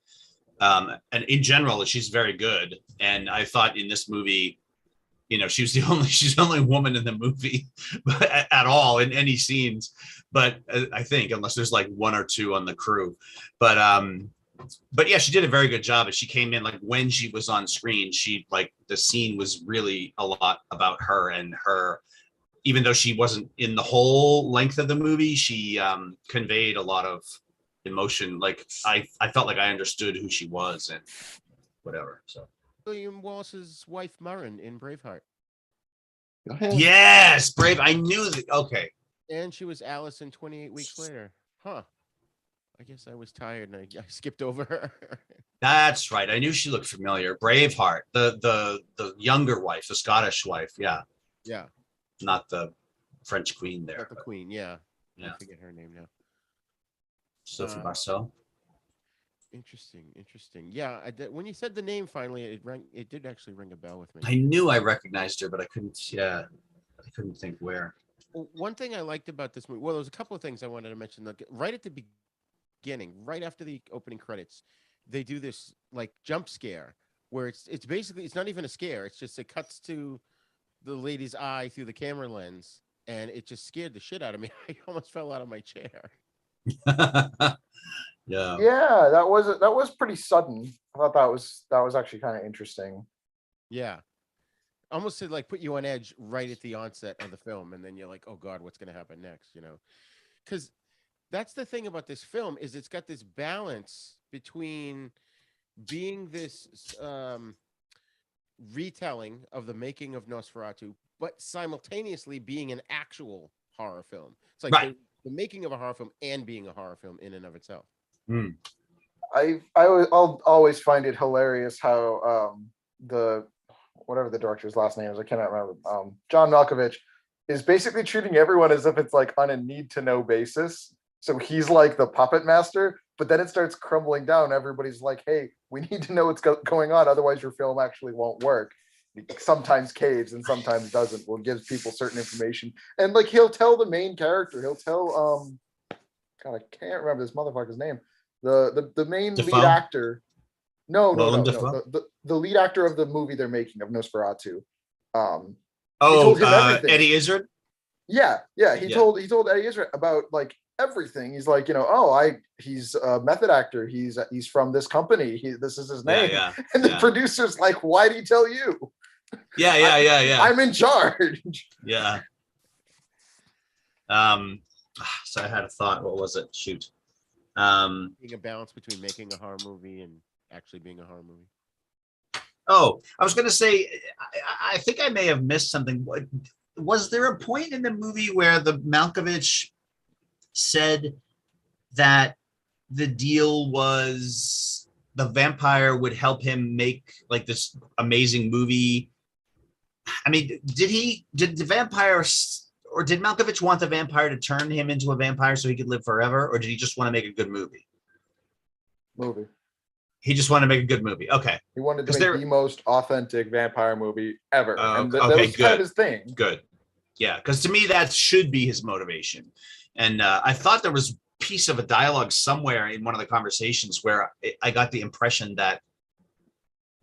and in general, she's very good. And I thought in this movie, you know, she's the only woman in the movie at all in any scenes. But I think unless there's like one or two on the crew, but yeah, she did a very good job. And she came in like when she was on screen, she like the scene was really a lot about her and her. Even though she wasn't in the whole length of the movie, she conveyed a lot of emotion. Like I felt like I understood who she was and whatever. So William Wallace's wife Murren in Braveheart. Go ahead. yes, Brave. I knew that. Okay. And she was Alice in 28 Weeks Later. Huh. I guess I was tired and I skipped over her. That's right. I knew she looked familiar. Braveheart, the younger wife, the Scottish wife. Yeah. Yeah. Not the French queen there. Not the queen. Yeah. Yeah. I forget her name now. Sophie Marceau. Interesting. Yeah, when you said the name finally, it did actually ring a bell with me. I knew I recognized her, but I couldn't. Yeah, I couldn't think where. Well, one thing I liked about this movie, well, there was a couple of things I wanted to mention. Like, right at the beginning, right after the opening credits, they do this like jump scare where it's basically it's not even a scare. It's just it cuts to the lady's eye through the camera lens, and it just scared the shit out of me. I almost fell out of my chair. Yeah. Yeah, that was pretty sudden. I thought that was actually kind of interesting. Yeah. Almost to like put you on edge right at the onset of the film, and then you're like, oh God, what's gonna happen next? You know? Because that's the thing about this film is it's got this balance between being this retelling of the making of Nosferatu, but simultaneously being an actual horror film. It's like the making of a horror film and being a horror film in and of itself. Mm. I'll always find it hilarious how the whatever the director's last name is, I cannot remember. John Malkovich is basically treating everyone as if it's like on a need to know basis. So he's like the puppet master, but then it starts crumbling down. Everybody's like, hey, we need to know what's going on. Otherwise your film actually won't work. Sometimes caves and sometimes doesn't. Well, gives people certain information. And like, he'll tell the main character, he'll tell, God, I can't remember this motherfucker's name. The main Defoe? lead actor. No. The lead actor of the movie they're making of Nosferatu. Eddie Izzard. Yeah. He told Eddie Izzard about like everything. He's like, he's a method actor. He's from this company. This is his name. Yeah. And the producer's like, why did he tell you? Yeah. I'm in charge. Yeah. So I had a thought. What was it? Shoot. Being a balance between making a horror movie and actually being a horror movie. Oh, I was going to say, I think I may have missed something. Was there a point in the movie where the Malkovich said that the deal was the vampire would help him make like this amazing movie? I mean, did the vampire, or did Malkovich want the vampire to turn him into a vampire so he could live forever? Or did he just want to make a good movie? He just wanted to make a good movie. Okay. He wanted to make the most authentic vampire movie ever. And that was good. kind of his thing. Good. Yeah, because to me, that should be his motivation. And I thought there was a piece of a dialogue somewhere in one of the conversations where I got the impression that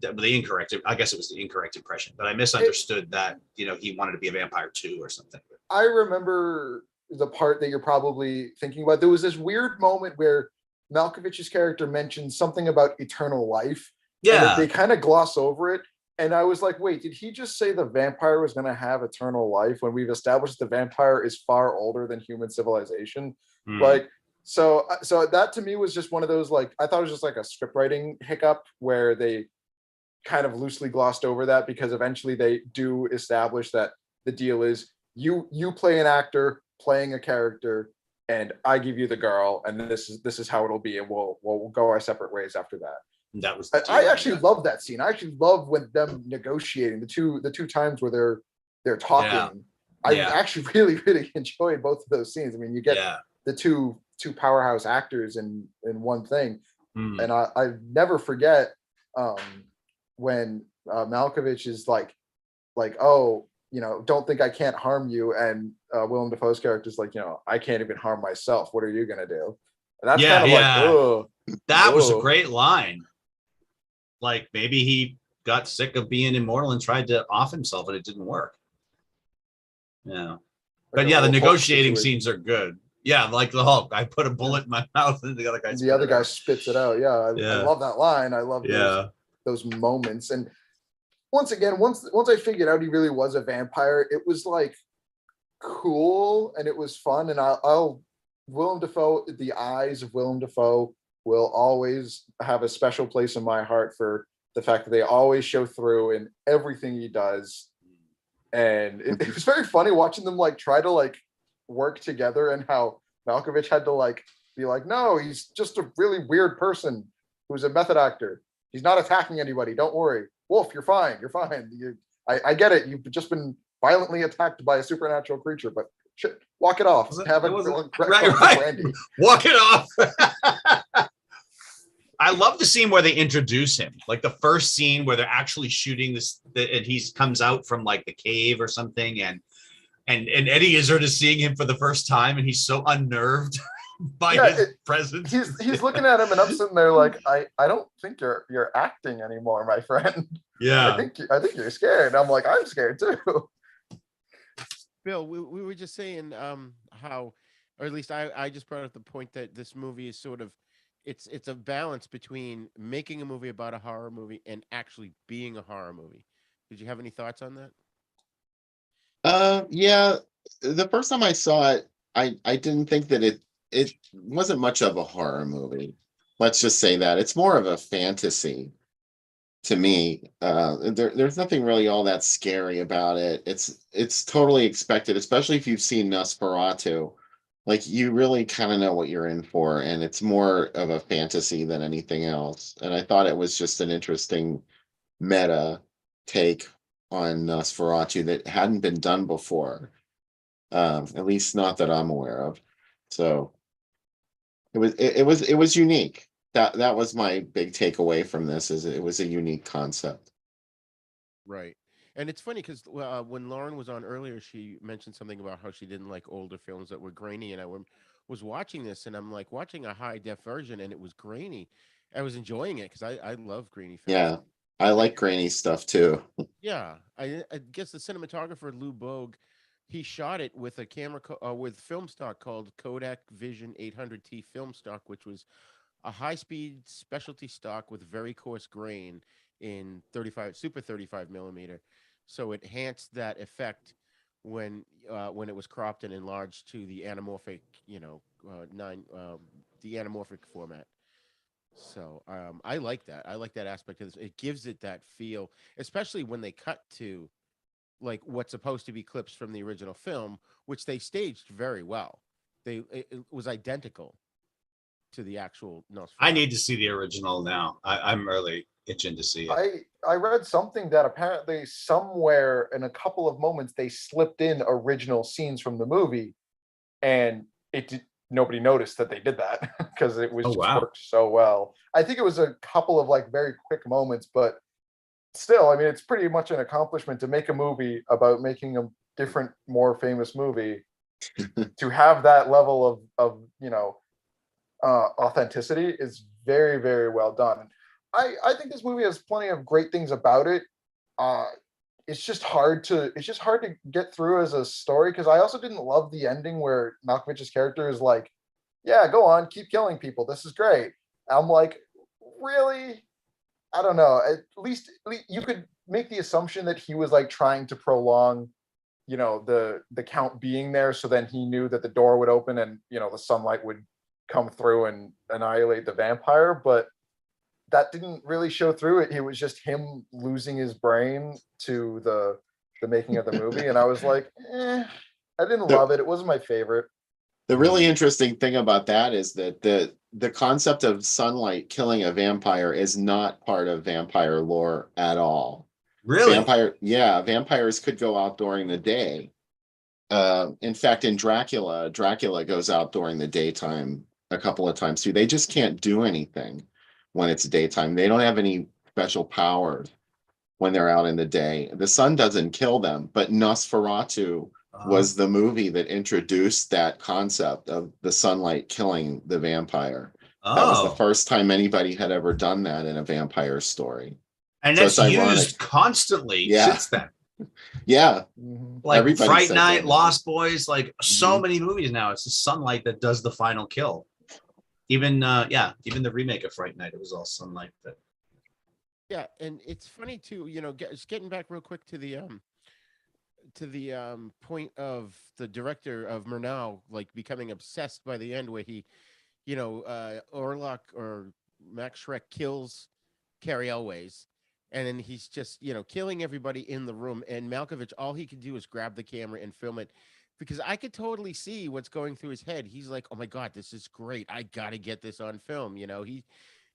I guess it was the incorrect impression, but I misunderstood that, he wanted to be a vampire too or something. I remember the part that you're probably thinking about. There was this weird moment where Malkovich's character mentioned something about eternal life. Yeah. And they kind of gloss over it. And I was like, wait, did he just say the vampire was going to have eternal life when we've established the vampire is far older than human civilization? Like, so that to me was just one of those, like, I thought it was just like a script writing hiccup where they kind of loosely glossed over that, because eventually they do establish that the deal is you play an actor playing a character, and I give you the girl, and this is how it'll be, and we'll go our separate ways after that. That was. I actually love that scene. I actually love when them negotiating the two times where they're talking. Yeah. I actually really enjoyed both of those scenes. I mean, you get the two powerhouse actors in one thing, Mm. And I never forget when Malkovich is like, oh, don't think I can't harm you, and Willem Dafoe's character is like, I can't even harm myself. What are you gonna do? And that's Yeah, kind of like, oh, that was a great line. Like maybe he got sick of being immortal and tried to off himself, and it didn't work. Yeah, but yeah, the negotiating scenes are good. Yeah, like the Hulk. I put a bullet in my mouth, and the other guy spits it out. Yeah, I love that line. I love those moments. And once again, once I figured out he really was a vampire, it was like cool and it was fun. And I'll Willem Dafoe, the eyes of Willem Dafoe will always have a special place in my heart for the fact that they always show through in everything he does. And it was very funny watching them like try to like work together, and how Malkovich had to like be like, no, he's just a really weird person who's a method actor. He's not attacking anybody. Don't worry. Wolf, you're fine. You're fine. I get it. You've just been violently attacked by a supernatural creature, but shit, walk it off. Have right. Brandy. Walk it off. I love the scene where they introduce him, like the first scene where they're actually shooting this, and he comes out from like the cave or something, and Eddie Izzard is seeing him for the first time, and he's so unnerved by his presence. He's looking at him, and I'm sitting there like, I don't think you're acting anymore, my friend. Yeah, I think you're scared. I'm like, I'm scared too. Bill, we were just saying how, or at least I just brought up the point that this movie is sort of, it's a balance between making a movie about a horror movie and actually being a horror movie. Did you have any thoughts on that? Yeah, the first time I saw it, I didn't think that it wasn't much of a horror movie. Let's just say that it's more of a fantasy to me. There's nothing really all that scary about it. It's totally expected, especially if you've seen Nosferatu. Like, you really kind of know what you're in for, and it's more of a fantasy than anything else. And I thought it was just an interesting meta take on Nosferatu that hadn't been done before, at least not that I'm aware of. So it was unique. That was my big takeaway from this, is it was a unique concept. Right. And it's funny because when Lauren was on earlier, she mentioned something about how she didn't like older films that were grainy. And I was watching this, and I'm like watching a high def version, and it was grainy. I was enjoying it because I love grainy films. Yeah, I like grainy stuff too. Yeah, I guess the cinematographer Lou Bogue, he shot it with a camera with film stock called Kodak Vision 800T film stock, which was a high-speed specialty stock with very coarse grain in 35 millimeter. So it enhanced that effect when it was cropped and enlarged to the anamorphic, the anamorphic format. So I like that. I like that aspect of this. It gives it that feel, especially when they cut to like what's supposed to be clips from the original film, which they staged very well. It was identical to the actual Nosferatu. I need to see the original now. I'm really itching to see it. I read something that apparently somewhere in a couple of moments they slipped in original scenes from the movie, and nobody noticed that they did that because it was worked so well. I think it was a couple of like very quick moments, but still, I mean, it's pretty much an accomplishment to make a movie about making a different, more famous movie to have that level of authenticity is very, very well done. I think this movie has plenty of great things about it. It's just hard to get through as a story, because I also didn't love the ending where Malkovich's character is like, yeah, go on, keep killing people. This is great. I'm like, really? I don't know. At least you could make the assumption that he was like trying to prolong, the count being there, so then he knew that the door would open and the sunlight would come through and annihilate the vampire, but that didn't really show through. It was just him losing his brain to the making of the movie, and I was like, I didn't love it. It wasn't my favorite. The really interesting thing about that is that the concept of sunlight killing a vampire is not part of vampire lore at all. Really? Vampires could go out during the day. In fact, in Dracula goes out during the daytime a couple of times too. They just can't do anything. when it's daytime. They don't have any special powers when they're out in the day. The sun doesn't kill them, but Nosferatu was the movie that introduced that concept of the sunlight killing the vampire. That was the first time anybody had ever done that in a vampire story. And So that's it's used ironic. constantly since then. Yeah. Like Everybody Fright says Night, that. Lost Boys, like so many movies now. It's the sunlight that does the final kill. Even even the remake of Fright Night, it was all sunlight. That Yeah, and it's funny too. Just getting back real quick to the point of the director of Murnau like becoming obsessed by the end, where he, Orlok or Max Schreck kills Carrie Elways, and then he's just killing everybody in the room. And Malkovich, all he could do is grab the camera and film it, because I could totally see what's going through his head. He's like, "Oh my God, this is great! I gotta get this on film."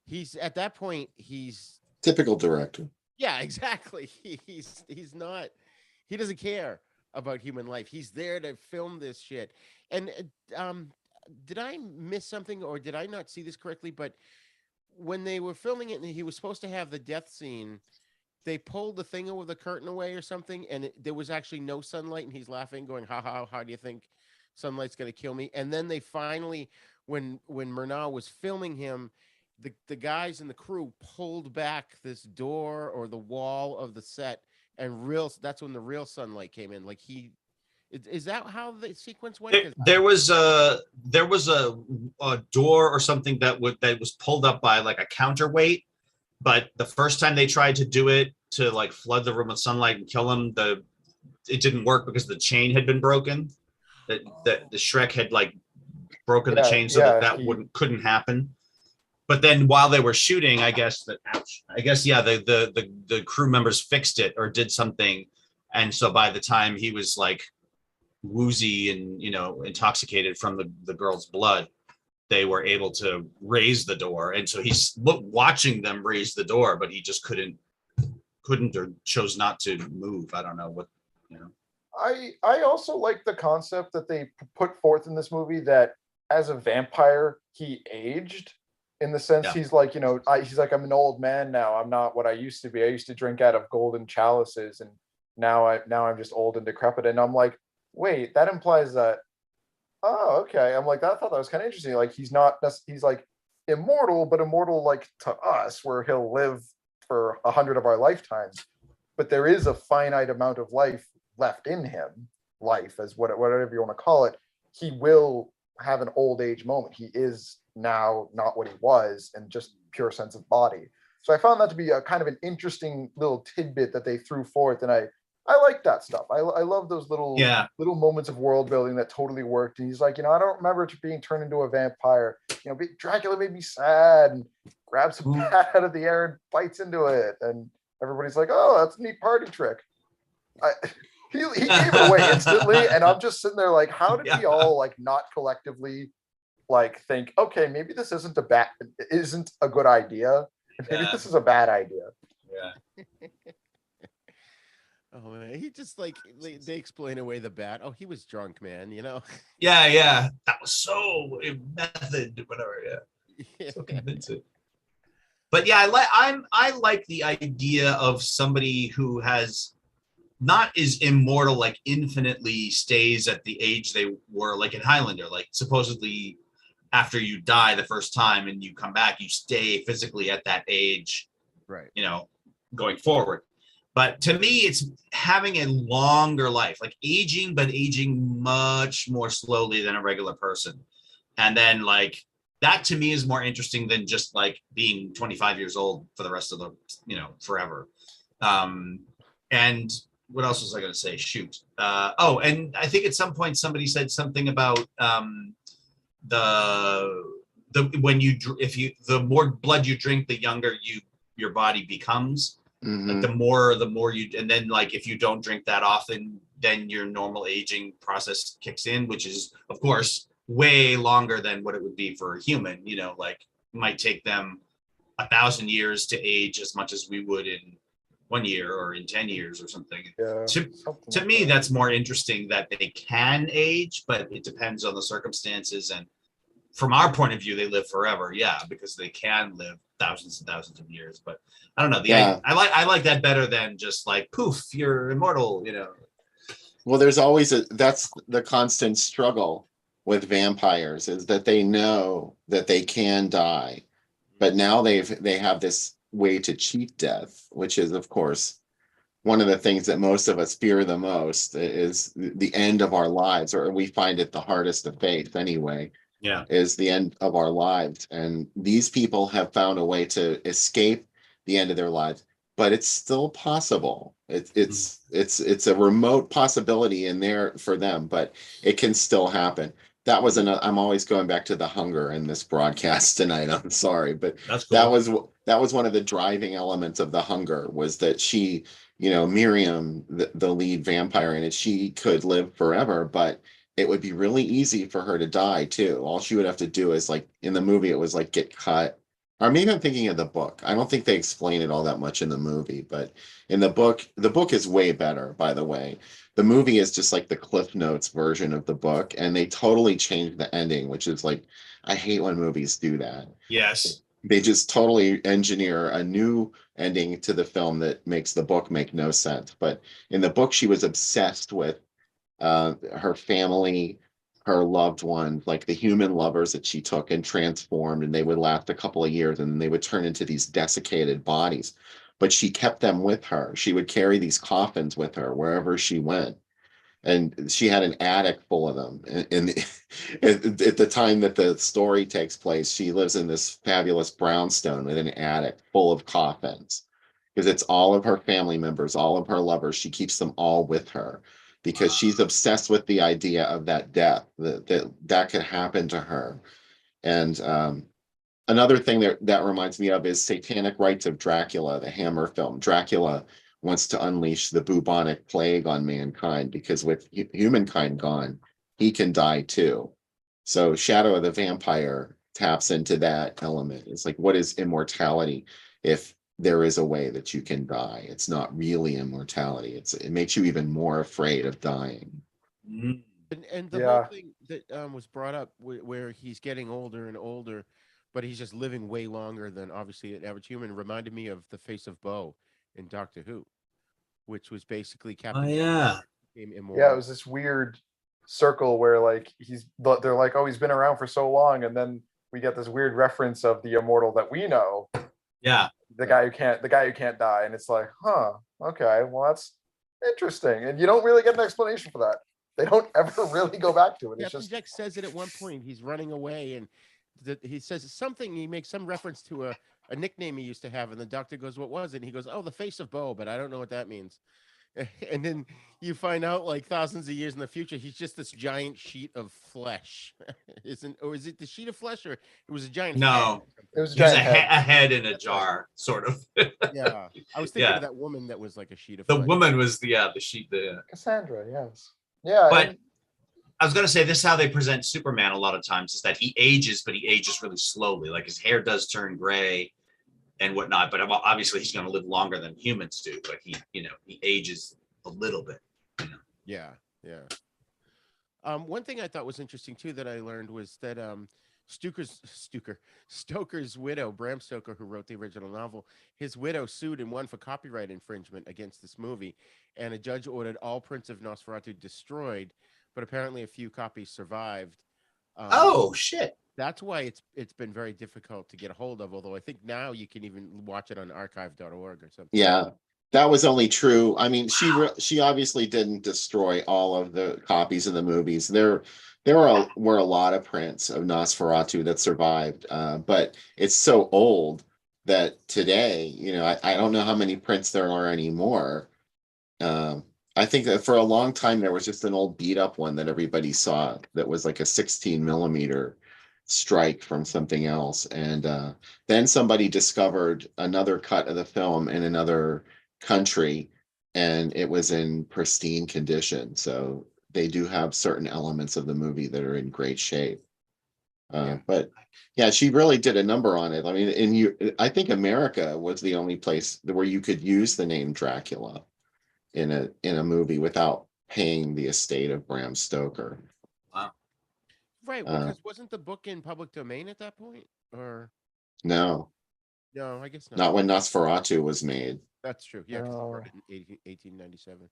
He's at that point. He's Typical director. Yeah, exactly. He's not. He doesn't care about human life. He's there to film this shit. And did I miss something, or did I not see this correctly? But when they were filming it and he was supposed to have the death scene, they pulled the thing over the curtain away or something, and there was actually no sunlight, and he's laughing, going, "Ha ha! How do you think sunlight's going to kill me?" And then they finally, when Murnau was filming him, the guys in the crew pulled back this door or the wall of the set, and that's when the real sunlight came in. Like is that how the sequence went? there was a door or something that was pulled up by like a counterweight, but the first time they tried to do it to like flood the room with sunlight and kill him, it didn't work because the chain had been broken. That the Shrek had like broken the chain so that couldn't happen. But then while they were shooting, the crew members fixed it or did something, and so by the time he was like woozy and intoxicated from the girl's blood, they were able to raise the door. And so he's watching them raise the door, but he just couldn't or chose not to move. I don't know what. I also like the concept that they put forth in this movie that as a vampire he aged, in the sense he's like, he's like, I'm an old man now. I'm not what I used to be. I used to drink out of golden chalices, and now I'm just old and decrepit. And I'm like, wait, that implies that. Oh, okay. I'm like, I thought that was kind of interesting. Like he's like immortal, but immortal like to us, where he'll live for 100 of our lifetimes. But there is a finite amount of life left in him. Life, as whatever you want to call it. He will have an old age moment. He is now not what he was, and just pure sense of body. So I found that to be a kind of an interesting little tidbit that they threw forth, and I like that stuff. I love those little moments of world building that totally worked. And he's like, I don't remember being turned into a vampire. Dracula made me sad, and grabs some bat out of the air and bites into it, and everybody's like, oh, that's a neat party trick. He gave it away instantly, and I'm just sitting there like, how did we all like not collectively like think, okay, maybe this isn't a good idea. Maybe this is a bad idea. Yeah. Oh man, he just like they explain away the bat. Oh, he was drunk, man. Yeah. That was so method, whatever. Yeah. So convincing. But yeah, I like the idea of somebody who has not is immortal, like infinitely stays at the age they were, like in Highlander, like supposedly after you die the first time and you come back, you stay physically at that age, right? Going forward. But to me, it's having a longer life, like aging, but aging much more slowly than a regular person. And then like that to me is more interesting than just like being 25 years old for the rest of the, forever. And what else was I going to say? Shoot. And I think at some point somebody said something about the more blood you drink, the younger your body becomes. Mm-hmm. Like the more you, and then like if you don't drink that often, then your normal aging process kicks in, which is of course way longer than what it would be for a human. Like it might take them 1,000 years to age as much as we would in 1 year or in 10 years or something. Yeah, to me, that's more interesting that they can age, but it depends on the circumstances. And from our point of view, they live forever. Yeah, because they can live. thousands and thousands of years. But I don't know. Yeah. I like that better than just like poof, you're immortal. You know. Well, that's the constant struggle with vampires, is that they know that they can die, but now they have this way to cheat death, which is, of course, one of the things that most of us fear the most, is the end of our lives, or we find it the hardest to face anyway, Yeah. is the end of our lives. And these people have found a way to escape the end of their lives, but it's still possible. It's a remote possibility in there for them, but it can still happen. That was I'm always going back to the hunger in this broadcast tonight. I'm sorry, but That's cool. that was one of the driving elements of the hunger, was that she, Miriam, the lead vampire in it, she could live forever, but it would be really easy for her to die too. All she would have to do is, like in the movie, it was like get cut. Or maybe I'm thinking of the book. I don't think they explain it all that much in the movie, but in the book is way better, by the way. The movie is just like the Cliff Notes version of the book, and they totally changed the ending, which is like, I hate when movies do that. Yes. They just totally engineer a new ending to the film that makes the book make no sense. But in the book, she was obsessed with her family, her loved ones, like the human lovers that she took and transformed, and they would last a couple of years and then they would turn into these desiccated bodies. But she kept them with her. She would carry these coffins with her wherever she went. And she had an attic full of them. And at the time that the story takes place, she lives in this fabulous brownstone with an attic full of coffins, because it's all of her family members, all of her lovers. She keeps them all with her because she's obsessed with the idea of that death, that could happen to her. And another thing that reminds me of is Satanic Rites of Dracula, the Hammer film. Dracula wants to unleash the bubonic plague on mankind, because with humankind gone, he can die too. So Shadow of the Vampire taps into that element. It's like, what is immortality if there is a way that you can die? It's not really immortality. It makes you even more afraid of dying. Mhm. And the whole thing that was brought up, where he's getting older and older, but he's just living way longer than obviously an average human, reminded me of the face of Bo in Doctor Who, which was basically Oh Captain yeah. became Yeah, it immortal. was this weird circle where like they're like, oh, he's been around for so long, and then we get this weird reference of the immortal that we know, Yeah. the guy who can't die, and it's like, huh, okay, well that's interesting, and you don't really get an explanation for that. They don't ever really go back to it. It's Captain just Jack says it at one point. He's running away, and he says something. He makes some reference to a nickname he used to have, and the doctor goes, "What was it?" And he goes, "Oh, the face of Bo," but I don't know what that means. And then you find out, like thousands of years in the future, he's just this giant sheet of flesh. Is it the sheet of flesh, or it was a giant head? No. it was a He was giant head. a head in a That's right. jar, sort of. Yeah, I was thinking Yeah. of that woman that was like a sheet of The flesh. woman was the sheet. Cassandra, yes, yeah, But and I was gonna say, this is how they present Superman a lot of times, is that he ages, but he ages really slowly. Like his hair does turn gray and whatnot, but obviously he's gonna live longer than humans do. But he ages a little bit. Yeah, yeah. One thing I thought was interesting too that I learned was that Stoker's widow, Bram Stoker, who wrote the original novel, his widow sued and won for copyright infringement against this movie, and a judge ordered all prints of Nosferatu destroyed, but apparently a few copies survived. Oh shit! That's why it's been very difficult to get a hold of. Although I think now you can even watch it on archive.org or something. Yeah, that was only true. I mean, she obviously didn't destroy all of the copies of the movies. Were a lot of prints of Nosferatu that survived, but it's so old that today, I don't know how many prints there are anymore. I think that for a long time there was just an old beat up one that everybody saw that was like a 16 millimeter strike from something else, and then somebody discovered another cut of the film in another country, and it was in pristine condition. So they do have certain elements of the movie that are in great shape. But yeah, she really did a number on it. I mean, I think America was the only place where you could use the name Dracula in a movie without paying the estate of Bram Stoker. Wow. Right, because wasn't the book in public domain at that point? Or No. No, I guess not. Not when Nosferatu was made. That's true. Yeah, 'cause it No. started in 1897.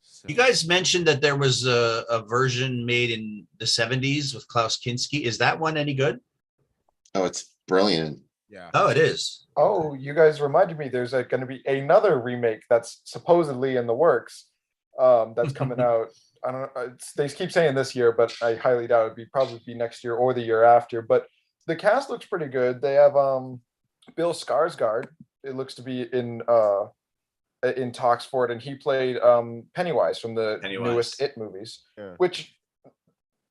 So, You guys mentioned that there was a version made in the 70s with Klaus Kinski. Is that one any good? Oh, it's brilliant. yeah. Oh, it is. Oh, you guys reminded me. There's going to be another remake that's supposedly in the works. That's coming out. I don't know. They keep saying this year, but I highly doubt it'd probably be next year or the year after. But the cast looks pretty good. They have Bill Skarsgård. It looks to be in talks for it, and he played Pennywise from the newest It movies. Yeah. Which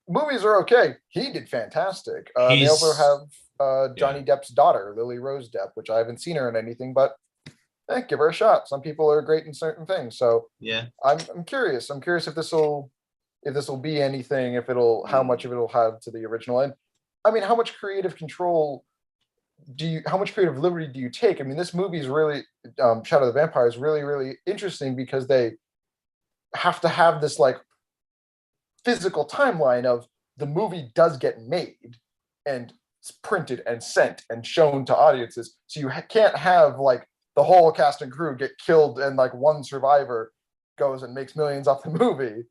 movies are okay. He did fantastic. They also have Johnny Depp's daughter, Lily Rose Depp, which I haven't seen her in anything, but give her a shot. Some people are great in certain things. So yeah, I'm curious. I'm curious if this will be anything, how much of it'll have to the original. And I mean, how much creative control how much creative liberty do you take? I mean, this movie is really Shadow of the Vampire is really, really interesting because they have to have this like physical timeline of the movie does get made and it's printed and sent and shown to audiences. So you can't have like the whole cast and crew get killed and like one survivor goes and makes millions off the movie.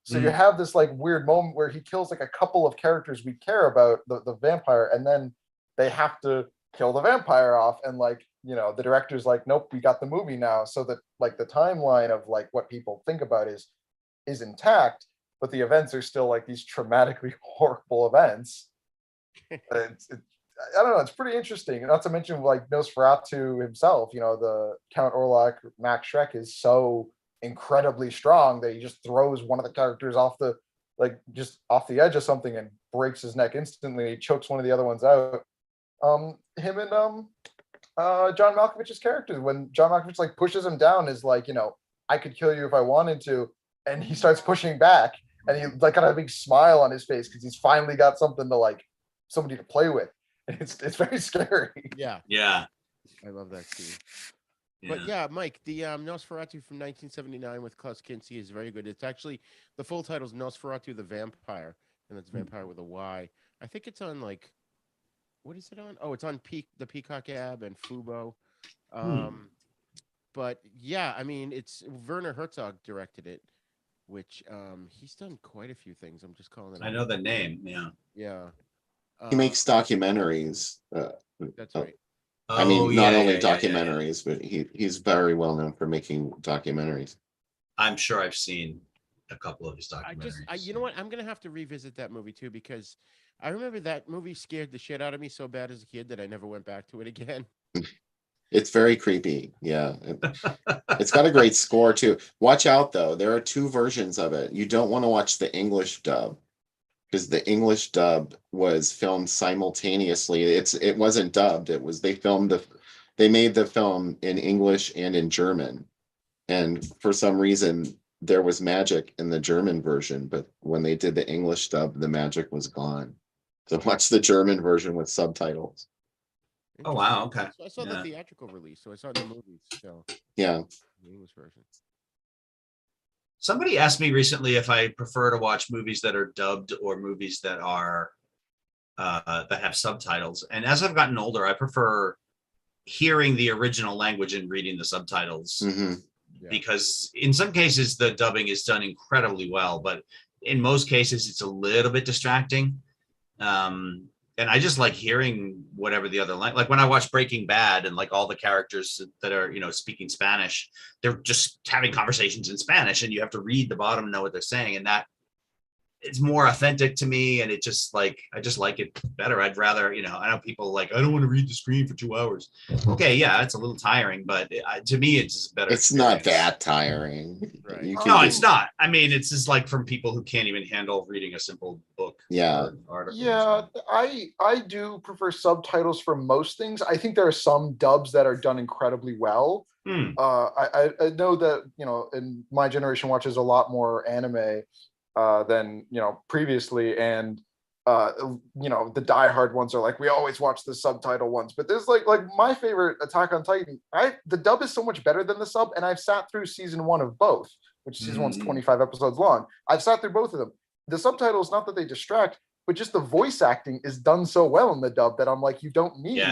So you have this like weird moment where he kills like a couple of characters we care about, the vampire, and then they have to kill the vampire off. And like, the director's like, nope, we got the movie now. So that like the timeline of like what people think about is intact, but the events are still like these traumatically horrible events. I don't know. It's pretty interesting. Not to mention like Nosferatu himself, the Count Orlok, Max Schreck is so incredibly strong that he just throws one of the characters off the edge of something and breaks his neck instantly. He chokes one of the other ones out. Him and John Malkovich's characters, when John Malkovich like pushes him down, is like, I could kill you if I wanted to, and he starts pushing back, and he like got a big smile on his face because he's finally got something to like somebody to play with. And it's very scary. Yeah. I love that scene. But yeah, Mike, the Nosferatu from 1979 with Klaus Kinski is very good. It's actually, the full title is Nosferatu the Vampire, and it's vampire with a Y. I think it's on like, what is it on? Oh, it's on the Peacock Ab and Fubo. But yeah, I mean, it's Werner Herzog directed it, which he's done quite a few things. I'm just calling it. I know the name. Yeah. He makes documentaries. That's right. I mean, not only documentaries, but he's very well known for making documentaries. I'm sure I've seen a couple of his documentaries. You know what? I'm gonna have to revisit that movie too, because I remember that movie scared the shit out of me so bad as a kid that I never went back to it again. It's very creepy. Yeah. It's got a great score too. Watch out though. There are two versions of it. You don't want to watch the English dub, because the English dub was filmed simultaneously. It wasn't dubbed. They made the film in English and in German. And for some reason there was magic in the German version, but when they did the English dub, the magic was gone. So watch the German version with subtitles. Oh wow, okay. So I saw the theatrical release, so I saw the movies. So yeah, the English version. Somebody asked me recently if I prefer to watch movies that are dubbed or movies that are that have subtitles. And as I've gotten older, I prefer hearing the original language and reading the subtitles, because in some cases the dubbing is done incredibly well, but in most cases it's a little bit distracting. And I just like hearing whatever the other like when I watch Breaking Bad and like all the characters that are, speaking Spanish, they're just having conversations in Spanish and you have to read the bottom and know what they're saying. And that it's more authentic to me. And it just like, I just like it better. I'd rather, I know people like, I don't want to read the screen for 2 hours. Okay. Yeah. It's a little tiring, but to me, it's just better. It's not that tiring. Right. No, it's not. I mean, it's just like from people who can't even handle reading a simple book. Yeah. Yeah. I do prefer subtitles for most things. I think there are some dubs that are done incredibly well. I know that, in my generation watches a lot more anime than previously, and the diehard ones are like, we always watch the subtitle ones. But there's like my favorite, Attack on Titan, the dub is so much better than the sub, and I've sat through season 1 of both, which season 1's 25 episodes long. I've sat through both of them. The subtitles, not that they distract, but just the voice acting is done so well in the dub that I'm like, you don't need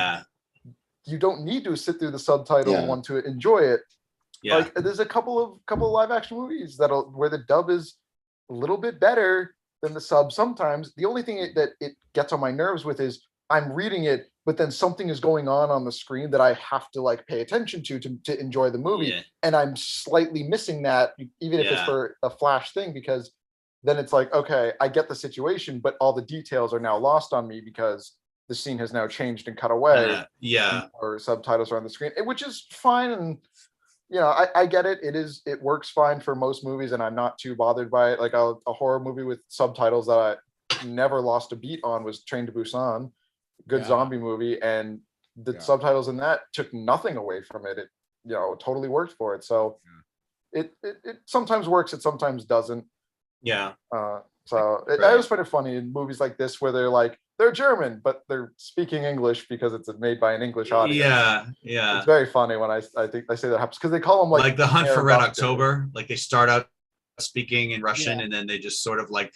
you don't need to sit through the subtitle Yeah. one to enjoy it. Yeah. Like there's a couple of live action movies where the dub is a little bit better than the sub sometimes. The only thing that it gets on my nerves with is I'm reading it, but then something is going on the screen that I have to like pay attention to enjoy the movie. Yeah. And I'm slightly missing that, even if it's Yeah. for a flash thing, because then it's like, okay, I get the situation, but all the details are now lost on me because the scene has now changed and cut away. Yeah. Or subtitles are on the screen, which is fine. And I get it. It works fine for most movies, and I'm not too bothered by it. Like a horror movie with subtitles that I never lost a beat on was Train to Busan, good zombie movie, and the subtitles in that took nothing away from it. It totally worked for it. So it sometimes works, it sometimes doesn't. Yeah. So I always find it funny in movies like this where they're German, but they're speaking English because it's made by an English audience. Yeah. It's very funny when I think they say that happens because they call them like The Hunt for Red Doctor. October. Like they start out speaking in Russian and then they just sort of like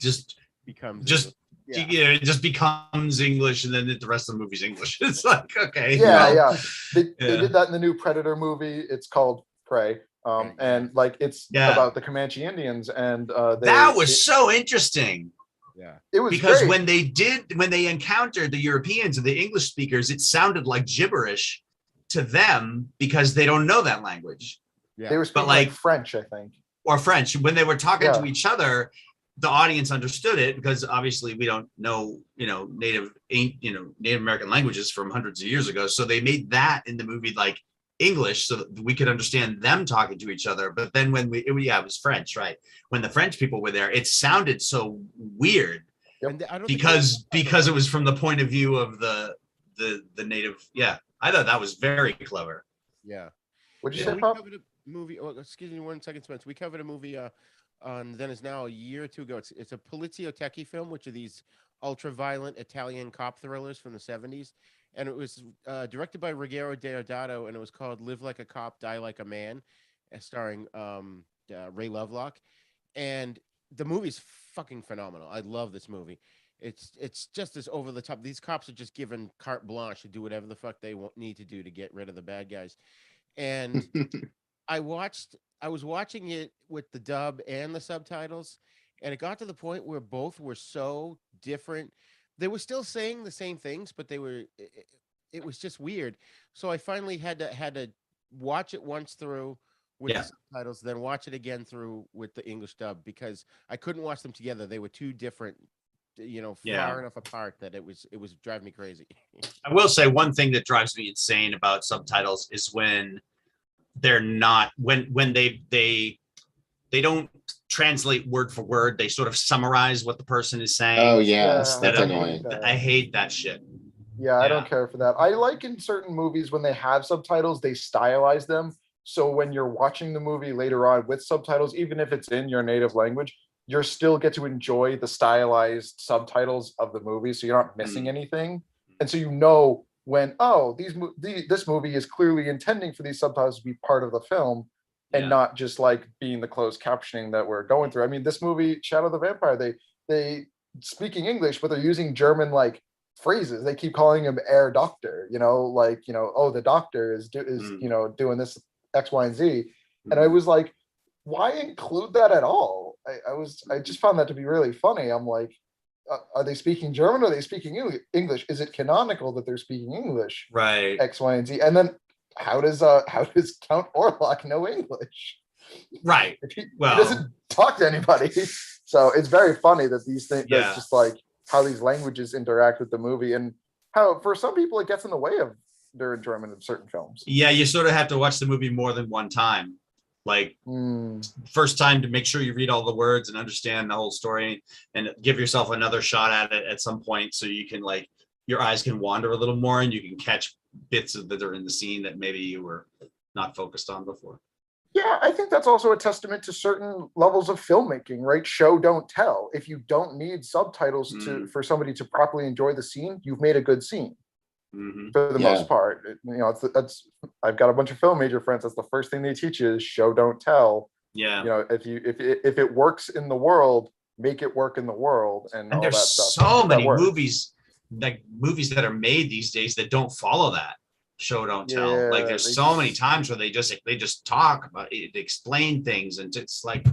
just it just becomes English, and then the rest of the movie's English. It's like, okay. They did that in the new Predator movie. It's called Prey. And like it's about the Comanche Indians, and that was so interesting. Yeah, it was because great. when they encountered the Europeans and the English speakers, it sounded like gibberish to them because they don't know that language. Yeah, they were speaking like French, I think, or French. When they were talking to each other, the audience understood it because obviously we don't know, Native American languages from hundreds of years ago. So they made that in the movie like English so that we could understand them talking to each other. But then when it was French, right? When the French people were there, it sounded so weird because it was from the point of view of the native. Yeah, I thought that was very clever. Yeah. What'd you say, we Pop? covered a movie. Oh, excuse me 1 second, Spence. We covered a movie on Then Is Now a year or two ago. It's a Poliziotteschi film, which are these ultra-violent Italian cop thrillers from the 70s. And it was directed by Ruggero Deodato, and it was called Live Like a Cop, Die Like a Man, starring Ray Lovelock. And the movie's fucking phenomenal. I love this movie. It's just as over the top. These cops are just given carte blanche to do whatever the fuck they need to do to get rid of the bad guys. And I was watching it with the dub and the subtitles, and it got to the point where both were so different. They were still saying the same things, but it was just weird. So I finally had to watch it once through with the subtitles, then watch it again through with the English dub because I couldn't watch them together. They were too different, far enough apart that it was driving me crazy. I will say one thing that drives me insane about subtitles is when they're not when they don't translate word for word. They sort of summarize what the person is saying. Oh yes, that's annoying. I hate that shit. Yeah, I don't care for that. I like in certain movies when they have subtitles, they stylize them. So when you're watching the movie later on with subtitles, even if it's in your native language, you still get to enjoy the stylized subtitles of the movie. So you're not missing anything. And so when, this movie is clearly intending for these subtitles to be part of the film and not just like being the closed captioning that we're going through. I mean, this movie, Shadow of the Vampire, they speaking English, but they're using German like phrases. They keep calling him Herr Doctor, the doctor is doing this X, Y, and Z. And I was like, why include that at all? I just found that to be really funny. I'm like, are they speaking German or are they speaking English? Is it canonical that they're speaking English? Right. X, Y, and Z. And then how does Count Orlok know English? Right. He doesn't talk to anybody. So it's very funny that these things, that's just like how these languages interact with the movie and how for some people it gets in the way of their enjoyment of certain films. Yeah, you sort of have to watch the movie more than one time. Like first time to make sure you read all the words and understand the whole story and give yourself another shot at it at some point so you can like your eyes can wander a little more and you can catch bits that are in the scene that maybe you were not focused on before. Yeah, I think that's also a testament to certain levels of filmmaking, right? Show, don't tell. If you don't need subtitles for somebody to properly enjoy the scene, you've made a good scene. For the most part. That's I've got a bunch of film major friends. That's the first thing they teach you is show, don't tell. Yeah. If it works in the world, make it work in the world, and all there's that stuff. So many movies that are made these days that don't follow that. show don't tell. Like Yeah, there's they so many just- times where they just talk about it, explain things, and it's like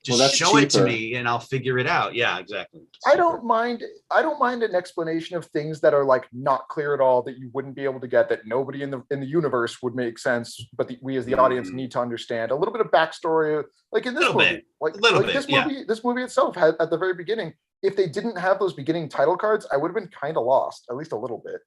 just that's show it to cheaper. me and I'll figure it out. Yeah, exactly. I don't mind an explanation of things that are like not clear at all, that you wouldn't be able to get, that nobody in the universe would make sense, but we as the audience need to understand. A little bit of backstory, like in this Little movie, bit. like Little bit, this movie itself had at the very beginning. If they didn't have those beginning title cards, I would have been kind of lost, at least a little bit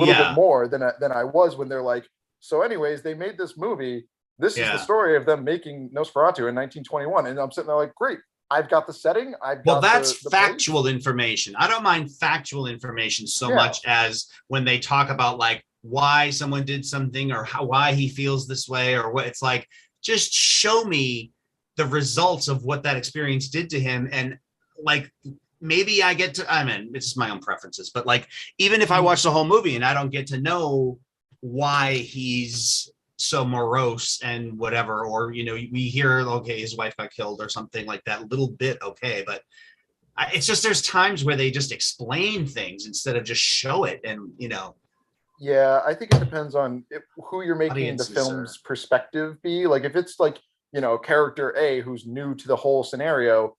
Yeah. more than I was when they're like, so anyways, they made this movie. This is the Yeah. story of them making Nosferatu in 1921. And I'm sitting there like, great, I've got the setting. I've got Well, that's the place. factual information. I don't mind factual information so Yeah. much as when they talk about like why someone did something or why he feels this way or what. It's like, just show me the results of what that experience did to him. And like, maybe I get to, I mean, it's just my own preferences, but like, even if I watch the whole movie and I don't get to know why he's so morose and whatever, or we hear, okay, his wife got killed or something like that, a little bit, okay, but it's just there's times where they just explain things instead of just show it. And Yeah, I think it depends on who you're making the Audiences film's perspective be. Like if it's like, character A who's new to the whole scenario,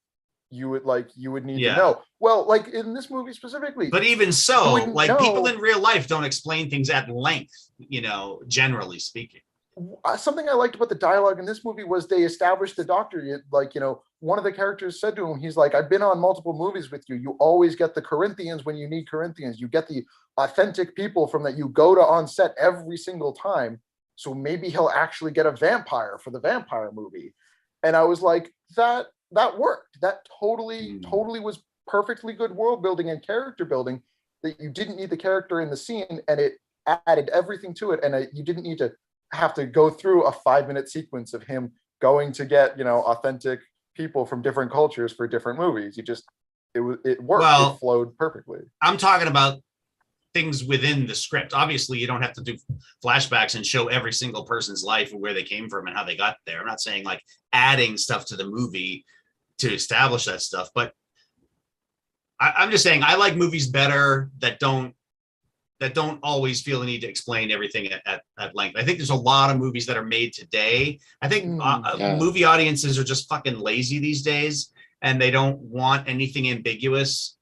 you would need Yeah. to know. Well, like in this movie specifically. but even You so, wouldn't like people know. in real life don't explain things at length, generally speaking. Something I liked about the dialogue in this movie was they established the doctor. Like, one of the characters said to him, he's like, I've been on multiple movies with you. You always get the Corinthians when you need Corinthians. You get the authentic people from that you go to on set every single time. So maybe he'll actually get a vampire for the vampire movie. And I was like, that worked. That totally was perfectly good world building and character building, that you didn't need the character in the scene, and it added everything to it. And you didn't need to have to go through a 5-minute sequence of him going to get authentic people from different cultures for different movies. It worked. Well, it flowed perfectly. I'm talking about things within the script. Obviously, you don't have to do flashbacks and show every single person's life and where they came from and how they got there. I'm not saying like adding stuff to the movie to establish that stuff, but I'm just saying I like movies better that don't always feel the need to explain everything at length. I think there's a lot of movies that are made today. I think movie audiences are just fucking lazy these days, and they don't want anything ambiguous.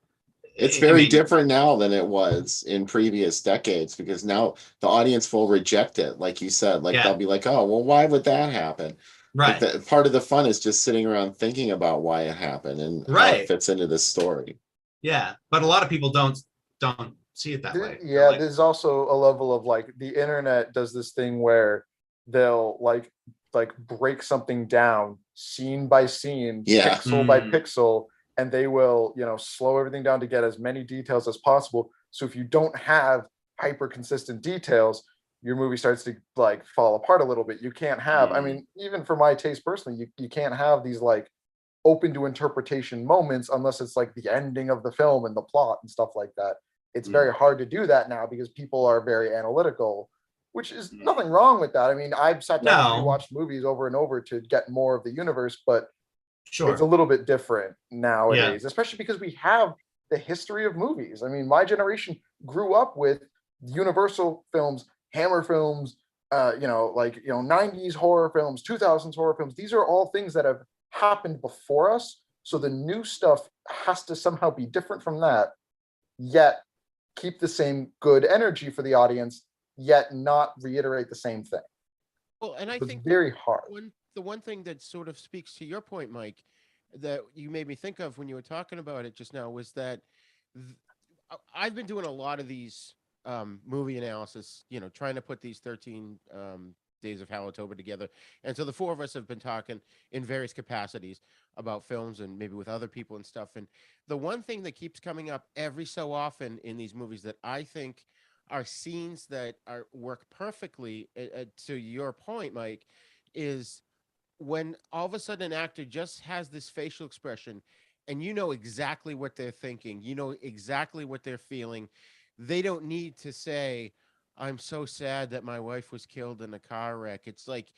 It's very different now than it was in previous decades, because now the audience will reject it. Like you said, they'll be like, oh, well, why would that happen? Right. Like part of the fun is just sitting around thinking about why it happened and how it fits into the story. Yeah. But a lot of people don't see it that way. Yeah, there's also a level of like the internet does this thing where they'll like break something down scene by scene, pixel by pixel, and they will slow everything down to get as many details as possible. So if you don't have hyper consistent details, your movie starts to like fall apart a little bit. You can't have, I mean, even for my taste personally, you can't have these like open to interpretation moments unless it's like the ending of the film and the plot and stuff like that. It's very hard to do that now because people are very analytical, which is nothing wrong with that. I mean, I've sat down and rewatched movies over and over to get more of the universe, but it's a little bit different nowadays, especially because we have the history of movies. I mean, my generation grew up with Universal films, Hammer films, 90s horror films, 2000s horror films. These are all things that have happened before us. So the new stuff has to somehow be different from that, yet keep the same good energy for the audience, yet not reiterate the same thing. Well, and I think very hard. The one thing that sort of speaks to your point, Mike, that you made me think of when you were talking about it just now was that I've been doing a lot of these movie analysis, trying to put these 13 Days of Hallowtober together. And so the four of us have been talking in various capacities about films and maybe with other people and stuff. And the one thing that keeps coming up every so often in these movies that I think are scenes that work perfectly, to your point, Mike, is when all of a sudden an actor just has this facial expression and you know exactly what they're thinking, you know exactly what they're feeling. They don't need to say, I'm so sad that my wife was killed in a car wreck. It's like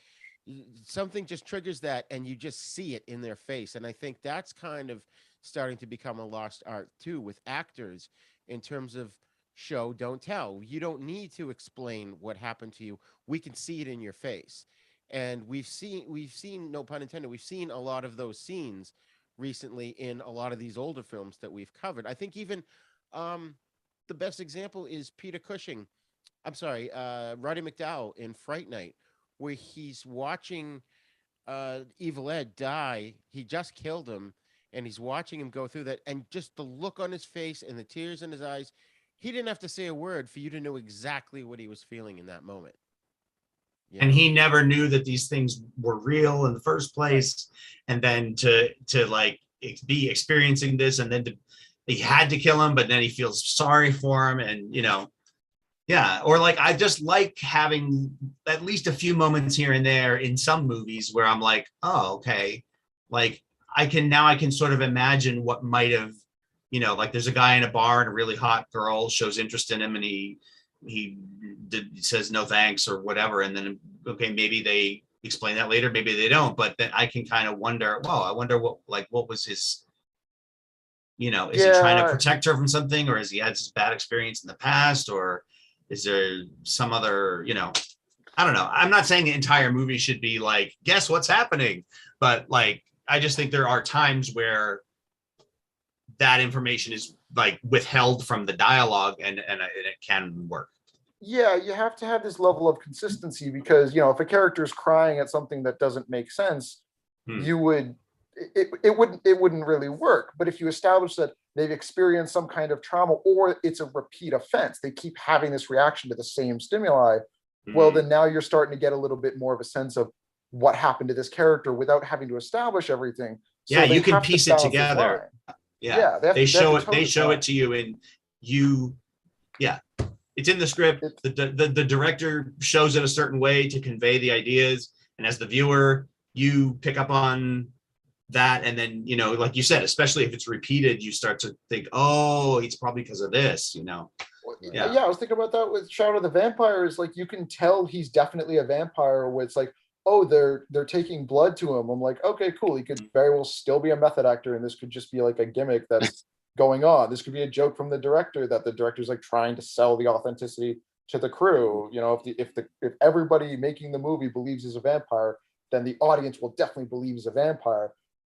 something just triggers that and you just see it in their face. And I think that's kind of starting to become a lost art too with actors in terms of show, don't tell. You don't need to explain what happened to you. We can see it in your face. And we've seen, no pun intended, we've seen a lot of those scenes recently in a lot of these older films that we've covered. I think even um, the best example is Peter Cushing. I'm sorry, Roddy McDowall in Fright Night, where he's watching Evil Ed die. He just killed him, and he's watching him go through that, and just the look on his face and the tears in his eyes. He didn't have to say a word for you to know exactly what he was feeling in that moment. You And know? he never knew that these things were real in the first place. And then to like be experiencing this, and then he had to kill him, but then he feels sorry for him. And, yeah. Or like, I just like having at least a few moments here and there in some movies where I'm like, oh, okay. Like I can sort of imagine what might have, like there's a guy in a bar and a really hot girl shows interest in him, and he says no thanks or whatever, and then okay, maybe they explain that later, maybe they don't, but then I can kind of wonder, well, I wonder what was his, is he trying to protect her from something, or has he had this bad experience in the past, or is there some other, I don't know. I'm not saying the entire movie should be like, guess what's happening, but like I just think there are times where that information is like withheld from the dialogue, and it can work. Yeah, you have to have this level of consistency, because if a character is crying at something that doesn't make sense, you would it wouldn't really work. But if you establish that they've experienced some kind of trauma, or it's a repeat offense, they keep having this reaction to the same stimuli, well, then now you're starting to get a little bit more of a sense of what happened to this character without having to establish everything. So you can piece it together. Yeah, they show it to you, and it's in the script. The director shows it a certain way to convey the ideas, and as the viewer, you pick up on that, and then like you said, especially if it's repeated, you start to think, oh, it's probably because of this. Yeah, I was thinking about that with Shadow of the Vampires. Like, you can tell he's definitely a vampire. Where it's like, oh, they're taking blood to him. I'm like, okay, cool. He could very well still be a method actor, and this could just be like a gimmick that's going on. This could be a joke from the director, that the director's like trying to sell the authenticity to the crew. If everybody making the movie believes he's a vampire, then the audience will definitely believe he's a vampire.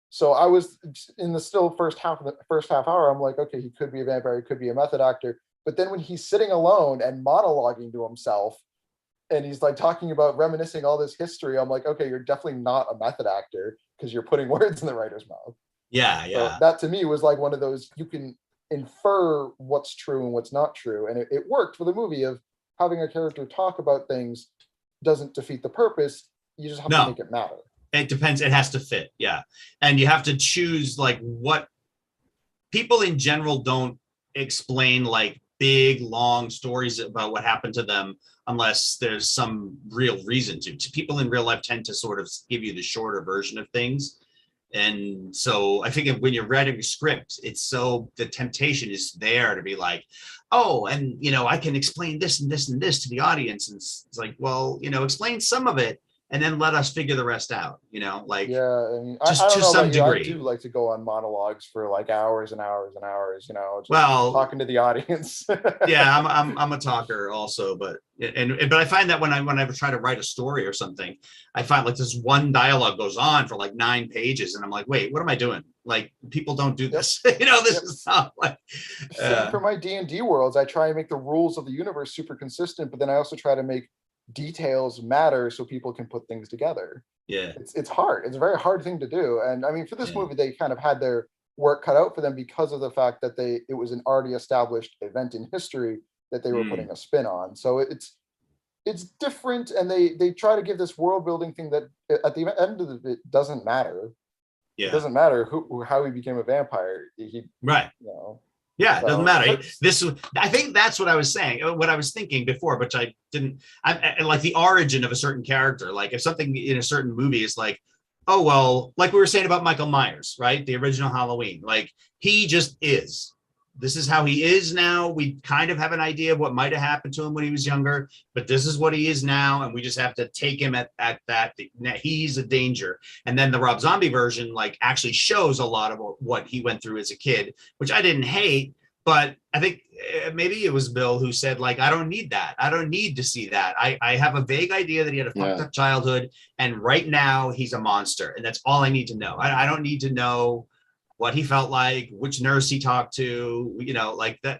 So I was in the still first half hour, I'm like, okay, he could be a vampire, he could be a method actor. But then when he's sitting alone and monologuing to himself, and he's like talking about reminiscing all this history, I'm like, okay, you're definitely not a method actor, because you're putting words in the writer's mouth. Yeah. So that to me was like one of those, you can infer what's true and what's not true. And it worked for the movie of having a character talk about things doesn't defeat the purpose. You just have to make it matter. It depends. It has to fit. Yeah. And you have to choose like what people in general don't explain, like big, long stories about what happened to them unless there's some real reason to. People in real life tend to sort of give you the shorter version of things. And so I think when you're writing a script, the temptation is there to be like, oh, and I can explain this and this and this to the audience. And it's like, well, explain some of it and then let us figure the rest out, like, yeah. I mean, just I don't to know some about you. degree. I do like to go on monologues for like hours and hours and hours, just well, talking to the audience. Yeah, I'm a talker also, but I find that when I try to write a story or something, I find like this one dialogue goes on for like 9 pages, and I'm like, wait, what am I doing? Like, people don't do this. This is not like. Same for my D&D worlds. I try and make the rules of the universe super consistent, but then I also try to make details matter so people can put things together. Yeah, it's hard. It's a very hard thing to do. And I mean, for this movie, they kind of had their work cut out for them because of the fact that it was an already established event in history that they were putting a spin on. So it's different, and they try to give this world building thing that at the end of it doesn't matter. Yeah, it doesn't matter how he became a vampire. Right. Yeah, it doesn't matter. I think that's what I was saying, what I was thinking before, which I didn't. I like the origin of a certain character. Like if something in a certain movie is like, oh, well, like we were saying about Michael Myers, right? The original Halloween, like he just is. This is how he is now. We kind of have an idea of what might have happened to him when he was younger, but this is what he is now. And we just have to take him at that. He's a danger. And then the Rob Zombie version, like actually shows a lot of what he went through as a kid, which I didn't hate, but I think maybe it was Bill who said, like, I don't need that. I don't need to see that. I have a vague idea that he had a fucked up childhood, and right now he's a monster, and that's all I need to know. I don't need to know what he felt like, which nurse he talked to, you know, like that.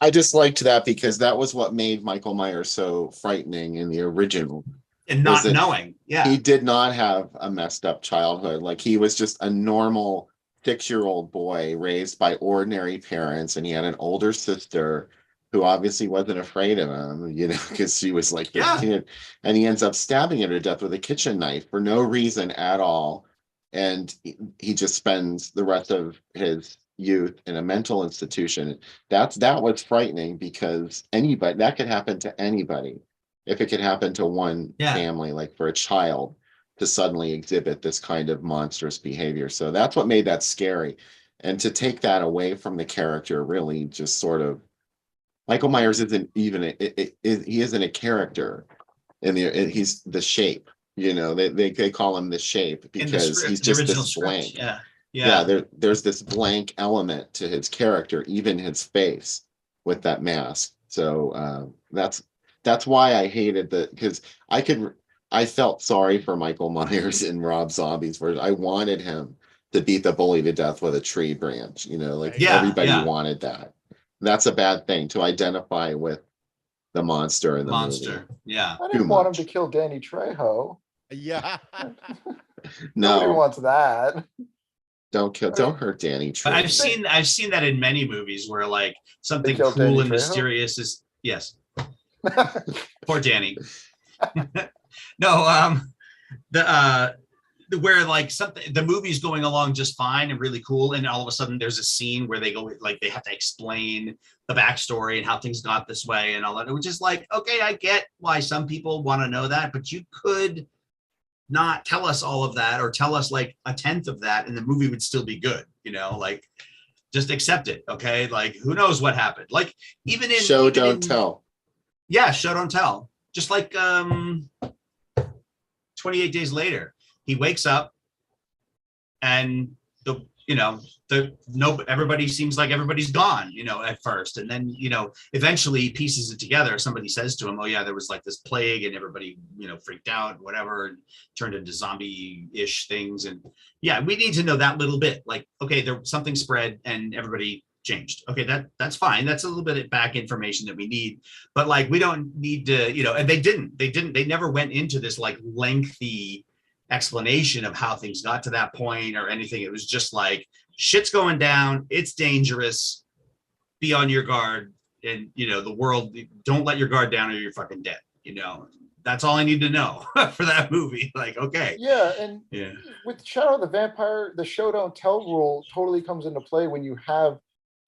I just liked that because that was what made Michael Myers so frightening in the original. And not knowing. Yeah. He did not have a messed up childhood. Like, he was just a normal 6-year-old boy raised by ordinary parents, and he had an older sister who obviously wasn't afraid of him, you know, because she was like 15, and he ends up stabbing her to death with a kitchen knife for no reason at all. And he just spends the rest of his youth in a mental institution. That was frightening, because anybody, that could happen to anybody. If it could happen to one family, like for a child to suddenly exhibit this kind of monstrous behavior. So that's what made that scary. And to take that away from the character really just sort of, Michael Myers isn't even, he isn't a character he's the Shape, you know, they call him the Shape because he's just this blank. There's this blank element to his character, even his face with that mask. So that's why I hated because I felt sorry for Michael Myers in Rob Zombie's version. I wanted him to beat the bully to death with a tree branch, you know, like everybody wanted that. That's a bad thing, to identify with the monster in the movie. I didn't want him to kill Danny Trejo. Yeah. No. Nobody wants that. Don't hurt Danny Trejo. But I've seen that in many movies where, like, something cool and mysterious is poor Danny. No, where like the movie's going along just fine and really cool, and all of a sudden there's a scene where they go, like, they have to explain the backstory and how things got this way and all that, which is like, okay, I get why some people want to know that, but you could not tell us all of that, or tell us like a tenth of that, and the movie would still be good, you know, like, just accept it. Okay, like, who knows what happened, like, even in Show Don't Tell. Yeah, Show Don't Tell. Just like 28 Days Later, he wakes up and everybody seems like everybody's gone, you know, at first, and then, you know, eventually he pieces it together. Somebody says to him, oh yeah, there was like this plague and everybody, you know, freaked out, whatever, and turned into zombie-ish things. And yeah, we need to know that little bit, like, okay, there something spread and everybody changed. Okay, that's fine. That's a little bit of back information that we need, but like, we don't need to, you know, and they never went into this like lengthy explanation of how things got to that point or anything. It was just like, shit's going down, it's dangerous, be on your guard, and, you know, the world, don't let your guard down or you're fucking dead, you know. That's all I need to know for that movie. Like, okay. Yeah, and with Shadow of the Vampire, the Show Don't Tell rule totally comes into play when you have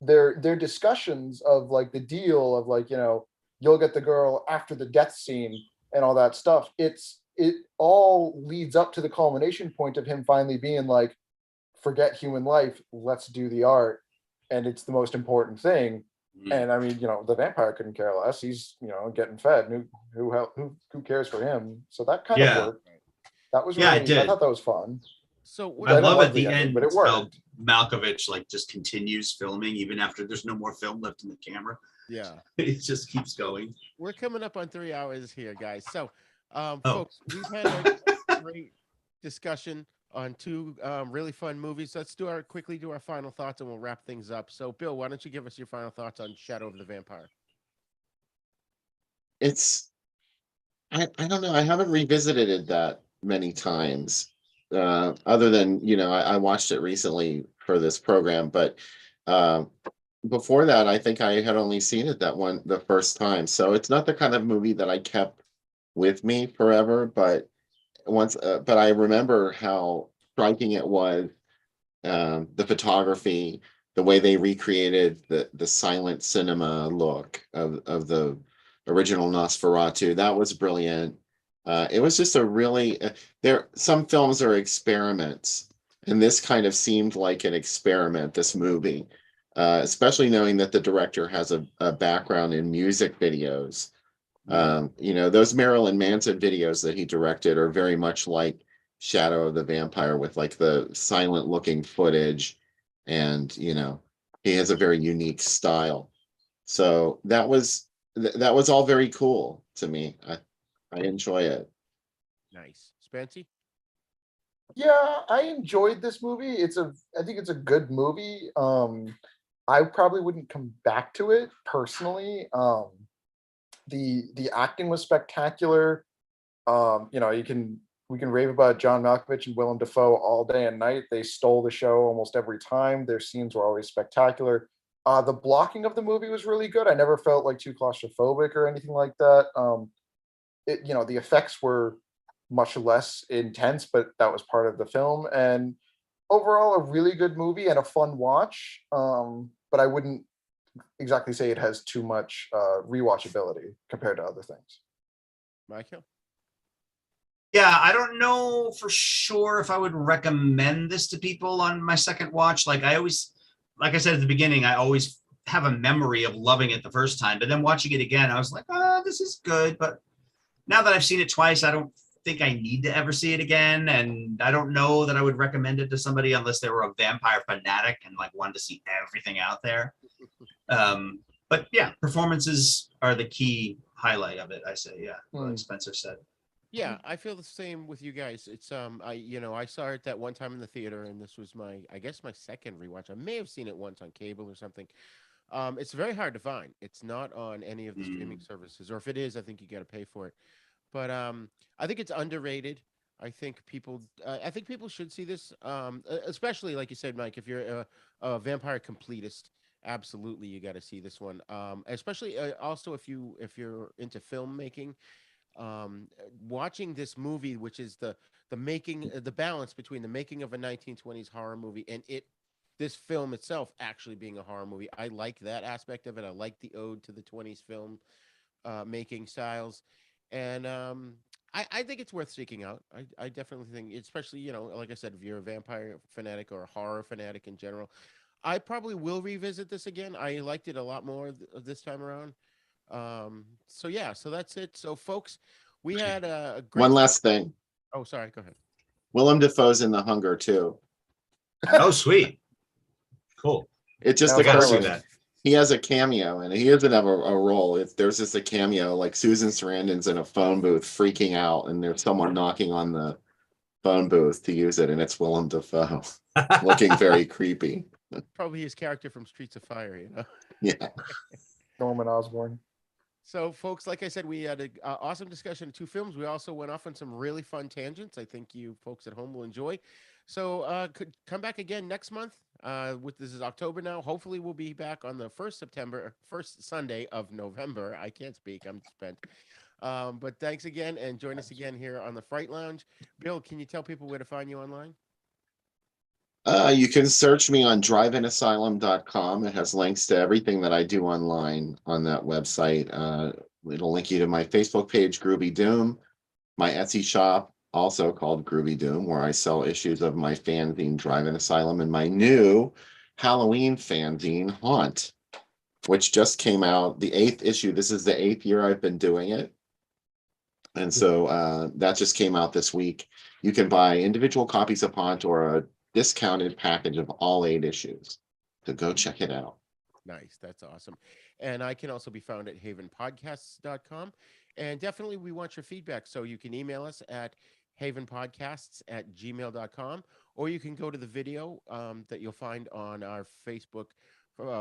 their discussions of like the deal of like, you know, you'll get the girl after the death scene and all that stuff. It all leads up to the culmination point of him finally being like, forget human life, let's do the art, and it's the most important thing. And I mean, you know, the vampire couldn't care less. He's, you know, getting fed. Who cares for him? So that kind of worked. That was really, I thought that was fun. So I love at the end, but it worked. Malkovich like just continues filming even after there's no more film left in the camera. Yeah, it just keeps going. We're coming up on 3 hours here, guys. So, folks, we've had a great discussion on 2 really fun movies. Let's quickly do our final thoughts and we'll wrap things up. So, Bill, why don't you give us your final thoughts on Shadow of the Vampire? I don't know. I haven't revisited it that many times. Other than, you know, I watched it recently for this program, but before that, I think I had only seen it the first time. So it's not the kind of movie that I kept with me forever, but I remember how striking it was, the photography, the way they recreated the silent cinema look of the original Nosferatu. That was brilliant. It was just a really, some films are experiments, and this kind of seemed like an experiment, this movie, especially knowing that the director has a background in music videos. You know, those Marilyn Manson videos that he directed are very much like Shadow of the Vampire, with like the silent looking footage and, you know, He has a very unique style. So that was all very cool to me. I enjoy it. Nice. Spancy? Yeah, I enjoyed this movie. I think it's a good movie. I probably wouldn't come back to it personally. The acting was spectacular. We can rave about John Malkovich and Willem Dafoe all day and night. They stole the show almost every time. Their scenes were always spectacular. The blocking of the movie was really good. I never felt like too claustrophobic or anything like that. The effects were much less intense, but that was part of the film. And overall, a really good movie and a fun watch. But I wouldn't exactly say it has too much rewatchability compared to other things. Michael? Yeah, I don't know for sure if I would recommend this to people on my second watch. Like I said at the beginning, I always have a memory of loving it the first time, but then watching it again, I was like, oh, this is good. But now that I've seen it twice, I don't think I need to ever see it again. And I don't know that I would recommend it to somebody unless they were a vampire fanatic and like wanted to see everything out there. But yeah, performances are the key highlight of it, I say. Yeah, like Spencer said. Yeah, I feel the same with you guys. It's I saw it that one time in the theater, and this was my second rewatch. I may have seen it once on cable or something. It's very hard to find. It's not on any of the streaming services, or if it is, I think you got to pay for it. But I think it's underrated. I think people should see this, especially like you said, Mike. If you're a vampire completist, absolutely you got to see this one. Especially also if you're into filmmaking, watching this movie, which is the balance between the making of a 1920s horror movie and this film itself actually being a horror movie. I like that aspect of it. I like the ode to the 20s film making styles, and I think it's worth seeking out. I definitely think, especially like I said, if you're a vampire fanatic or a horror fanatic in general, I probably will revisit this again. I liked it a lot more this time around. So yeah, so that's it. So folks, we had a great. One last thing. Oh, sorry. Go ahead. Willem Dafoe's in The Hunger too. Oh, sweet. Cool. It just I gotta occurred see to me. that. He has a cameo, and he doesn't have a role. There's just a cameo, like Susan Sarandon's in a phone booth freaking out, and there's someone knocking on the phone booth to use it, and it's Willem Dafoe looking very creepy. Probably his character from Streets of Fire, Yeah. Norman Osborn. So, folks, like I said, we had an awesome discussion of two films. We also went off on some really fun tangents. I think you folks at home will enjoy. So, could come back again next month. This is October now. Hopefully, we'll be back on the first Sunday of November. I can't speak. I'm spent. But thanks again, and join us again here on the Fright Lounge. Bill, can you tell people where to find you online? You can search me on driveinasylum.com. It has links to everything that I do online on that website. It'll link you to my Facebook page, Groovy Doom, my Etsy shop, also called Groovy Doom, where I sell issues of my fanzine Drive-In Asylum, and my new Halloween fanzine Haunt, which just came out, the 8th issue. This is the 8th year I've been doing it. And so that just came out this week. You can buy individual copies of Haunt or a discounted package of all 8 issues. So go check it out. Nice. That's awesome. And I can also be found at havenpodcasts.com. And definitely we want your feedback. So you can email us at havenpodcasts@gmail.com, or you can go to the video that you'll find on our Facebook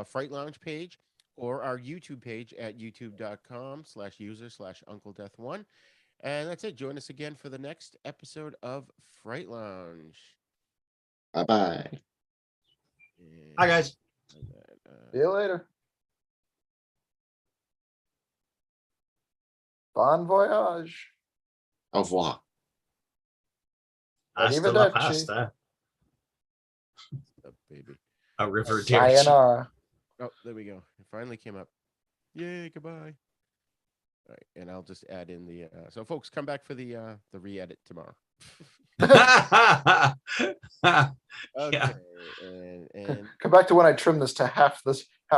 Fright Lounge page, or our YouTube page at youtube.com/user/UncleDeath1. And that's it. Join us again for the next episode of Fright Lounge. Bye-bye. Hi, guys. See you later. Bon voyage. Au revoir. Hasta la pasta. Oh, baby. A river Sayonara. Oh, there we go. It finally came up. Yay, goodbye. All right, and I'll just add in the so folks, come back for the re-edit tomorrow. Okay, Yeah. and Come back to when I trim this to half this